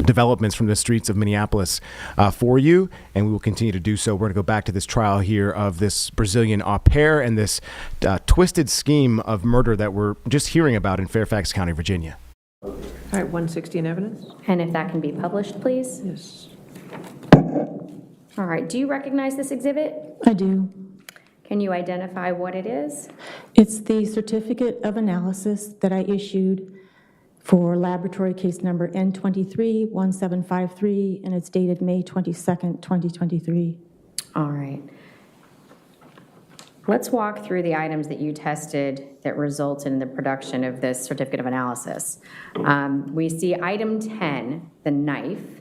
developments from the streets of Minneapolis for you, and we will continue to do so. We're going to go back to this trial here of this Brazilian au pair and this twisted scheme of murder that we're just hearing about in Fairfax County, Virginia. All right, 160 in evidence? And if that can be published, please? Yes. All right, do you recognize this exhibit? I do. Can you identify what it is? It's the certificate of analysis that I issued for laboratory case number N231753, and it's dated May 22nd, 2023. All right. Let's walk through the items that you tested that resulted in the production of this certificate of analysis. We see item 10, the knife,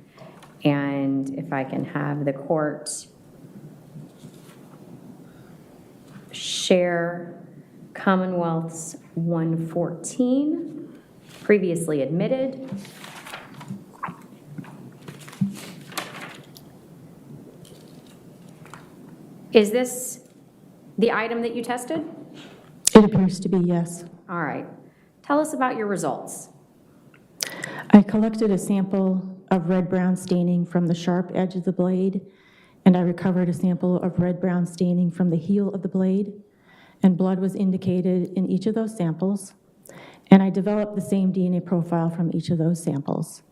and if I can have the court share Commonwealth's 114. Previously admitted. Is this the item that you tested? It appears to be, yes. All right. Tell us about your results. I collected a sample of red-brown staining from the sharp edge of the blade, and I recovered a sample of red-brown staining from the heel of the blade, and blood was indicated in each of those samples. And I developed the same DNA profile from each of those samples.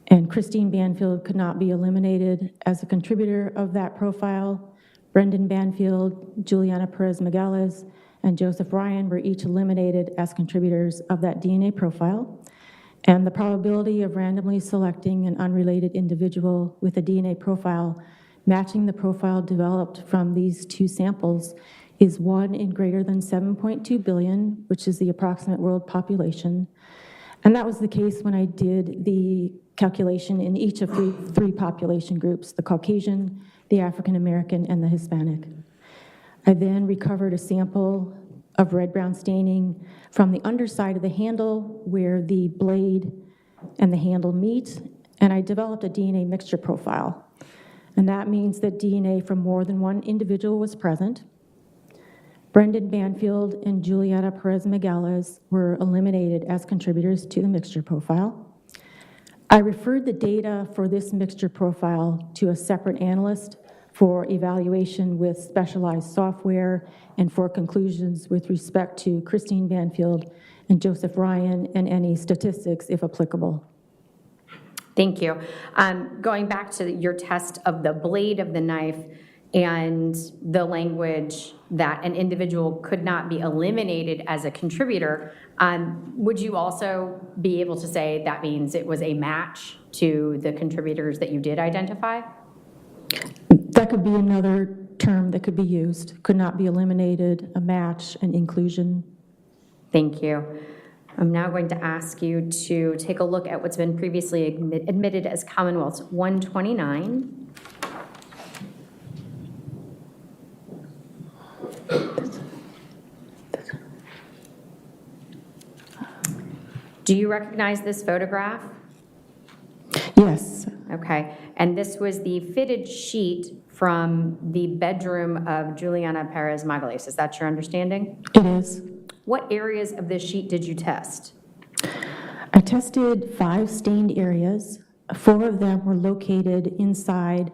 And Christine Banfield could not be eliminated as a contributor of that profile. Brendan Banfield, Juliana Perez-Megales, and Joseph Ryan were each eliminated as contributors of that DNA profile. And the probability of randomly selecting an unrelated individual with a DNA profile matching the profile developed from these two samples is 1 in greater than 7.2 billion, which is the approximate world population. And that was the case when I did the calculation in each of three population groups, the Caucasian, the African American, and the Hispanic. I then recovered a sample of red-brown staining from the underside of the handle where the blade and the handle meet, and I developed a DNA mixture profile. And that means that DNA from more than one individual was present. Brendan Banfield and Juliana Perez-Megales were eliminated as contributors to the mixture profile. I referred the data for this mixture profile to a separate analyst for evaluation with specialized software and for conclusions with respect to Christine Banfield and Joseph Ryan and any statistics if applicable. Thank you. Going back to your test of the blade of the knife and the language that an individual could not be eliminated as a contributor, would you also be able to say that means it was a match to the contributors that you did identify? That could be another term that could be used. Could not be eliminated, a match, an inclusion. Thank you. I'm now going to ask you to take a look at what's been previously admitted as Commonwealth's 129. Do you recognize this photograph? Yes. Okay. And this was the fitted sheet from the bedroom of Juliana Perez-Megales. Is that your understanding? It is. What areas of this sheet did you test? I tested 5 stained areas. 4 of them were located inside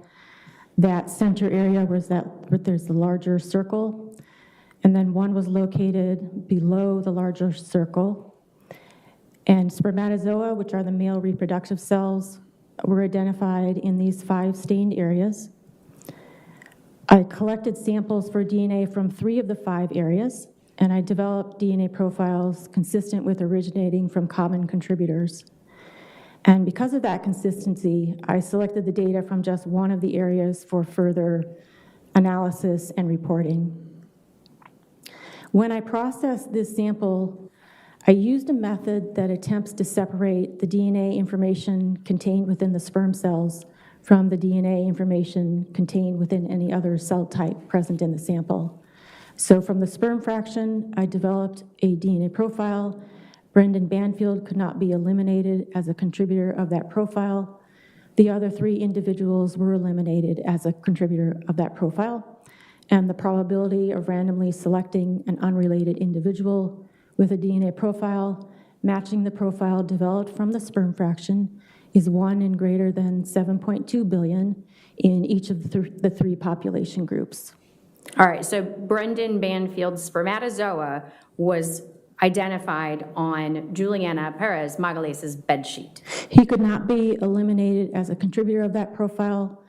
that center area where there's the larger circle. And then 1 was located below the larger circle. And spermatozoa, which are the male reproductive cells, were identified in these 5 stained areas. I collected samples for DNA from 3 of the 5 areas. and I developed DNA profiles consistent with originating from common contributors. And because of that consistency, I selected the data from just one of the areas for further analysis and reporting. When I processed this sample, I used a method that attempts to separate the DNA information contained within the sperm cells from the DNA information contained within any other cell type present in the sample. So from the sperm fraction, I developed a DNA profile. Brendan Banfield could not be eliminated as a contributor of that profile. The other 3 individuals were eliminated as a contributor of that profile. And the probability of randomly selecting an unrelated individual with a DNA profile matching the profile developed from the sperm fraction is 1 in greater than 7.2 billion in each of the 3 population groups. All right, so Brendan Banfield's spermatozoa was identified on Juliana Perez Magalhaes' bedsheet. He could not be eliminated as a contributor of that profile,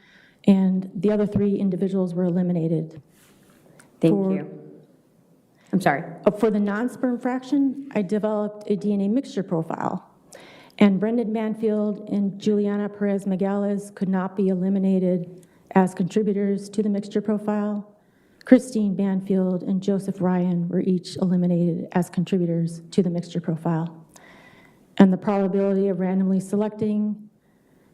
and the other 3 individuals were eliminated. Thank you. I'm sorry. For the non-sperm fraction, I developed a DNA mixture profile, and Brendan Banfield and Juliana Perez Magalhaes could not be eliminated as contributors to the mixture profile. Christine Banfield and Joseph Ryan were each eliminated as contributors to the mixture profile. And the probability of randomly selecting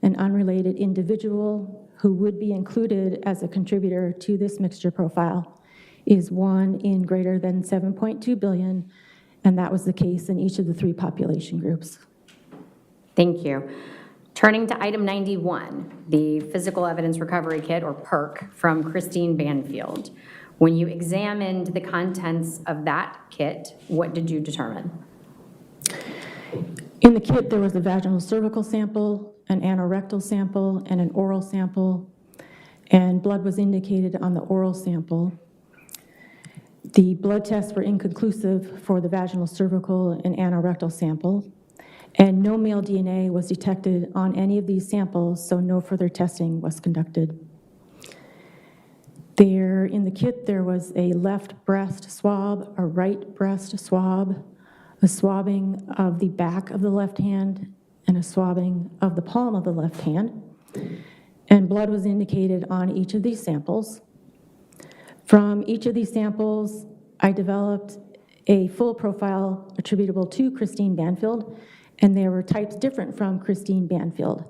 an unrelated individual who would be included as a contributor to this mixture profile is 1 in greater than 7.2 billion, and that was the case in each of the 3 population groups. Thank you. Turning to item 91, the Physical Evidence Recovery Kit, or PERK, from Christine Banfield. When you examined the contents of that kit, what did you determine? In the kit, there was a vaginal cervical sample, an anorectal sample, and an oral sample, and blood was indicated on the oral sample. The blood tests were inconclusive for the vaginal cervical and anorectal sample, and no male DNA was detected on any of these samples, so no further testing was conducted. There, in the kit, there was a left breast swab, a right breast swab, a swabbing of the back of the left hand, and a swabbing of the palm of the left hand. And blood was indicated on each of these samples. From each of these samples, I developed a full profile attributable to Christine Banfield, and there were types different from Christine Banfield.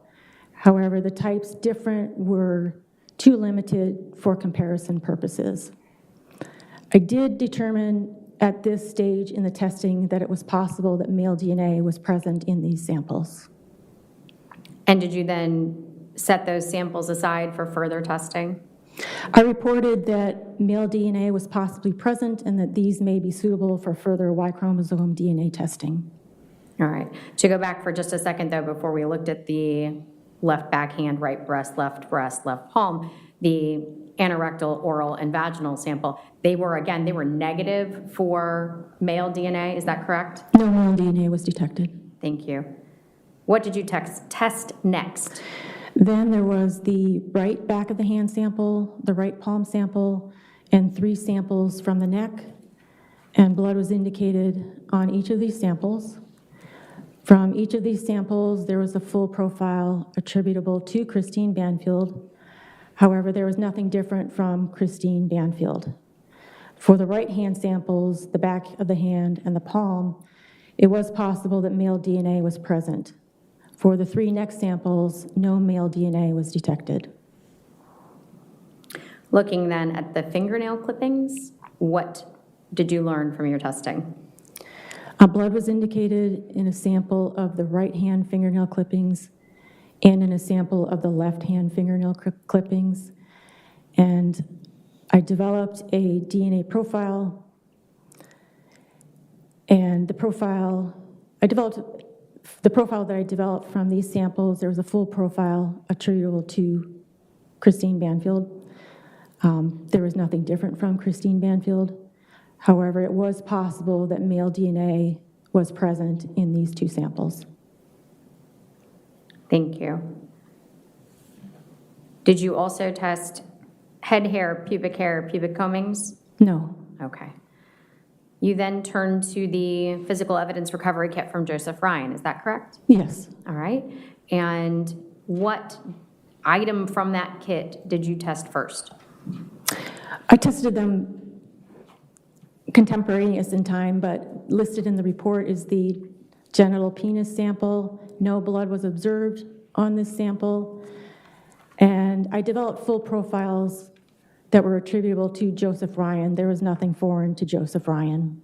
However, the types different were too limited for comparison purposes. I did determine at this stage in the testing that it was possible that male DNA was present in these samples. And did you then set those samples aside for further testing? I reported that male DNA was possibly present and that these may be suitable for further Y chromosome DNA testing. All right. To go back for just a second, though, before we looked at the left backhand, right breast, left palm, the anorectal, oral, and vaginal sample, they were negative for male DNA. Is that correct? No male DNA was detected. Thank you. What did you test next? Then there was the right back of the hand sample, the right palm sample, and 3 samples from the neck, and blood was indicated on each of these samples. From each of these samples, there was a full profile attributable to Christine Banfield. However, there was nothing different from Christine Banfield. For the right hand samples, the back of the hand and the palm, it was possible that male DNA was present. For the 3 next samples, no male DNA was detected. Looking then at the fingernail clippings, what did you learn from your testing? Blood was indicated in a sample of the right hand fingernail clippings and in a sample of the left hand fingernail clippings. And I developed a DNA profile, and the profile that I developed from these samples, there was a full profile attributable to Christine Banfield. There was nothing different from Christine Banfield. However, it was possible that male DNA was present in these 2 samples. Thank you. Did you also test head hair, pubic combings? No. Okay. You then turned to the physical evidence recovery kit from Joseph Ryan, is that correct? Yes. All right. And what item from that kit did you test first? I tested them contemporaneous in time, but listed in the report is the genital penis sample. No blood was observed on this sample. And I developed full profiles that were attributable to Joseph Ryan. There was nothing foreign to Joseph Ryan.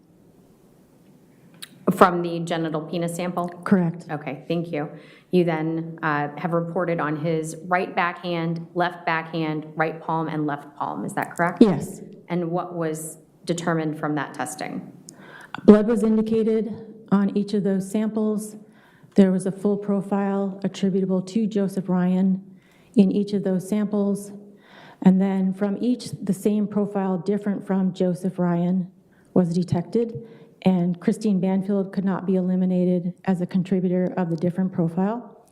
From the genital penis sample? Correct. Okay, thank you. You then have reported on his right backhand, left backhand, right palm, and left palm. Is that correct? Yes. And what was determined from that testing? Blood was indicated on each of those samples. There was a full profile attributable to Joseph Ryan in each of those samples. And then from each, the same profile different from Joseph Ryan was detected, and Christine Banfield could not be eliminated as a contributor of the different profile.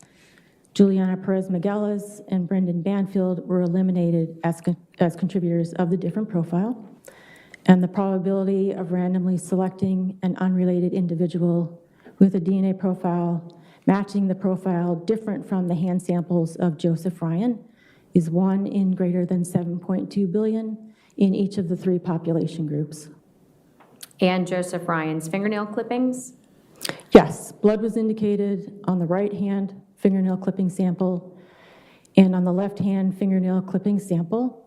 Juliana Perez-Miguelas and Brendan Banfield were eliminated as contributors of the different profile. And the probability of randomly selecting an unrelated individual with a DNA profile matching the profile different from the hand samples of Joseph Ryan is 1 in greater than 7.2 billion in each of the 3 population groups. And Joseph Ryan's fingernail clippings? Yes, blood was indicated on the right hand fingernail clipping sample and on the left hand fingernail clipping sample.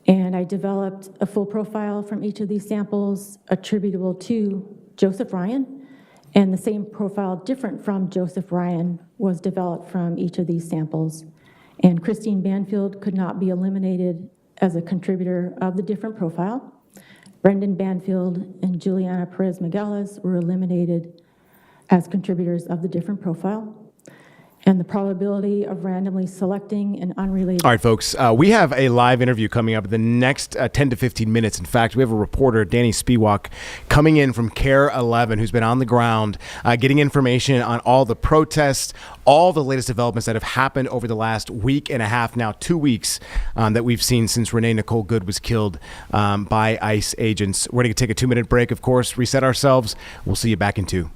And I developed a full profile from each of these samples attributable to Joseph Ryan, and the same profile different from Joseph Ryan was developed from each of these samples. And Christine Banfield could not be eliminated as a contributor of the different profile. Brendan Banfield and Juliana Perez-Miguelas were eliminated as contributors of the different profile. And the probability of randomly selecting an unrelated... All right, folks, we have a live interview coming up in the next 10 to 15 minutes. In fact, we have a reporter, Danny Spiewak, coming in from CARE 11, who's been on the ground, getting information on all the protests, all the latest developments that have happened over the last week and a half, now 2 weeks, that we've seen since Renee Nicole Good was killed by ICE agents. We're going to take a 2-minute break, of course, reset ourselves. We'll see you back in 2.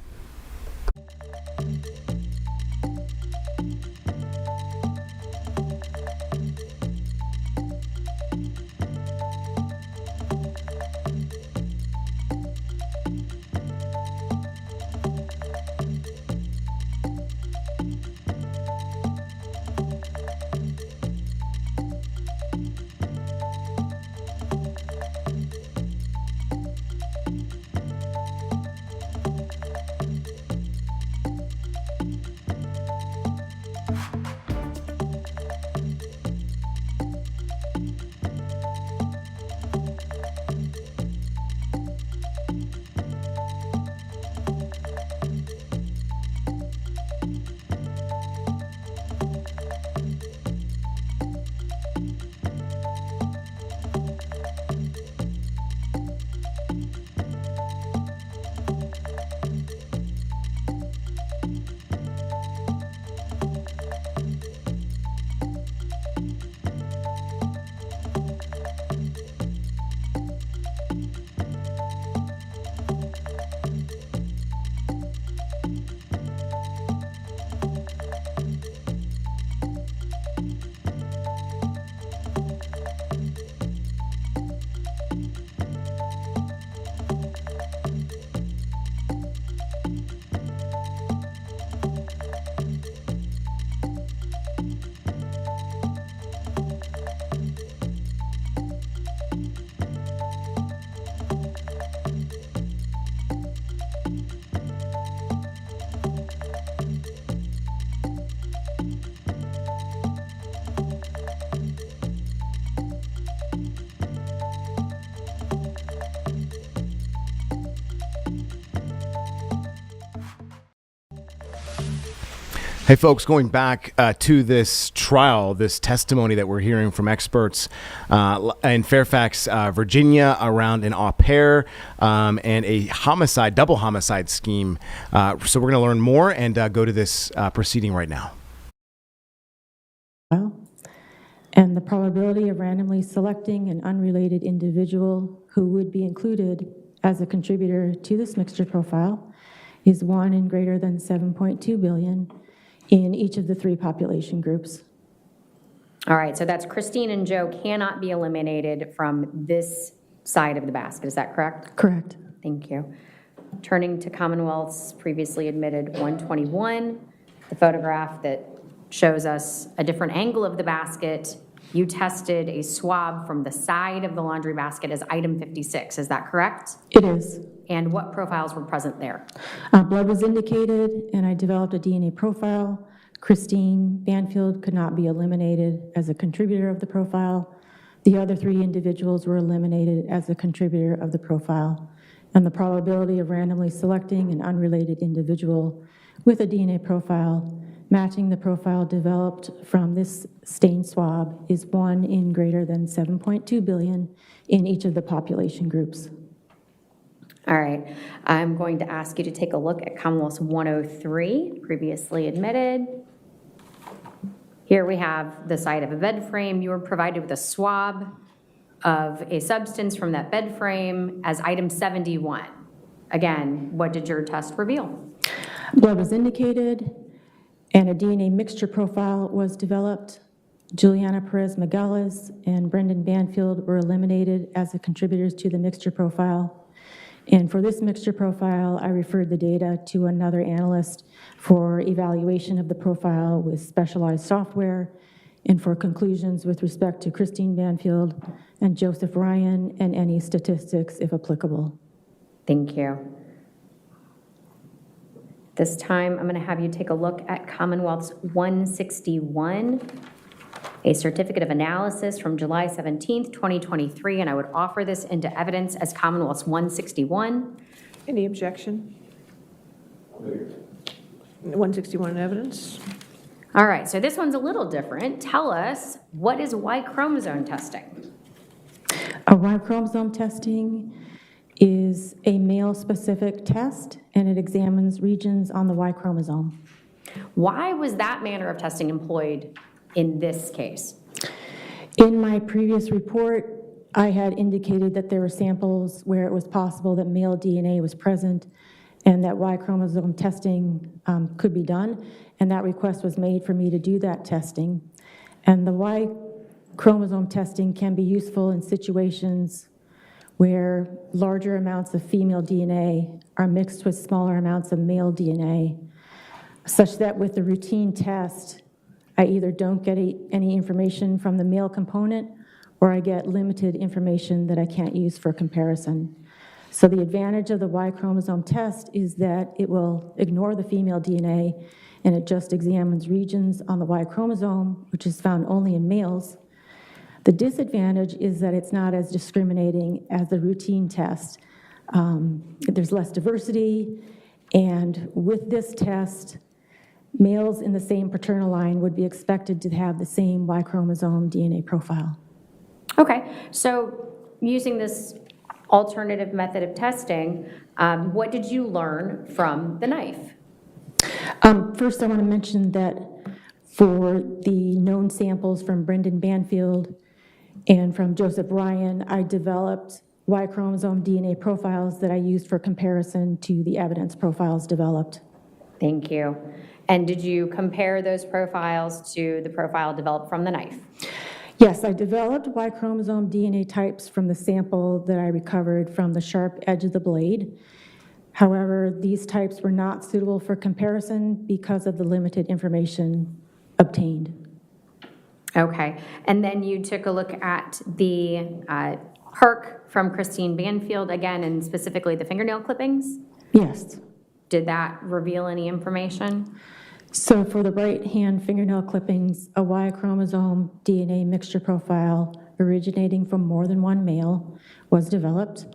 Hey, folks, going back to this trial, this testimony that we're hearing from experts in Fairfax, Virginia, around an au pair and a homicide, double homicide scheme. So we're going to learn more and go to this proceeding right now. And the probability of randomly selecting an unrelated individual who would be included as a contributor to this mixture profile is 1 in greater than 7.2 billion in each of the 3 population groups. All right, so that's Christine and Joe cannot be eliminated from this side of the basket. Is that correct? Correct. Thank you. Turning to Commonwealth's previously admitted 121, the photograph that shows us a different angle of the basket. You tested a swab from the side of the laundry basket as item 56. Is that correct? It is. And what profiles were present there? Blood was indicated, and I developed a DNA profile. Christine Banfield could not be eliminated as a contributor of the profile. The other 3 individuals were eliminated as a contributor of the profile. And the probability of randomly selecting an unrelated individual with a DNA profile matching the profile developed from this stain swab is 1 in greater than 7.2 billion in each of the population groups. All right, I'm going to ask you to take a look at Commonwealth's 103, previously admitted. Here we have the side of a bed frame. You were provided with a swab of a substance from that bed frame as item 71. Again, what did your test reveal? Blood was indicated, and a DNA mixture profile was developed. Juliana Perez Migueles and Brendan Banfield were eliminated as the contributors to the mixture profile. And for this mixture profile, I referred the data to another analyst for evaluation of the profile with specialized software and for conclusions with respect to Christine Banfield and Joseph Ryan and any statistics if applicable. Thank you. This time, I'm going to have you take a look at Commonwealth's 161, a certificate of analysis from July 17th, 2023, and I would offer this into evidence as Commonwealth's 161. Any objection? 161 in evidence. All right, so this one's a little different. Tell us, what is Y chromosome testing? A Y chromosome testing is a male-specific test, and it examines regions on the Y chromosome. Why was that manner of testing employed in this case? In my previous report, I had indicated that there were samples where it was possible that male DNA was present and that Y chromosome testing could be done, and that request was made for me to do that testing. And the Y chromosome testing can be useful in situations where larger amounts of female DNA are mixed with smaller amounts of male DNA, such that with the routine test, I either don't get any information from the male component or I get limited information that I can't use for comparison. So the advantage of the Y chromosome test is that it will ignore the female DNA and it just examines regions on the Y chromosome, which is found only in males. The disadvantage is that it's not as discriminating as the routine test. There's less diversity, and with this test, males in the same paternal line would be expected to have the same Y chromosome DNA profile. Okay, so using this alternative method of testing, what did you learn from the knife? First, I want to mention that for the known samples from Brendan Banfield and from Joseph Ryan, I developed Y chromosome DNA profiles that I used for comparison to the evidence profiles developed. Thank you. And did you compare those profiles to the profile developed from the knife? Yes, I developed Y chromosome DNA types from the sample that I recovered from the sharp edge of the blade. However, these types were not suitable for comparison because of the limited information obtained. Okay, and then you took a look at the HERC from Christine Banfield again, and specifically the fingernail clippings? Yes. Did that reveal any information? So for the right hand fingernail clippings, a Y chromosome DNA mixture profile originating from more than one male was developed,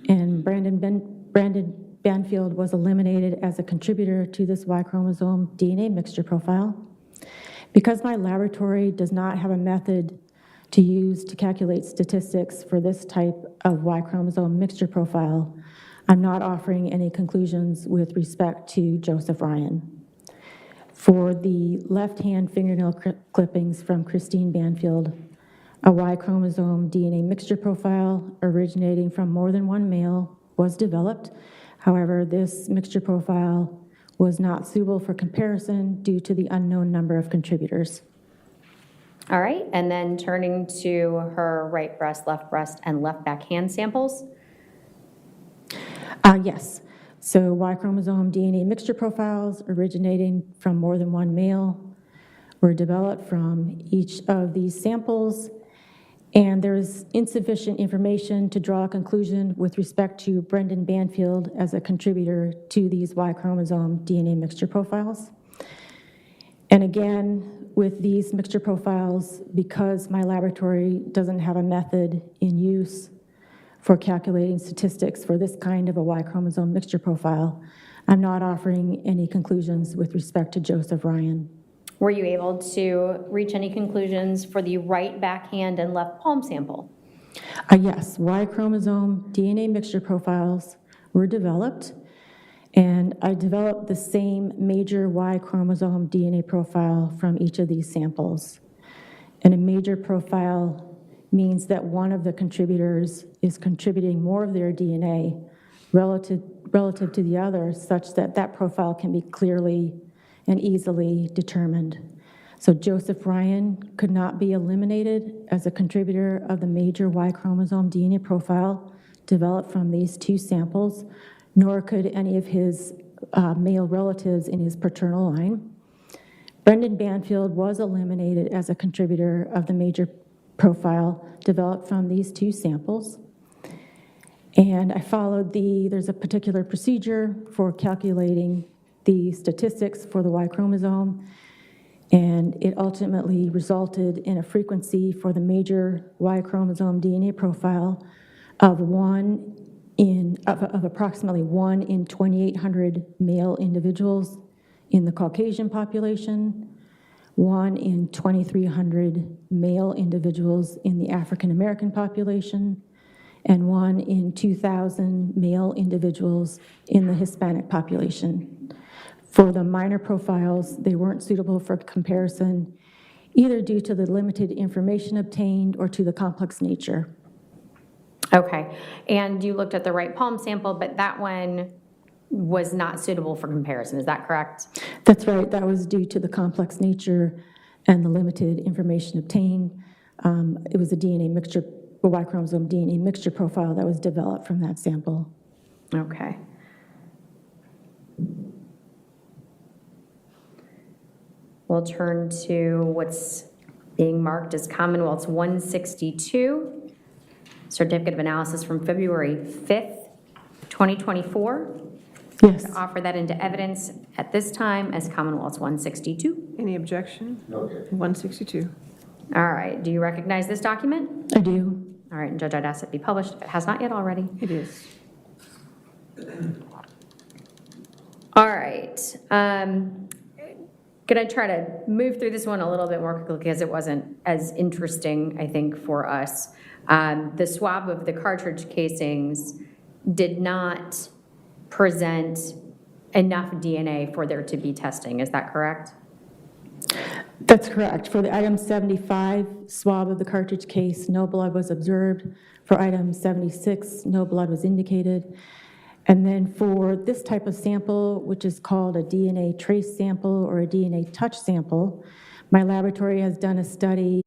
and Brandon Banfield was eliminated as a contributor to this Y chromosome DNA mixture profile. Because my laboratory does not have a method to use to calculate statistics for this type of Y chromosome mixture profile, I'm not offering any conclusions with respect to Joseph Ryan. For the left-hand fingernail clippings from Christine Banfield, a Y chromosome DNA mixture profile originating from more than one male was developed. However, this mixture profile was not suitable for comparison due to the unknown number of contributors. All right, and then turning to her right breast, and left back hand samples. Yes. So Y chromosome DNA mixture profiles originating from more than one male were developed from each of these samples, and there is insufficient information to draw a conclusion with respect to Brendan Banfield as a contributor to these Y chromosome DNA mixture profiles. And again, with these mixture profiles, because my laboratory doesn't have a method in use for calculating statistics for this kind of a Y chromosome mixture profile, I'm not offering any conclusions with respect to Joseph Ryan. Were you able to reach any conclusions for the right backhand and left palm sample? Yes, Y chromosome DNA mixture profiles were developed, and I developed the same major Y chromosome DNA profile from each of these samples. And a major profile means that one of the contributors is contributing more of their DNA relative to the other, such that that profile can be clearly and easily determined. So Joseph Ryan could not be eliminated as a contributor of the major Y chromosome DNA profile developed from these two samples, nor could any of his male relatives in his paternal line. Brendan Banfield was eliminated as a contributor of the major profile developed from these two samples. And I followed there's a particular procedure for calculating the statistics for the Y chromosome, and it ultimately resulted in a frequency for the major Y chromosome DNA profile of approximately 1 in 2,800 male individuals in the Caucasian population, 1 in 2,300 male individuals in the African American population, and 1 in 2,000 male individuals in the Hispanic population. For the minor profiles, they weren't suitable for comparison, either due to the limited information obtained or to the complex nature. Okay, and you looked at the right palm sample, but that one was not suitable for comparison, is that correct? That's right, that was due to the complex nature and the limited information obtained. It was a DNA mixture, a Y chromosome DNA mixture profile that was developed from that sample. Okay. We'll turn to what's being marked as Commonwealth's 162, Certificate of Analysis from February 5th, 2024. Yes. To offer that into evidence at this time as Commonwealth's 162. Any objection? No. 162. All right, do you recognize this document? I do. All right, and Judge, I'd ask it be published if it has not yet already. It is. All right. Could I try to move through this one a little bit more quickly because it wasn't as interesting, I think, for us. The swab of the cartridge casings did not present enough DNA for there to be testing. Is that correct? That's correct. For the item 75 swab of the cartridge case, no blood was observed. For item 76, no blood was indicated. And then for this type of sample, which is called a DNA trace sample or a DNA touch sample, my laboratory has done a study.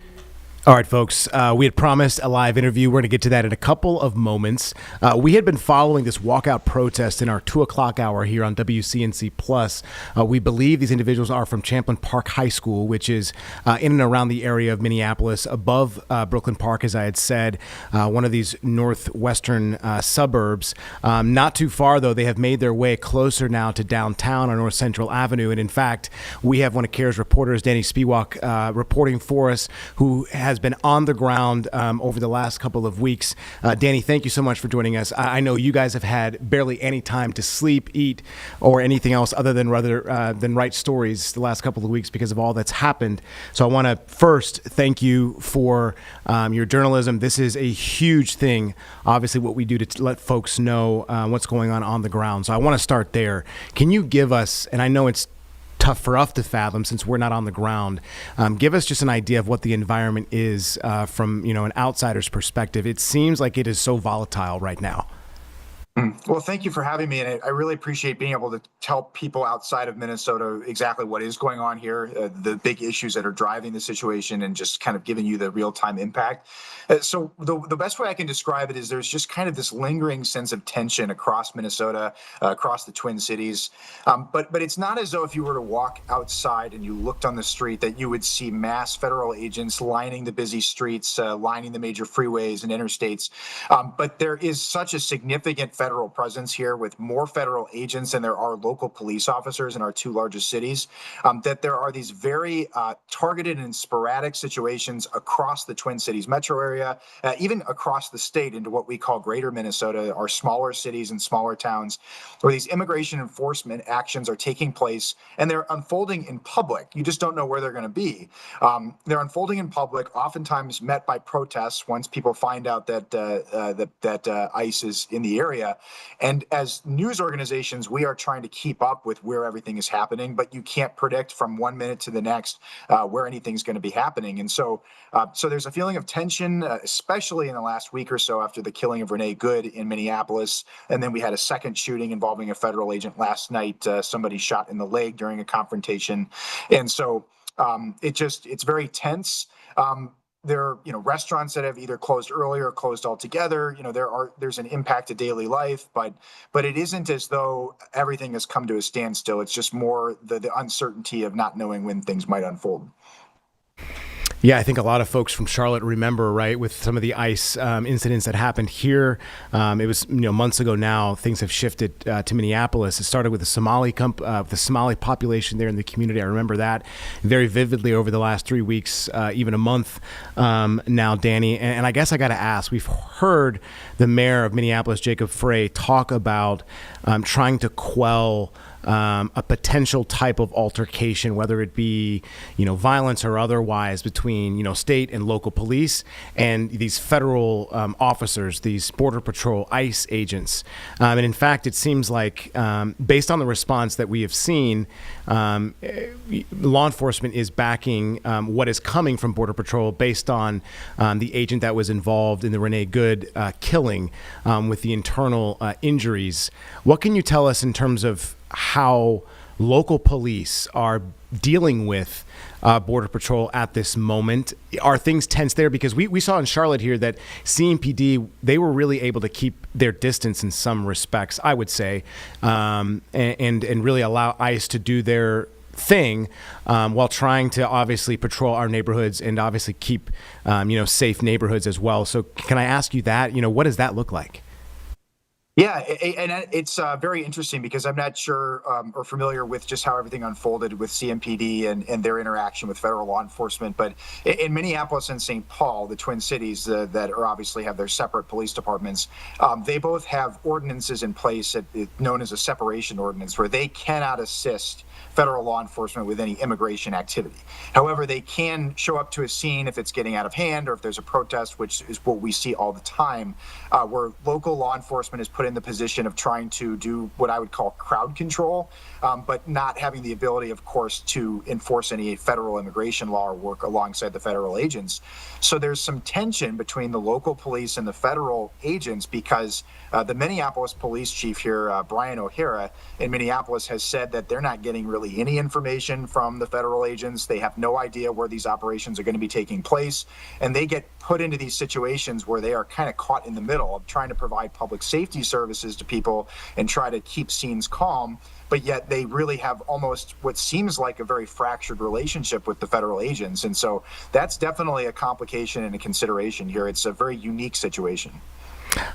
All right, folks, we had promised a live interview. We're going to get to that in a couple of moments. We had been following this walkout protest in our 2 o'clock hour here on WCNC Plus. We believe these individuals are from Champlin Park High School, which is in and around the area of Minneapolis, above Brooklyn Park, as I had said, one of these northwestern suburbs. Not too far, though. They have made their way closer now to downtown on North Central Avenue. And in fact, we have one of CARE's reporters, Danny Spiewak, reporting for us, who has been on the ground over the last couple of weeks. Danny, thank you so much for joining us. I know you guys have had barely any time to sleep, eat, or anything else other than write stories the last couple of weeks because of all that's happened. So I want to first thank you for your journalism. This is a huge thing, obviously, what we do to let folks know what's going on the ground. So I want to start there. Can you give us, and I know it's tough for us to fathom since we're not on the ground. Give us just an idea of what the environment is from an outsider's perspective. It seems like it is so volatile right now. Well, thank you for having me, and I really appreciate being able to tell people outside of Minnesota exactly what is going on here, the big issues that are driving the situation, and just kind of giving you the real-time impact. So the best way I can describe it is there's just kind of this lingering sense of tension across Minnesota, across the Twin Cities. But it's not as though if you were to walk outside and you looked on the street that you would see mass federal agents lining the busy streets, lining the major freeways and interstates. But there is such a significant federal presence here with more federal agents than there are local police officers in our two largest cities, that there are these very targeted and sporadic situations across the Twin Cities metro area, even across the state into what we call greater Minnesota, our smaller cities and smaller towns, where these immigration enforcement actions are taking place and they're unfolding in public. You just don't know where they're going to be. They're unfolding in public, oftentimes met by protests once people find out that ICE is in the area. And as news organizations, we are trying to keep up with where everything is happening, but you can't predict from 1 minute to the next where anything's going to be happening. And so there's a feeling of tension, especially in the last week or so after the killing of Renee Good in Minneapolis. And then we had a second shooting involving a federal agent last night, somebody shot in the leg during a confrontation. And so it's very tense. There are, restaurants that have either closed early or closed altogether. There's an impact to daily life, but it isn't as though everything has come to a standstill. It's just more the uncertainty of not knowing when things might unfold. Yeah, I think a lot of folks from Charlotte remember, right, with some of the ICE incidents that happened here. It was months ago now. Things have shifted to Minneapolis. It started with the Somali population there in the community. I remember that very vividly over the last 3 weeks, even a month now, Danny. And I guess I got to ask, we've heard the mayor of Minneapolis, Jacob Frey, talk about trying to quell a potential type of altercation, whether it be, violence or otherwise, between, state and local police and these federal officers, these Border Patrol ICE agents. And in fact, it seems like, based on the response that we have seen, law enforcement is backing what is coming from Border Patrol based on the agent that was involved in the Renee Good killing with the internal injuries. What can you tell us in terms of how local police are dealing with Border Patrol at this moment? Are things tense there? Because we saw in Charlotte here that CMPD, they were really able to keep their distance in some respects, I would say, and really allow ICE to do their thing while trying to obviously patrol our neighborhoods and obviously keep safe neighborhoods as well. So can I ask you that? What does that look like? Yeah, and it's very interesting because I'm not sure or familiar with just how everything unfolded with CMPD and their interaction with federal law enforcement. But in Minneapolis and St. Paul, the Twin Cities that are obviously have their separate police departments, they both have ordinances in place known as a separation ordinance where they cannot assist federal law enforcement with any immigration activity. However, they can show up to a scene if it's getting out of hand or if there's a protest, which is what we see all the time, where local law enforcement is put in the position of trying to do what I would call crowd control, but not having the ability, of course, to enforce any federal immigration law or work alongside the federal agents. So there's some tension between the local police and the federal agents because the Minneapolis police chief here, Brian O'Hara, in Minneapolis has said that they're not getting really any information from the federal agents. They have no idea where these operations are going to be taking place. And they get put into these situations where they are kind of caught in the middle of trying to provide public safety services to people and try to keep scenes calm. But yet they really have almost what seems like a very fractured relationship with the federal agents. And so that's definitely a complication and a consideration here. It's a very unique situation.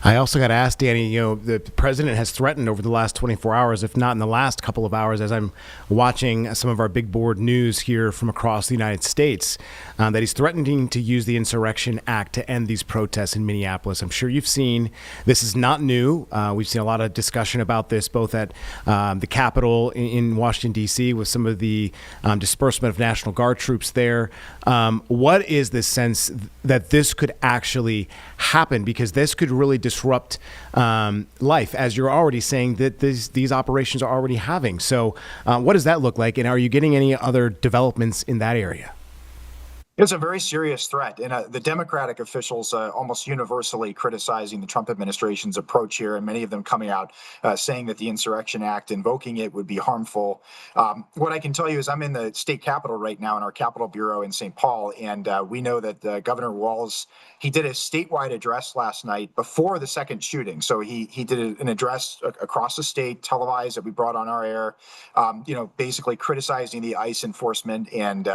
I also got to ask, Danny, the president has threatened over the last 24 hours, if not in the last couple of hours, as I'm watching some of our big board news here from across the United States, that he's threatening to use the Insurrection Act to end these protests in Minneapolis. I'm sure you've seen, this is not new. We've seen a lot of discussion about this, both at the Capitol in Washington, D.C., with some of the disbursement of National Guard troops there. What is the sense that this could actually happen? Because this could really disrupt life, as you're already saying that these operations are already having. So what does that look like? And are you getting any other developments in that area? It's a very serious threat, and the Democratic officials almost universally criticizing the Trump administration's approach here, and many of them coming out saying that the Insurrection Act, invoking it, would be harmful. What I can tell you is I'm in the state capitol right now in our Capitol Bureau in St. Paul, and we know that Governor Walz, he did a statewide address last night before the second shooting. So he did an address across the state, televised, that we brought on our air, basically criticizing the ICE enforcement and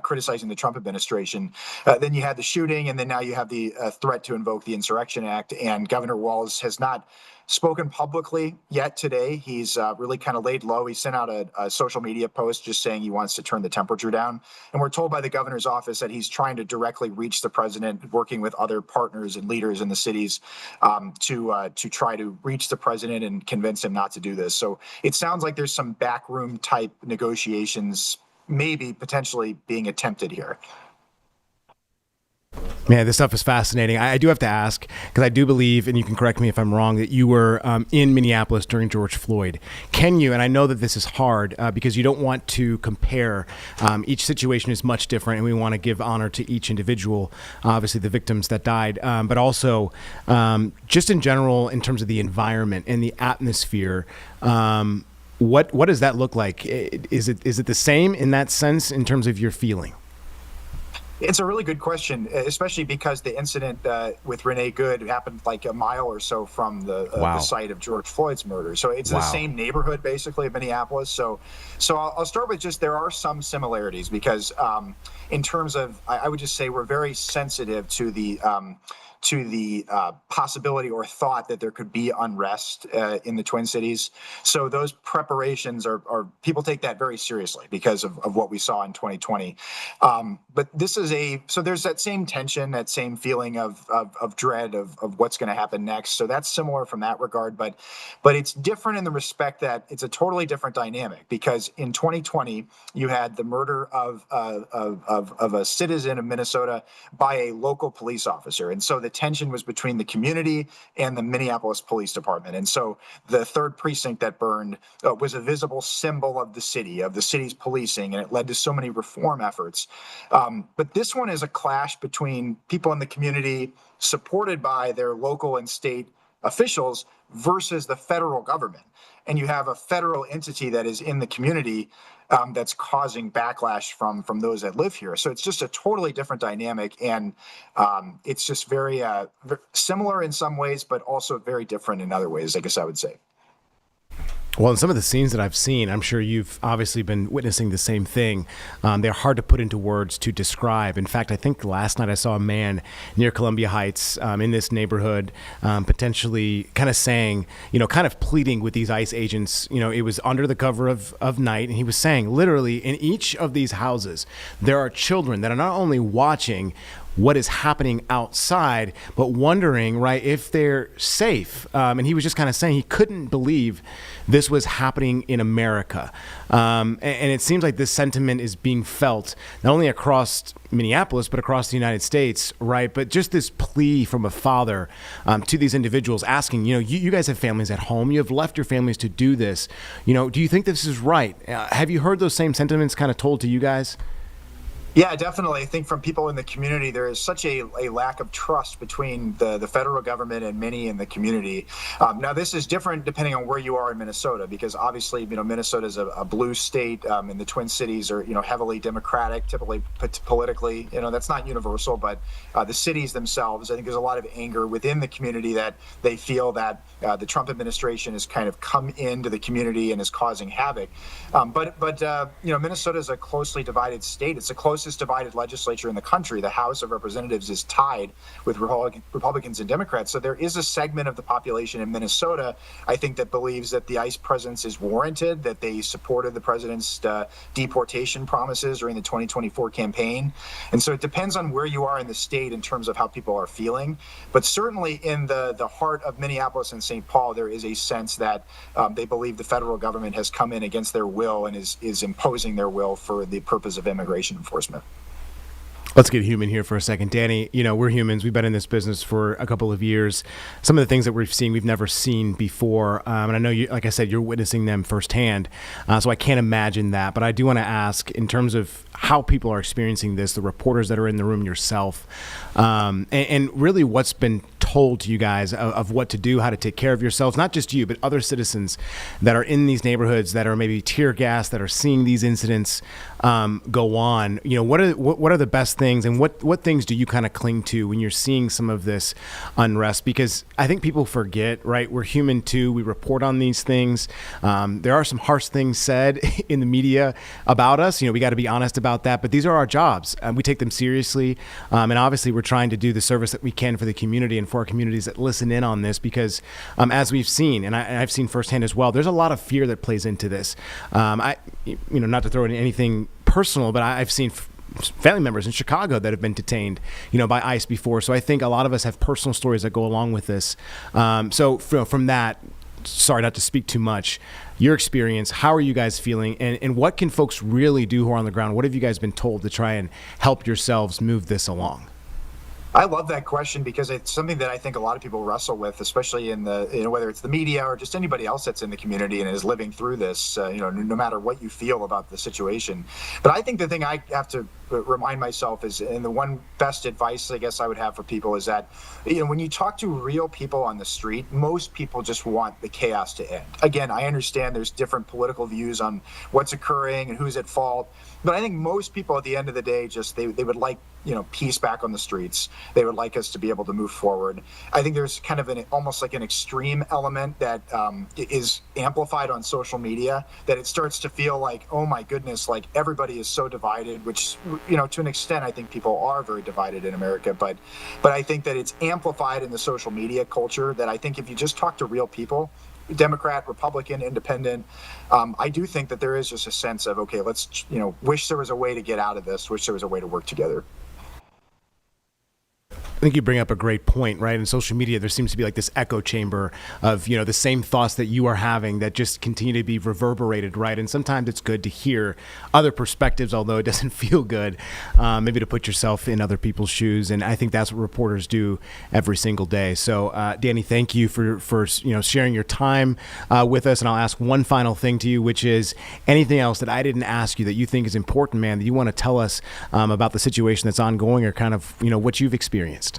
criticizing the Trump administration. Then you had the shooting, and then now you have the threat to invoke the Insurrection Act. And Governor Walz has not spoken publicly yet today. He's really kind of laid low. He sent out a social media post just saying he wants to turn the temperature down. And we're told by the governor's office that he's trying to directly reach the president, working with other partners and leaders in the cities to try to reach the president and convince him not to do this. So it sounds like there's some backroom type negotiations maybe potentially being attempted here. Man, this stuff is fascinating. I do have to ask, because I do believe, and you can correct me if I'm wrong, that you were in Minneapolis during George Floyd. Can you, and I know that this is hard because you don't want to compare. Each situation is much different, and we want to give honor to each individual, obviously the victims that died, but also just in general, in terms of the environment and the atmosphere, what does that look like? Is it the same in that sense in terms of your feeling? It's a really good question, especially because the incident with Renee Good happened like a mile or so from the site of George Floyd's murder. So it's the same neighborhood, basically, of Minneapolis. So I'll start with just there are some similarities because in terms of, I would just say we're very sensitive to the possibility or thought that there could be unrest in the Twin Cities. So those preparations are people take that very seriously because of what we saw in 2020. But this is so there's that same tension, that same feeling of dread of what's going to happen next. So that's similar from that regard, but it's different in the respect that it's a totally different dynamic because in 2020 you had the murder of a citizen of Minnesota by a local police officer, and so the tension was between the community and the Minneapolis Police Department. And so the 3rd precinct that burned was a visible symbol of the city's policing, and it led to so many reform efforts. But this one is a clash between people in the community supported by their local and state officials versus the federal government. And you have a federal entity that is in the community that's causing backlash from those that live here. So it's just a totally different dynamic, and it's just very similar in some ways, but also very different in other ways, I guess I would say. Well, in some of the scenes that I've seen, I'm sure you've obviously been witnessing the same thing. They're hard to put into words to describe. In fact, I think last night I saw a man near Columbia Heights in this neighborhood potentially kind of saying, kind of pleading with these ICE agents. It was under the cover of night, and he was saying literally in each of these houses, there are children that are not only watching what is happening outside, but wondering, right, if they're safe. And he was just kind of saying he couldn't believe this was happening in America. And it seems like this sentiment is being felt not only across Minneapolis, but across the United States, right? But just this plea from a father to these individuals asking, you guys have families at home. You have left your families to do this. Do you think this is right? Have you heard those same sentiments kind of told to you guys? Yeah, definitely. I think from people in the community, there is such a lack of trust between the federal government and many in the community. Now, this is different depending on where you are in Minnesota, because obviously, Minnesota is a blue state, and the Twin Cities are, heavily Democratic, typically politically. That's not universal, but the cities themselves, I think there's a lot of anger within the community that they feel that the Trump administration has kind of come into the community and is causing havoc. But Minnesota is a closely divided state. It's a closest divided legislature in the country. The House of Representatives is tied with Republicans and Democrats. So there is a segment of the population in Minnesota, I think, that believes that the ICE presence is warranted, that they supported the president's deportation promises during the 2024 campaign. And so it depends on where you are in the state in terms of how people are feeling. But certainly in the heart of Minneapolis and St. Paul, there is a sense that they believe the federal government has come in against their will and is imposing their will for the purpose of immigration enforcement. Let's get human here for a second. Danny, we're humans. We've been in this business for a couple of years. Some of the things that we've seen, we've never seen before. And I know, you, like I said, you're witnessing them firsthand. So I can't imagine that. But I do want to ask, in terms of how people are experiencing this, the reporters that are in the room, yourself, and really what's been told to you guys of what to do, how to take care of yourselves, not just you, but other citizens that are in these neighborhoods that are maybe tear gas, that are seeing these incidents go on. What are the best things, and what things do you kind of cling to when you're seeing some of this unrest? Because I think people forget, right? We're human too. We report on these things. There are some harsh things said in the media about us. We got to be honest about that. But these are our jobs. We take them seriously, and obviously we're trying to do the service that we can for the community and for our communities that listen in on this. Because as we've seen, and I've seen firsthand as well, there's a lot of fear that plays into this. Not to throw in anything personal, but I've seen family members in Chicago that have been detained, by ICE before. So I think a lot of us have personal stories that go along with this. So from that, sorry not to speak too much, your experience, how are you guys feeling, and what can folks really do who are on the ground? What have you guys been told to try and help yourselves move this along? I love that question because it's something that I think a lot of people wrestle with, especially in the, whether it's the media or just anybody else that's in the community and is living through this, no matter what you feel about the situation. But I think the thing I have to remind myself is, and the one best advice I guess I would have for people is that, when you talk to real people on the street, most people just want the chaos to end. Again, I understand there's different political views on what's occurring and who's at fault, but I think most people at the end of the day just they would like peace back on the streets. They would like us to be able to move forward. I think there's kind of almost like an extreme element that is amplified on social media, that it starts to feel like, oh my goodness, like everybody is so divided, which, to an extent, I think people are very divided in America. But I think that it's amplified in the social media culture, that I think if you just talk to real people, Democrat, Republican, Independent, I do think that there is just a sense of, okay, let's, wish there was a way to get out of this, wish there was a way to work together. I think you bring up a great point, right? In social media, there seems to be like this echo chamber of, the same thoughts that you are having that just continue to be reverberated, right? And sometimes it's good to hear other perspectives, although it doesn't feel good, maybe to put yourself in other people's shoes. And I think that's what reporters do every single day. So, Danny, thank you for sharing your time with us. And I'll ask one final thing to you, which is anything else that I didn't ask you that you think is important, man, that you want to tell us about the situation that's ongoing, or kind of, what you've experienced.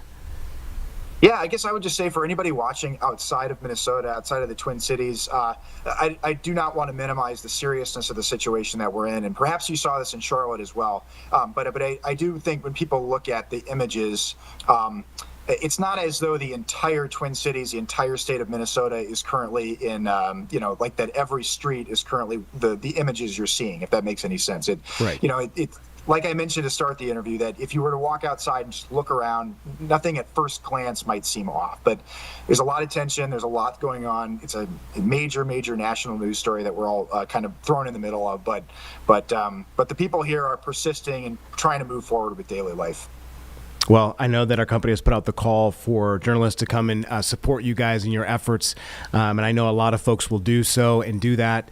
Yeah, I guess I would just say for anybody watching outside of Minnesota, outside of the Twin Cities, I do not want to minimize the seriousness of the situation that we're in. And perhaps you saw this in Charlotte as well. But I do think when people look at the images, it's not as though the entire Twin Cities, the entire state of Minnesota is currently in, like that every street is currently the images you're seeing, if that makes any sense. Right. Like I mentioned to start the interview, that if you were to walk outside and just look around, nothing at first glance might seem off. But there's a lot of tension. There's a lot going on. It's a major, major national news story that we're all kind of thrown in the middle of. But the people here are persisting and trying to move forward with daily life. Well, I know that our company has put out the call for journalists to come and support you guys in your efforts, and I know a lot of folks will do so and do that.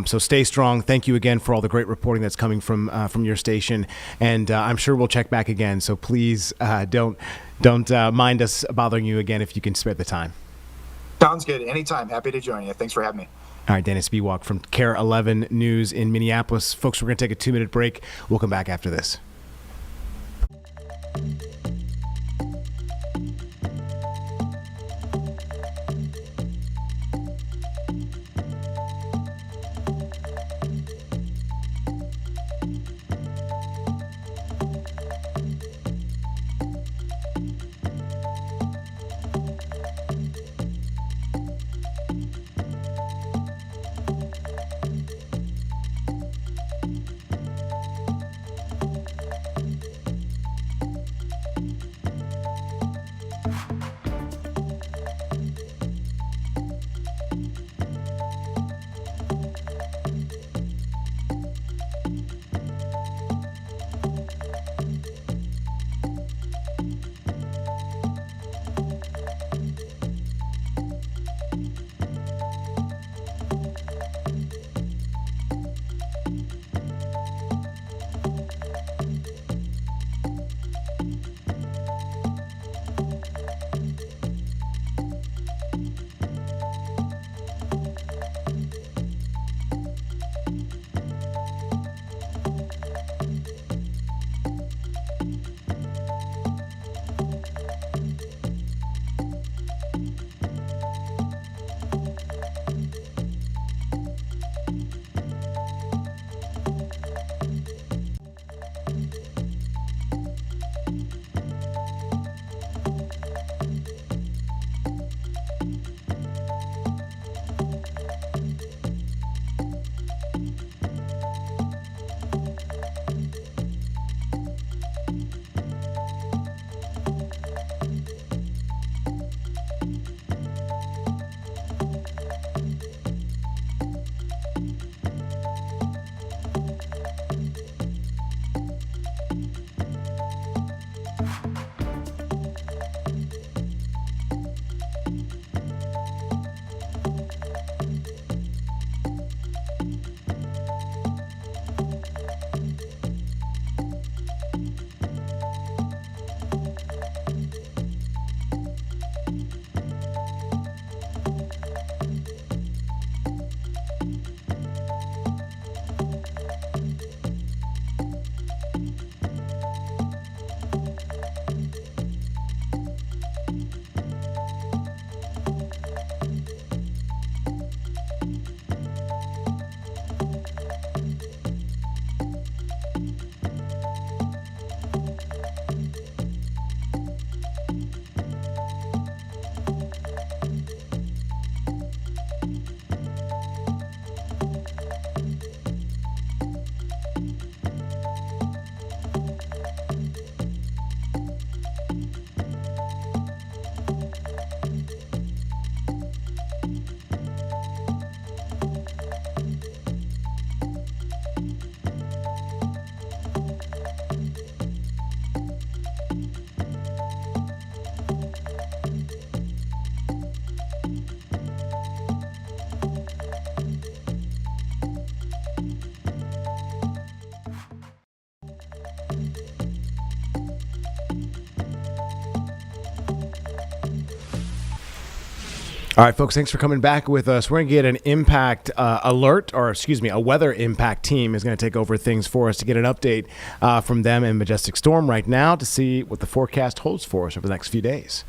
So stay strong. Thank you again for all the great reporting that's coming from your station, and I'm sure we'll check back again. So please don't mind us bothering you again if you can spare the time. Sounds good. Anytime. Happy to join you. Thanks for having me. All right, Dennis Biwak from KARE 11 News in Minneapolis. Folks, we're going to take a 2-minute break. We'll come back after this. All right, folks, thanks for coming back with us. We're going to get an impact alert, or excuse me, a weather impact team is going to take over things for us to get an update from them in Majestic Storm right now to see what the forecast holds for us over the next few days.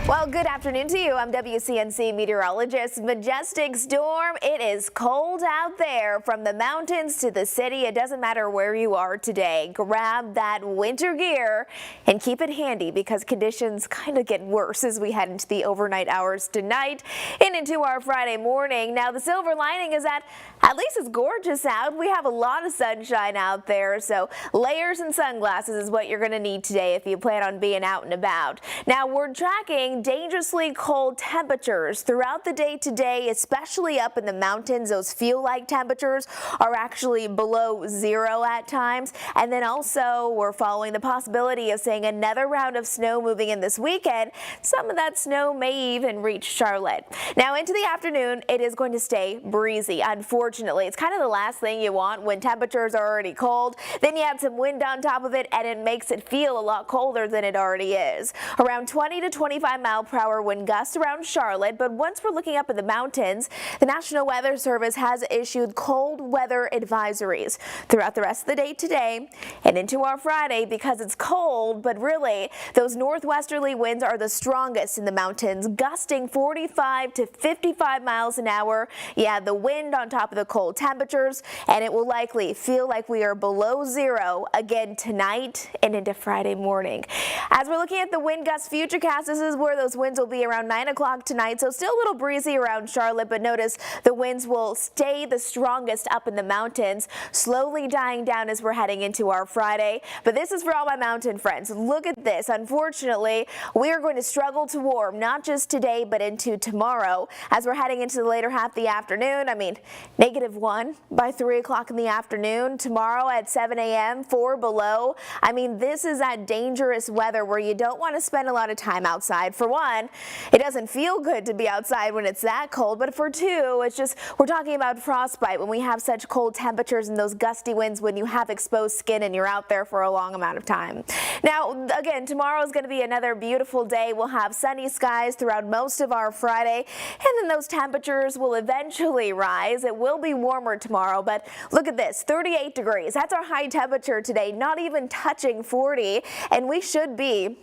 Well, good afternoon to you. I'm WCNC meteorologist. Majestic Storm. It is cold out there from the mountains to the city. It doesn't matter where you are today. Grab that winter gear and keep it handy because conditions kind of get worse as we head into the overnight hours tonight and into our Friday morning. Now, the silver lining is that at least it's gorgeous out. We have a lot of sunshine out there, so layers and sunglasses is what you're going to need today if you plan on being out and about. Now, we're tracking dangerously cold temperatures throughout the day today, especially up in the mountains. Those feel-like temperatures are actually below zero at times. And then also we're following the possibility of seeing another round of snow moving in this weekend. Some of that snow may even reach Charlotte. Now into the afternoon, it is going to stay breezy. Unfortunately, it's kind of the last thing you want when temperatures are already cold. Then you add some wind on top of it and it makes it feel a lot colder than it already is. Around 20 to 25 mile-per-hour wind gusts around Charlotte, but once we're looking up in the mountains, the National Weather Service has issued cold weather advisories throughout the rest of the day today and into our Friday because it's cold, but really those northwesterly winds are the strongest in the mountains, gusting 45 to 55 miles an hour. Yeah, the wind on top of the cold temperatures, and it will likely feel like we are below zero again tonight and into Friday morning. As we're looking at the wind gust futurecast, this is where those winds will be around 9 o'clock tonight, so still a little breezy around Charlotte, but notice the winds will stay the strongest up in the mountains, slowly dying down as we're heading into our Friday. But this is for all my mountain friends. Look at this. Unfortunately, we are going to struggle to warm, not just today, but into tomorrow as we're heading into the later half of the afternoon. I mean, -1 by 3 o'clock in the afternoon. Tomorrow at 7 a.m., 4 below. I mean, this is that dangerous weather where you don't want to spend a lot of time outside. For one, it doesn't feel good to be outside when it's that cold, but for two, it's just, we're talking about frostbite when we have such cold temperatures and those gusty winds when you have exposed skin and you're out there for a long amount of time. Now, again, tomorrow is going to be another beautiful day. We'll have sunny skies throughout most of our Friday, and then those temperatures will eventually rise. It will be warmer tomorrow, but look at this, 38 degrees. That's our high temperature today, not even touching 40, and we should be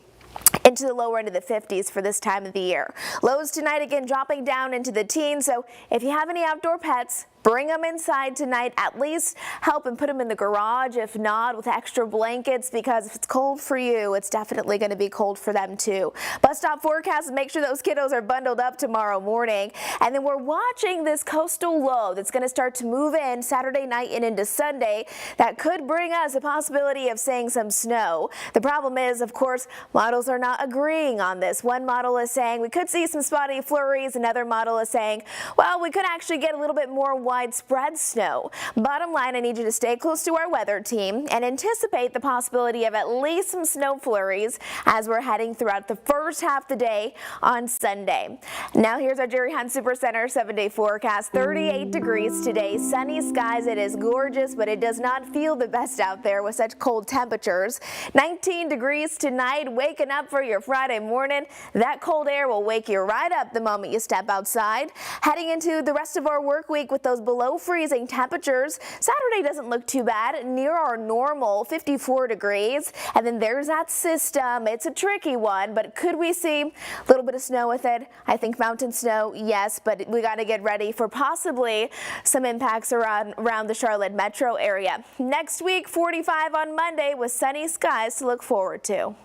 into the lower end of the 50s for this time of the year. Lows tonight again dropping down into the teens, so if you have any outdoor pets, bring them inside tonight. At least help and put them in the garage, if not with extra blankets, because if it's cold for you, it's definitely going to be cold for them too. Bus stop forecast, make sure those kiddos are bundled up tomorrow morning. And then we're watching this coastal low that's going to start to move in Saturday night and into Sunday. That could bring us a possibility of seeing some snow. The problem is, of course, models are not agreeing on this. One model is saying we could see some spotty flurries. Another model is saying, well, we could actually get a little bit more widespread snow. Bottom line, I need you to stay close to our weather team and anticipate the possibility of at least some snow flurries as we're heading throughout the first half of the day on Sunday. Now here's our Jerry Hunt Super Center 7-day forecast. 38 degrees today, sunny skies. It is gorgeous, but it does not feel the best out there with such cold temperatures. 19 degrees tonight, waking up for your Friday morning. That cold air will wake you right up the moment you step outside. Heading into the rest of our work week with those below freezing temperatures. Saturday doesn't look too bad, near our normal 54 degrees. And then there's that system. It's a tricky one, but could we see a little bit of snow with it? I think mountain snow, yes, but we got to get ready for possibly some impacts around the Charlotte metro area. Next week, 45 on Monday with sunny skies to look forward to.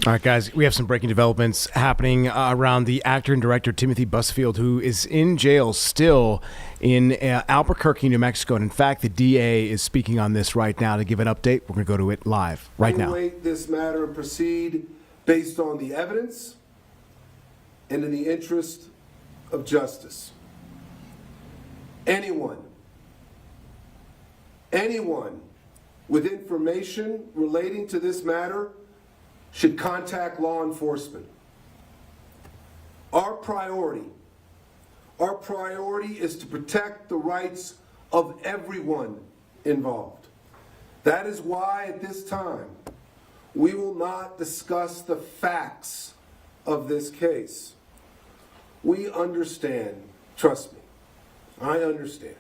All right, guys, we have some breaking developments happening around the actor and director Timothy Busfield, who is in jail still in Albuquerque, New Mexico. And in fact, the DA is speaking on this right now to give an update. We're going to go to it live right now. Evaluate this matter and proceed based on the evidence and in the interest of justice. Anyone with information relating to this matter should contact law enforcement. Our priority is to protect the rights of everyone involved. That is why at this time, We will not discuss the facts of this case. We understand, trust me, I understand.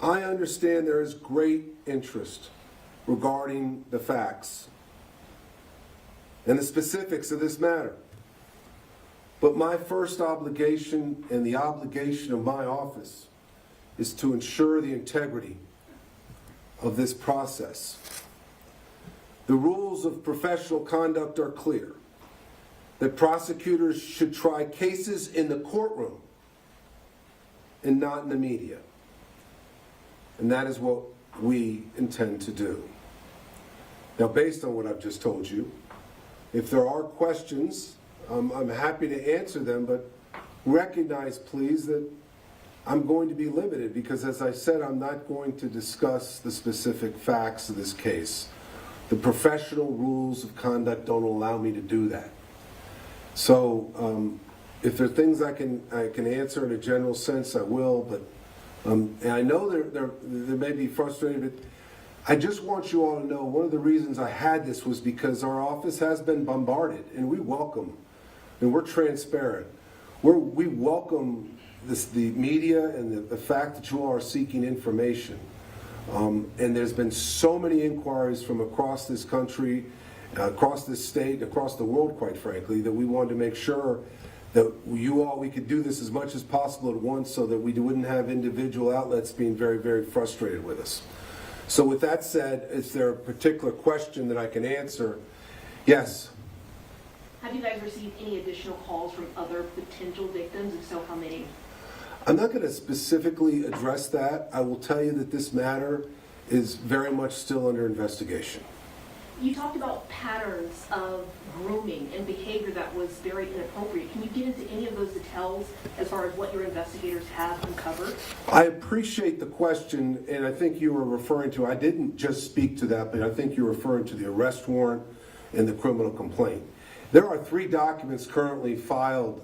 I understand there is great interest regarding the facts and the specifics of this matter. But my first obligation and the obligation of my office is to ensure the integrity of this process. The rules of professional conduct are clear, that prosecutors should try cases in the courtroom and not in the media. And that is what we intend to do. Now, based on what I've just told you, if there are questions, I'm happy to answer them, but recognize, please, that I'm going to be limited because, as I said, I'm not going to discuss the specific facts of this case. The professional rules of conduct don't allow me to do that. So if there are things I can answer in a general sense, I will, but and I know there may be frustrated, but I just want you all to know one of the reasons I had this was because our office has been bombarded, and we welcome, and we're transparent. We welcome the media and the fact that you all are seeking information. And there's been so many inquiries from across this country, across this state, across the world, quite frankly, that we wanted to make sure that we could do this as much as possible at once so that we wouldn't have individual outlets being very, very frustrated with us. So with that said, is there a particular question that I can answer? Yes. Have you guys received any additional calls from other potential victims? If so, how many? I'm not going to specifically address that. I will tell you that this matter is very much still under investigation. You talked about patterns of grooming and behavior that was very inappropriate. Can you get into any of those details as far as what your investigators have uncovered? I appreciate the question, and I think you were referring to, I didn't just speak to that, but I think you're referring to the arrest warrant and the criminal complaint. There are 3 documents currently filed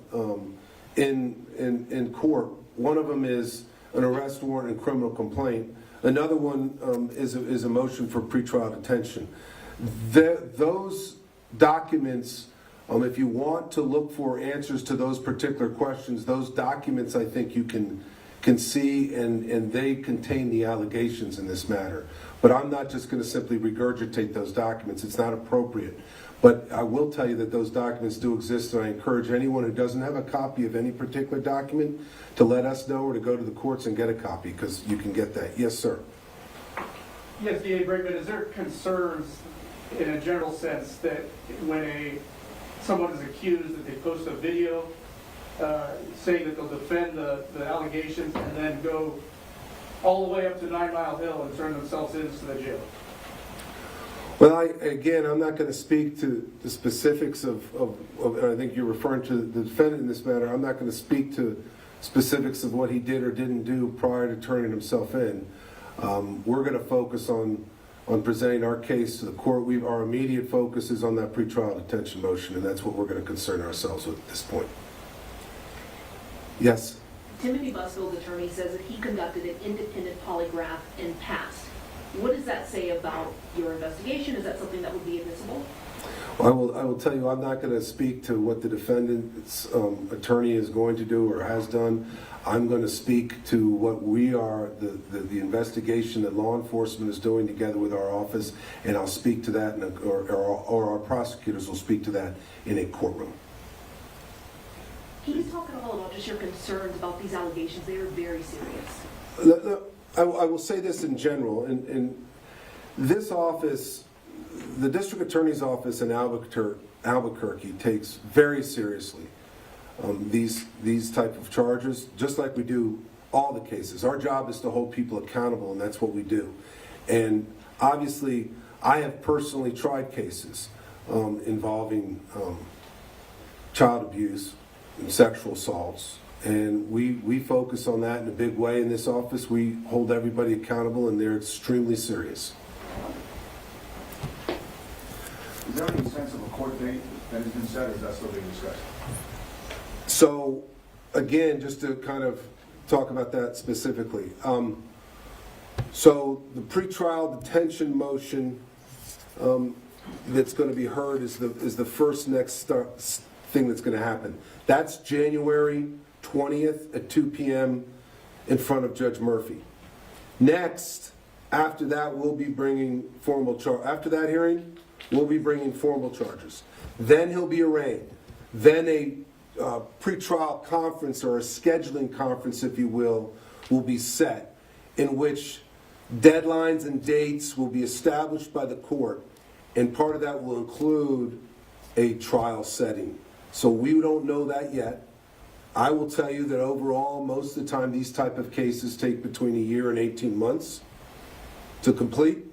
in court. One of them is an arrest warrant and criminal complaint. Another one is a motion for pretrial detention. Those documents, if you want to look for answers to those particular questions, those documents I think you can see, and they contain the allegations in this matter. But I'm not just going to simply regurgitate those documents. It's not appropriate. But I will tell you that those documents do exist, and I encourage anyone who doesn't have a copy of any particular document to let us know or to go to the courts and get a copy, because you can get that. Yes, sir. Yes, D.A. Brinkman, is there concerns in a general sense that when someone is accused that they post a video saying that they'll defend the allegations and then go all the way up to 9 Mile Hill and turn themselves into the jail? Well, I'm not going to speak to the specifics of I think you're referring to the defendant in this matter. I'm not going to speak to specifics of what he did or didn't do prior to turning himself in. We're going to focus on presenting our case to the court. Our immediate focus is on that pretrial detention motion, and that's what we're going to concern ourselves with at this point. Yes? Timothy Busfield's attorney says that he conducted an independent polygraph and passed. What does that say about your investigation? Is that something that would be admissible? Well, I will tell you, I'm not going to speak to what the defendant's attorney is going to do or has done. I'm going to speak to what we are, the investigation that law enforcement is doing together with our office, and I'll speak to that, or our prosecutors will speak to that in a courtroom. Can you talk at all about just your concerns about these allegations? They are very serious. Look, I will say this in general. In this office, the district attorney's office in Albuquerque takes very seriously these type of charges, just like we do all the cases. Our job is to hold people accountable, and that's what we do. And obviously, I have personally tried cases involving child abuse and sexual assaults. And we focus on that in a big way in this office. We hold everybody accountable, and they're extremely serious. Is there any sense of a court date that has been set, or is that still being discussed? So, again, just to kind of talk about that specifically. So the pretrial detention motion, that's going to be heard is the first next thing that's going to happen. That's January 20th at 2 p.m. in front of Judge Murphy. Next, after that, we'll be bringing after that hearing, we'll be bringing formal charges. Then he'll be arraigned. Then a pretrial conference, or a scheduling conference, if you will be set, in which deadlines and dates will be established by the court, and part of that will include a trial setting. So we don't know that yet. I will tell you that overall, most of the time, these type of cases take between a year and 18 months to complete,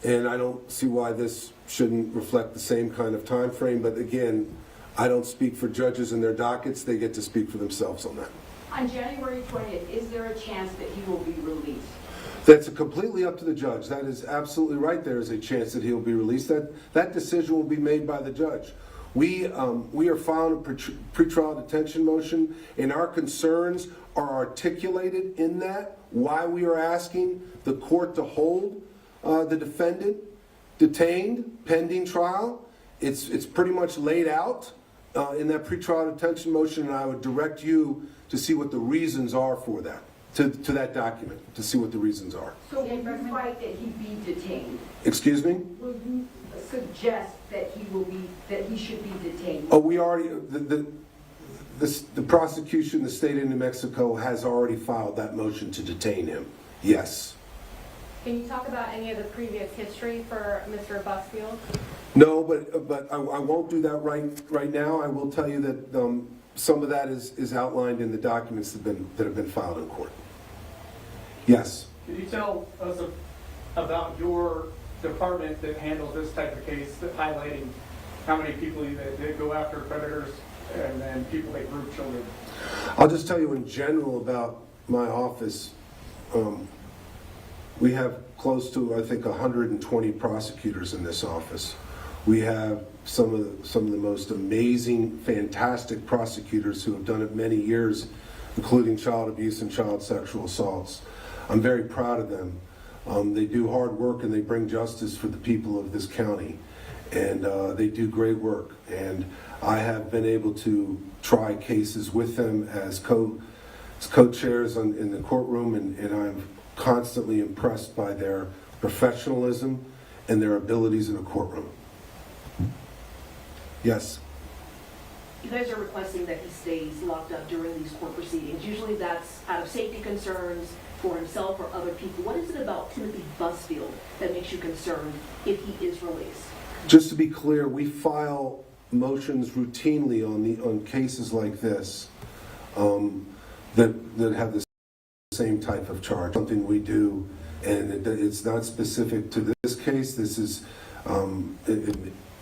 and I don't see why this shouldn't reflect the same kind of time frame. But again, I don't speak for judges and their dockets. They get to speak for themselves on that. On January 20th, is there a chance that he will be released? That's completely up to the judge. That is absolutely right. There is a chance that he'll be released. That decision will be made by the judge. We are filing a pretrial detention motion, and our concerns are articulated in that, why we are asking the court to hold the defendant detained pending trial. It's pretty much laid out in that pretrial detention motion, and I would direct you to see what the reasons are for that, to that document, to see what the reasons are. So will you fight that he be detained? Excuse me? Will you suggest that he should be detained? Oh, we already, the prosecution, the state of New Mexico has already filed that motion to detain him. Yes. Can you talk about any of the previous history for Mr. Busfield? No, but I won't do that right now. I will tell you that some of that is outlined in the documents that have been filed in court. Yes. Can you tell us about your department that handles this type of case, highlighting how many people that go after predators and then people that group children? I'll just tell you in general about my office. We have close to, I think, 120 prosecutors in this office. We have some of the most amazing, fantastic prosecutors who have done it many years, including child abuse and child sexual assaults. I'm very proud of them. They do hard work and they bring justice for the people of this county. And they do great work. And I have been able to try cases with them as co-chairs in the courtroom, and I'm constantly impressed by their professionalism and their abilities in a courtroom. Yes? You guys are requesting that he stays locked up during these court proceedings. Usually that's out of safety concerns for himself or other people. What is it about Timothy Busfield that makes you concerned if he is released? Just to be clear, we file motions routinely on cases like this that have the same type of charge. Something we do, and it's not specific to this case. This is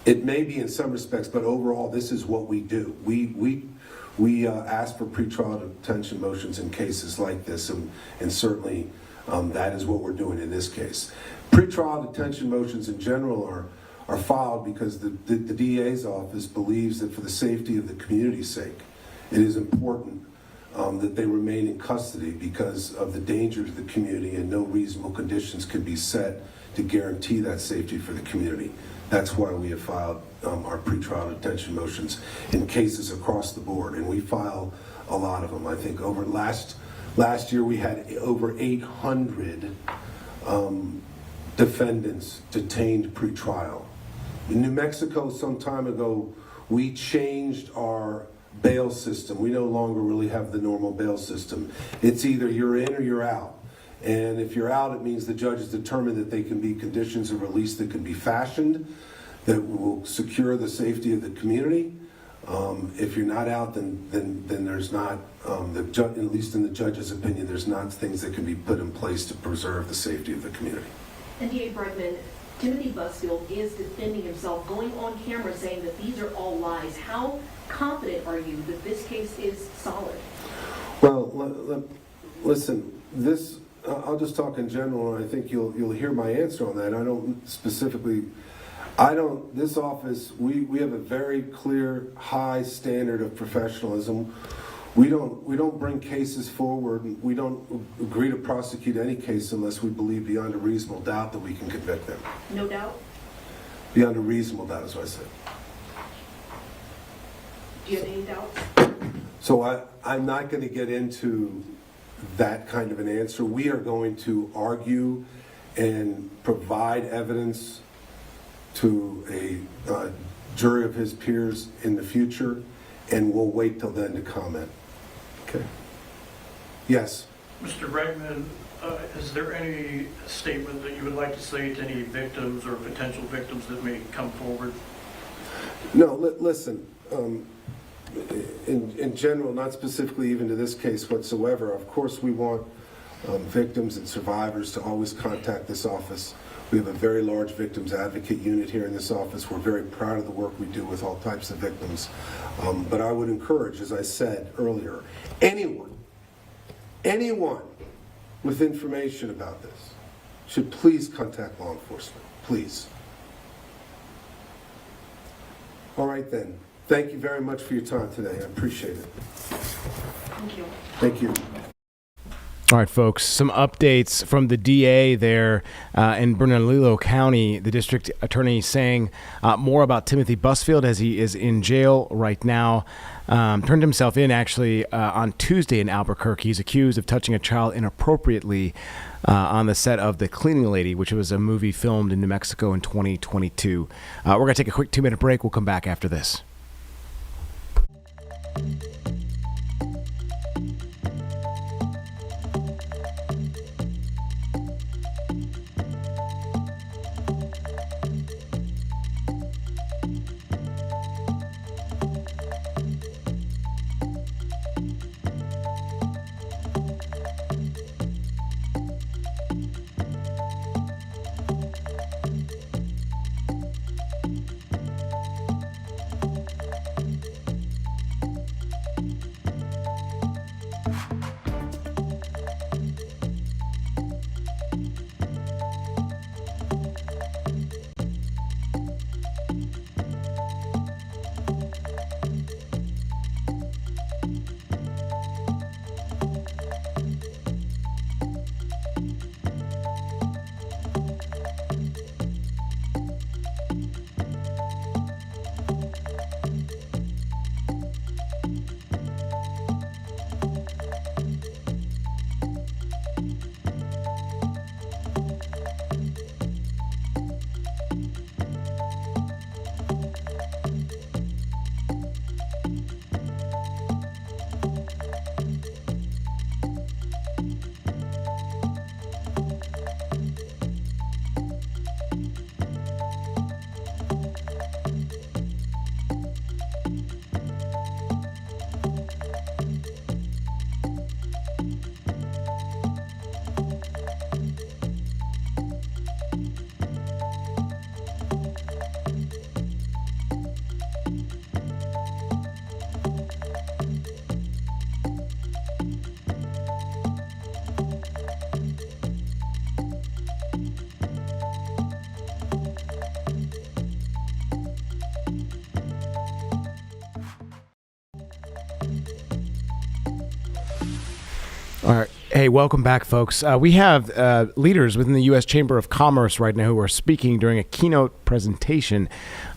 it may be in some respects, but overall, this is what we do. We ask for pretrial detention motions in cases like this, and certainly that is what we're doing in this case. Pretrial detention motions in general are filed because the DA's office believes that for the safety of the community's sake, it is important that they remain in custody because of the danger to the community, and no reasonable conditions can be set to guarantee that safety for the community. That's why we have filed our pretrial detention motions in cases across the board, and we file a lot of them. I think over last year we had over 800 defendants detained pretrial. In New Mexico, some time ago, we changed our bail system. We no longer really have the normal bail system. It's either you're in or you're out. And if you're out, it means the judge has determined that they can be conditions of release that can be fashioned, that will secure the safety of the community. If you're not out, then there's not, at least in the judge's opinion, there's not things that can be put in place to preserve the safety of the community. And D.A. Bregman, Timothy Busfield is defending himself, going on camera saying that these are all lies. How confident are you that this case is solid? Well, listen, this, I'll just talk in general, and I think you'll hear my answer on that. I don't specifically, this office, we have a very clear, high standard of professionalism. We don't bring cases forward. We don't agree to prosecute any case unless we believe beyond a reasonable doubt that we can convict them. No doubt? beyond a reasonable doubt, is what I said. Do you have any doubts? So I'm not going to get into that kind of an answer. We are going to argue and provide evidence to a jury of his peers in the future, and we'll wait till then to comment. Okay? Yes? Mr. Bregman, is there any statement that you would like to say to any victims or potential victims that may come forward? No, listen. In general, not specifically even to this case whatsoever, of course we want victims and survivors to always contact this office. We have a very large victims advocate unit here in this office. We're very proud of the work we do with all types of victims. But I would encourage, as I said earlier, anyone with information about this should please contact law enforcement, please. All right then. Thank you very much for your time today. I appreciate it. Thank you. Thank you. All right, folks, some updates from the DA there in Bernalillo County. The district attorney saying more about Timothy Busfield as he is in jail right now. Turned himself in actually on Tuesday in Albuquerque. He's accused of touching a child inappropriately on the set of The Cleaning Lady, which was a movie filmed in New Mexico in 2022. We're going to take a quick 2-minute break. We'll come back after this. All right. Hey, welcome back, folks. We have leaders within the U.S. Chamber of Commerce right now who are speaking during a keynote presentation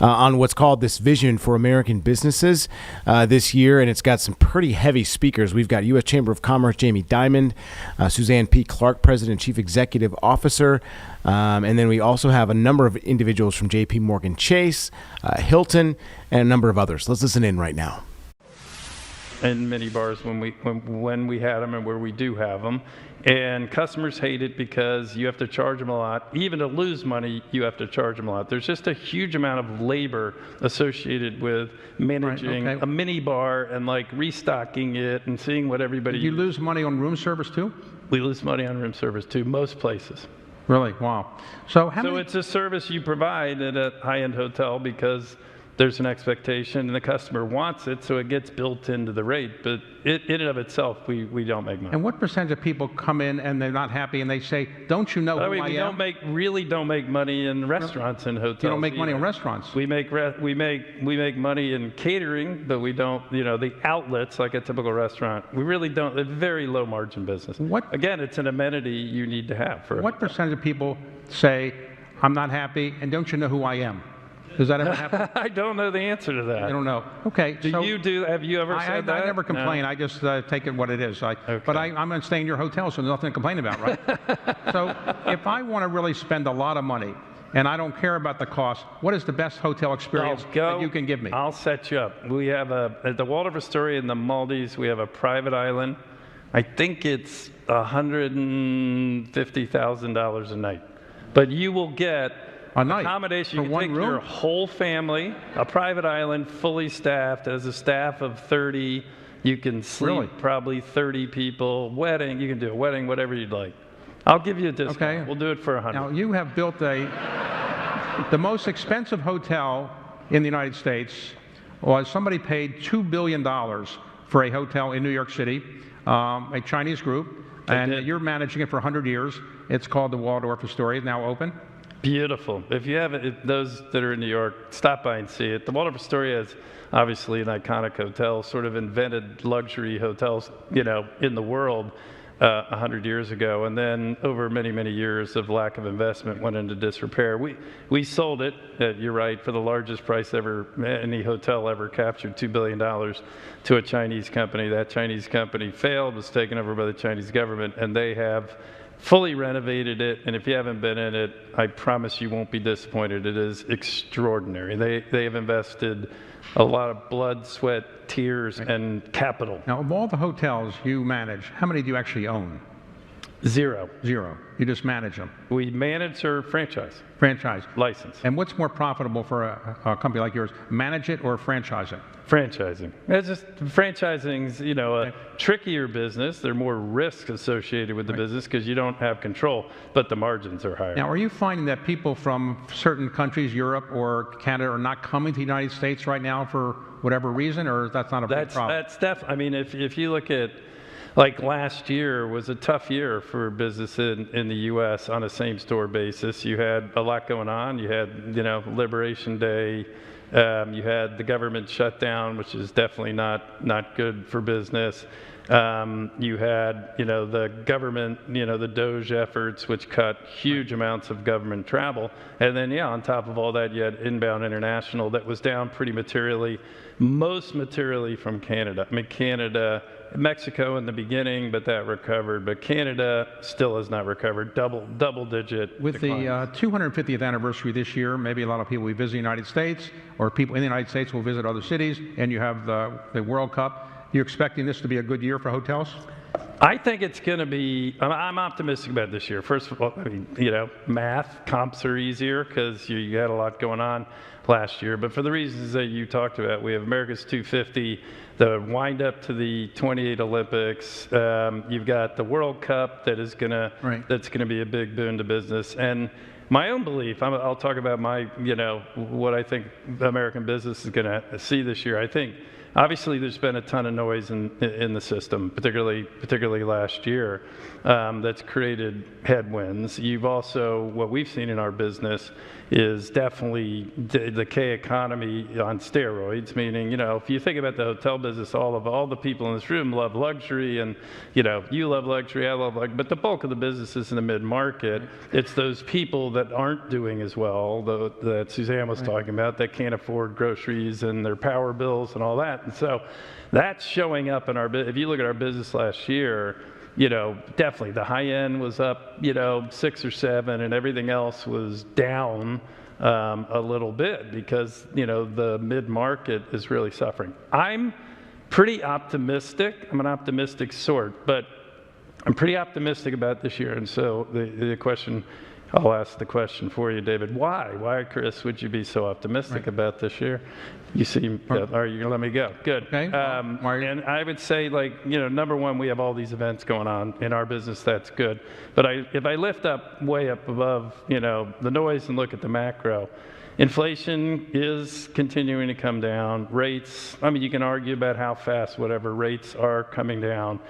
on what's called this Vision for American Businesses this year, and it's got some pretty heavy speakers. We've got U.S. Chamber of Commerce Jamie Dimon, Suzanne P. Clark, President and Chief Executive Officer, and then we also have a number of individuals from J.P. Morgan Chase, Hilton, and a number of others. Let's listen in right now. In many bars when we had them and where we do have them. And customers hate it because you have to charge them a lot. Even to lose money, you have to charge them a lot. There's just a huge amount of labor associated with managing a mini bar and like restocking it and seeing what everybody... You lose money on room service too? We lose money on room service too, most places. Really? Wow. So it's a service you provide at a high-end hotel because there's an expectation and the customer wants it, so it gets built into the rate. But in and of itself, we don't make money. And what percentage of people come in and they're not happy and they say, don't you know who I am? We really don't make money in restaurants and hotels. You don't make money in restaurants? We make money in catering, but we don't, the outlets like a typical restaurant. We really don't, it's very low margin business. Again, it's an amenity you need to have. What percentage of people say, I'm not happy and don't you know who I am? Does that ever happen? I don't know the answer to that. I don't know. Okay. Have you ever said that? I never complain. No. I just take it what it is. But I'm going to stay in your hotel, so there's nothing to complain about, right? So if I want to really spend a lot of money and I don't care about the cost, what is the best hotel experience that you can give me? I'll set you up. We have at the Waldorf Astoria in the Maldives, we have a private island. I think it's $150,000 a night. But you will get accommodation. You can take your whole family, a private island, fully staffed, as a staff of 30. You can sleep probably 30 people. Wedding, you can do a wedding, whatever you'd like. I'll give you a discount. Okay. We'll do it for $100. Now, you have built the most expensive hotel in the United States was somebody paid $2 billion for a hotel in New York City, a Chinese group, and you're managing it for 100 years. It's called the Waldorf Astoria, now open. Beautiful. If you haven't, those that are in New York, stop by and see it. The Waldorf Astoria is obviously an iconic hotel, sort of invented luxury hotels, in the world 100 years ago. And then over many, many years of lack of investment went into disrepair. We sold it, you're right, for the largest price ever, any hotel ever captured, $2 billion to a Chinese company. That Chinese company failed, was taken over by the Chinese government, and they have fully renovated it, and if you haven't been in it, I promise you won't be disappointed. It is extraordinary. They have invested a lot of blood, sweat, tears, and capital. Now, of all the hotels you manage, how many do you actually own? Zero. Zero. You just manage them? We manage or franchise. Franchise. License. And what's more profitable for a company like yours, manage it or franchise it? Franchising. It's just franchising's, a trickier business. There are more risks associated with the business because you don't have control, but the margins are higher. Now, are you finding that people from certain countries, Europe or Canada, are not coming to the United States right now for whatever reason, or that's not a big problem? That's definitely. I mean, if you look at, like last year was a tough year for business in the U.S. on a same-store basis. You had a lot going on. You had, Liberation Day. You had the government shutdown, which is definitely not good for business. You had, the government, the DOGE efforts, which cut huge amounts of government travel. And then, on top of all that, you had inbound international that was down pretty materially, most materially from Canada. I mean, Mexico in the beginning, but that recovered. But Canada still has not recovered. Double digit. With declines. the 250th anniversary this year, maybe a lot of people will visit the United States, or people in the United States will visit other cities, and you have the World Cup. You're expecting this to be a good year for hotels? I think it's going to be, I'm optimistic about this year. First of all, I mean, math, comps are easier because you had a lot going on last year. But for the reasons that you talked about, we have America's 250, the wind up to the 28 Olympics. You've got the World Cup that's going to be a big boon to business. And my own belief, I'll talk about what I think American business is going to see this year. I think obviously there's been a ton of noise in the system, particularly last year, that's created headwinds. You've also, what we've seen in our business is definitely the K economy on steroids, meaning, if you think about the hotel business, all the people in this room love luxury, and, you love luxury, I love luxury, but the bulk of the business is in the mid-market. It's those people that aren't doing as well, that Suzanne was talking about, that can't afford groceries and their power bills and all that. And so that's showing up in if you look at our business last year, definitely the high end was up, 6 or 7, and everything else was down a little bit because, the mid-market is really suffering. I'm pretty optimistic. I'm an optimistic sort, but I'm pretty optimistic about this year. And so the question, I'll ask the question for you, David. Why, Chris, would you be so optimistic about this year? You seem, are you going to let me go? Good. Okay. And I would say, number one, we have all these events going on in our business. That's good. But if I lift up way up above, the noise and look at the macro, inflation is continuing to come down. Rates, you can argue about how fast whatever rates are coming down.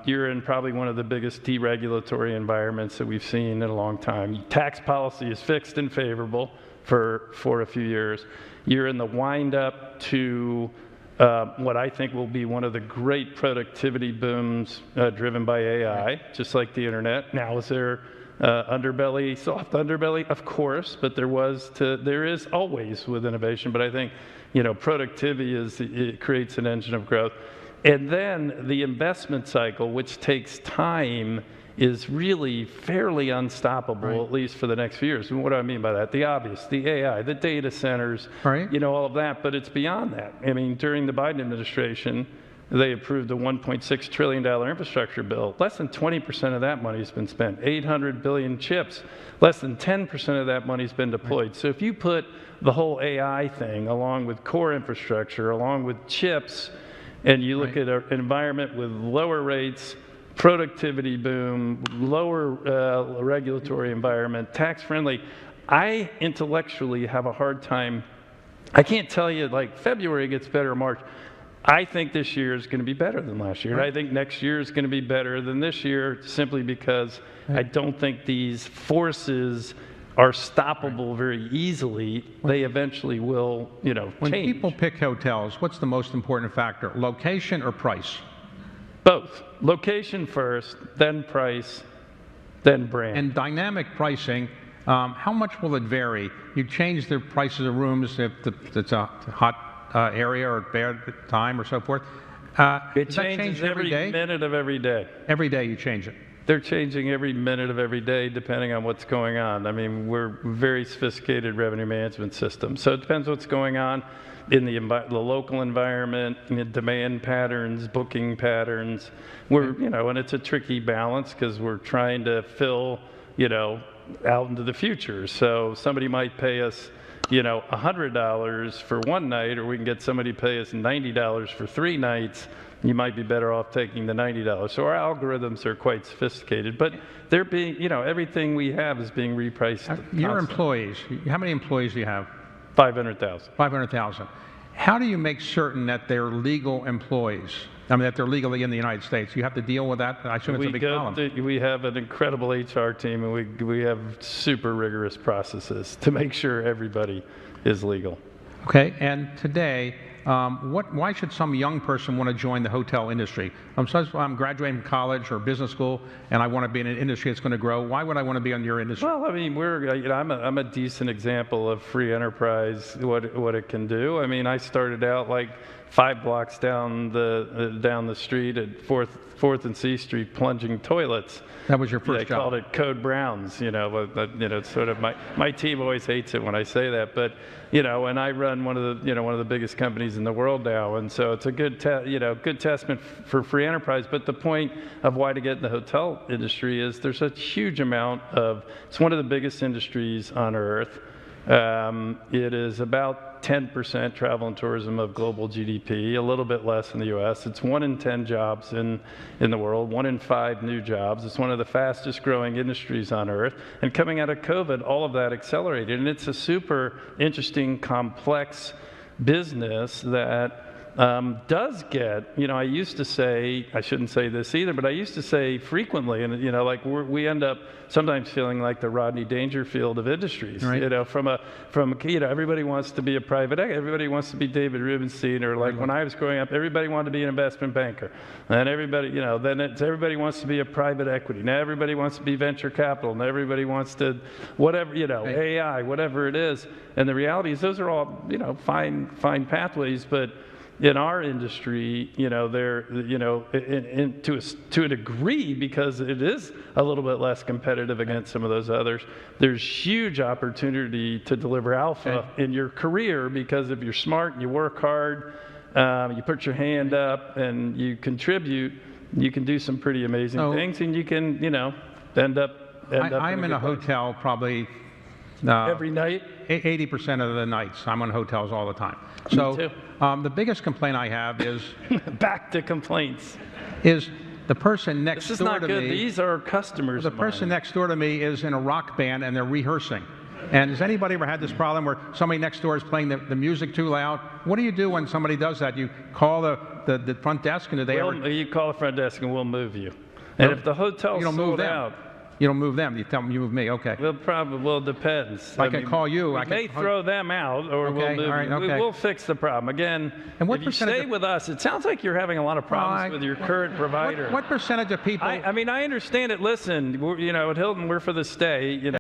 You're in probably one of the biggest deregulatory environments that we've seen in a long time. Tax policy is fixed and favorable for a few years. You're in the wind up to what I think will be one of the great productivity booms driven by AI, just like the internet. Now, is there underbelly, soft underbelly, of course, but there is always with innovation. But I think, productivity it creates an engine of growth. And then the investment cycle, which takes time, is really fairly unstoppable, at least for the next few years. And what do I mean by that? The obvious, the AI, the data centers, all of that, but it's beyond that. I mean, during the Biden administration, they approved a $1.6 trillion infrastructure bill. Less than 20% of that money has been spent. 800 billion chips. Less than 10% of that money has been deployed. So if you put the whole AI thing along with core infrastructure, along with chips, and you look at an environment with lower rates, productivity boom, lower regulatory environment, tax-friendly, I intellectually have a hard time. I can't tell you, like, February gets better, March. I think this year is going to be better than last year. I think next year is going to be better than this year, simply because I don't think these forces are stoppable very easily. They eventually will, When change. people pick hotels, what's the most important factor, location or price? Both. Location first, then price, then brand. And dynamic pricing, how much will it vary? You change the prices of rooms if it's a hot area or bad time or so forth. It Does that changes change every minute of every day. Every day you change it. They're changing every minute of every day depending on what's going on. I mean, we're very sophisticated revenue management system. So it depends what's going on in the local environment, in demand patterns, booking patterns. And it's a tricky balance because we're trying to fill, out into the future. So somebody might pay us, $100 for one night, or we can get somebody to pay us $90 for 3 nights. You might be better off taking the $90. So our algorithms are quite sophisticated, but they're being, everything we have is being repriced. Your employees, how many employees do you have? 500,000. 500,000. How do you make certain that they're legal employees? I mean, that they're legally in the United States? You have to deal with that? I assume it's a big problem. We have an incredible HR team, and we have super rigorous processes to make sure everybody is legal. Okay, and today, why should some young person want to join the hotel industry? I'm graduating from college or business school, and I want to be in an industry that's going to grow. Why would I want to be in your industry? Well, I mean, I'm a decent example of free enterprise, what it can do. I mean, I started out like 5 blocks down the street at 4th and C Street plunging toilets. That was your first They job. called it Code Browns, it's sort of my team always hates it when I say that, but and I run one of the biggest companies in the world now, and so it's a good testament for free enterprise. But the point of why to get in the hotel industry is there's a huge amount it's one of the biggest industries on earth. It is about 10% travel and tourism of global GDP, a little bit less in the U.S. It's 1 in 10 jobs in the world, 1 in 5 new jobs. It's one of the fastest growing industries on earth. And coming out of COVID, all of that accelerated. And it's a super interesting, complex business that does get, I used to say, I shouldn't say this either, but I used to say frequently, and we end up sometimes feeling like the Rodney Dangerfield of industries. Right. Everybody wants to be a private equity, everybody wants to be David Rubenstein, or like when I was growing up, everybody wanted to be an investment banker, and everybody, everybody wants to be a private equity. Now everybody wants to be venture capital, and everybody wants to whatever, AI, whatever it is. And the reality is those are all, fine pathways, but in our industry, they're, to a degree, because it is a little bit less competitive against some of those others, there's huge opportunity to deliver alpha in your career, because if you're smart and you work hard, you put your hand up and you contribute, you can do some pretty amazing things, and you can, end up I'm in a hotel probably every night? 80% of the nights. I'm on hotels all the time. So Me too. The biggest complaint I have is back to complaints. Is the person next This is door not to good. me. These are customers. The of mine. person next door to me is in a rock band and they're rehearsing. And has anybody ever had this problem where somebody next door is playing the music too loud? What do you do when somebody does that? You call the front desk, and do they ever? You call the front desk and we'll move you. And if the hotel's you don't move sold them. out, You don't move them. You tell them you move me. Okay. We'll probably, well, it depends. I can call you. We I can may call- throw them out, or Okay, we'll move all right, you. okay. We'll fix the problem. Again, And what if you percentage stay of- with us, it sounds like you're having a lot of problems with your current provider. What percentage of people? I mean, I understand it. Listen, at Hilton, we're for the stay.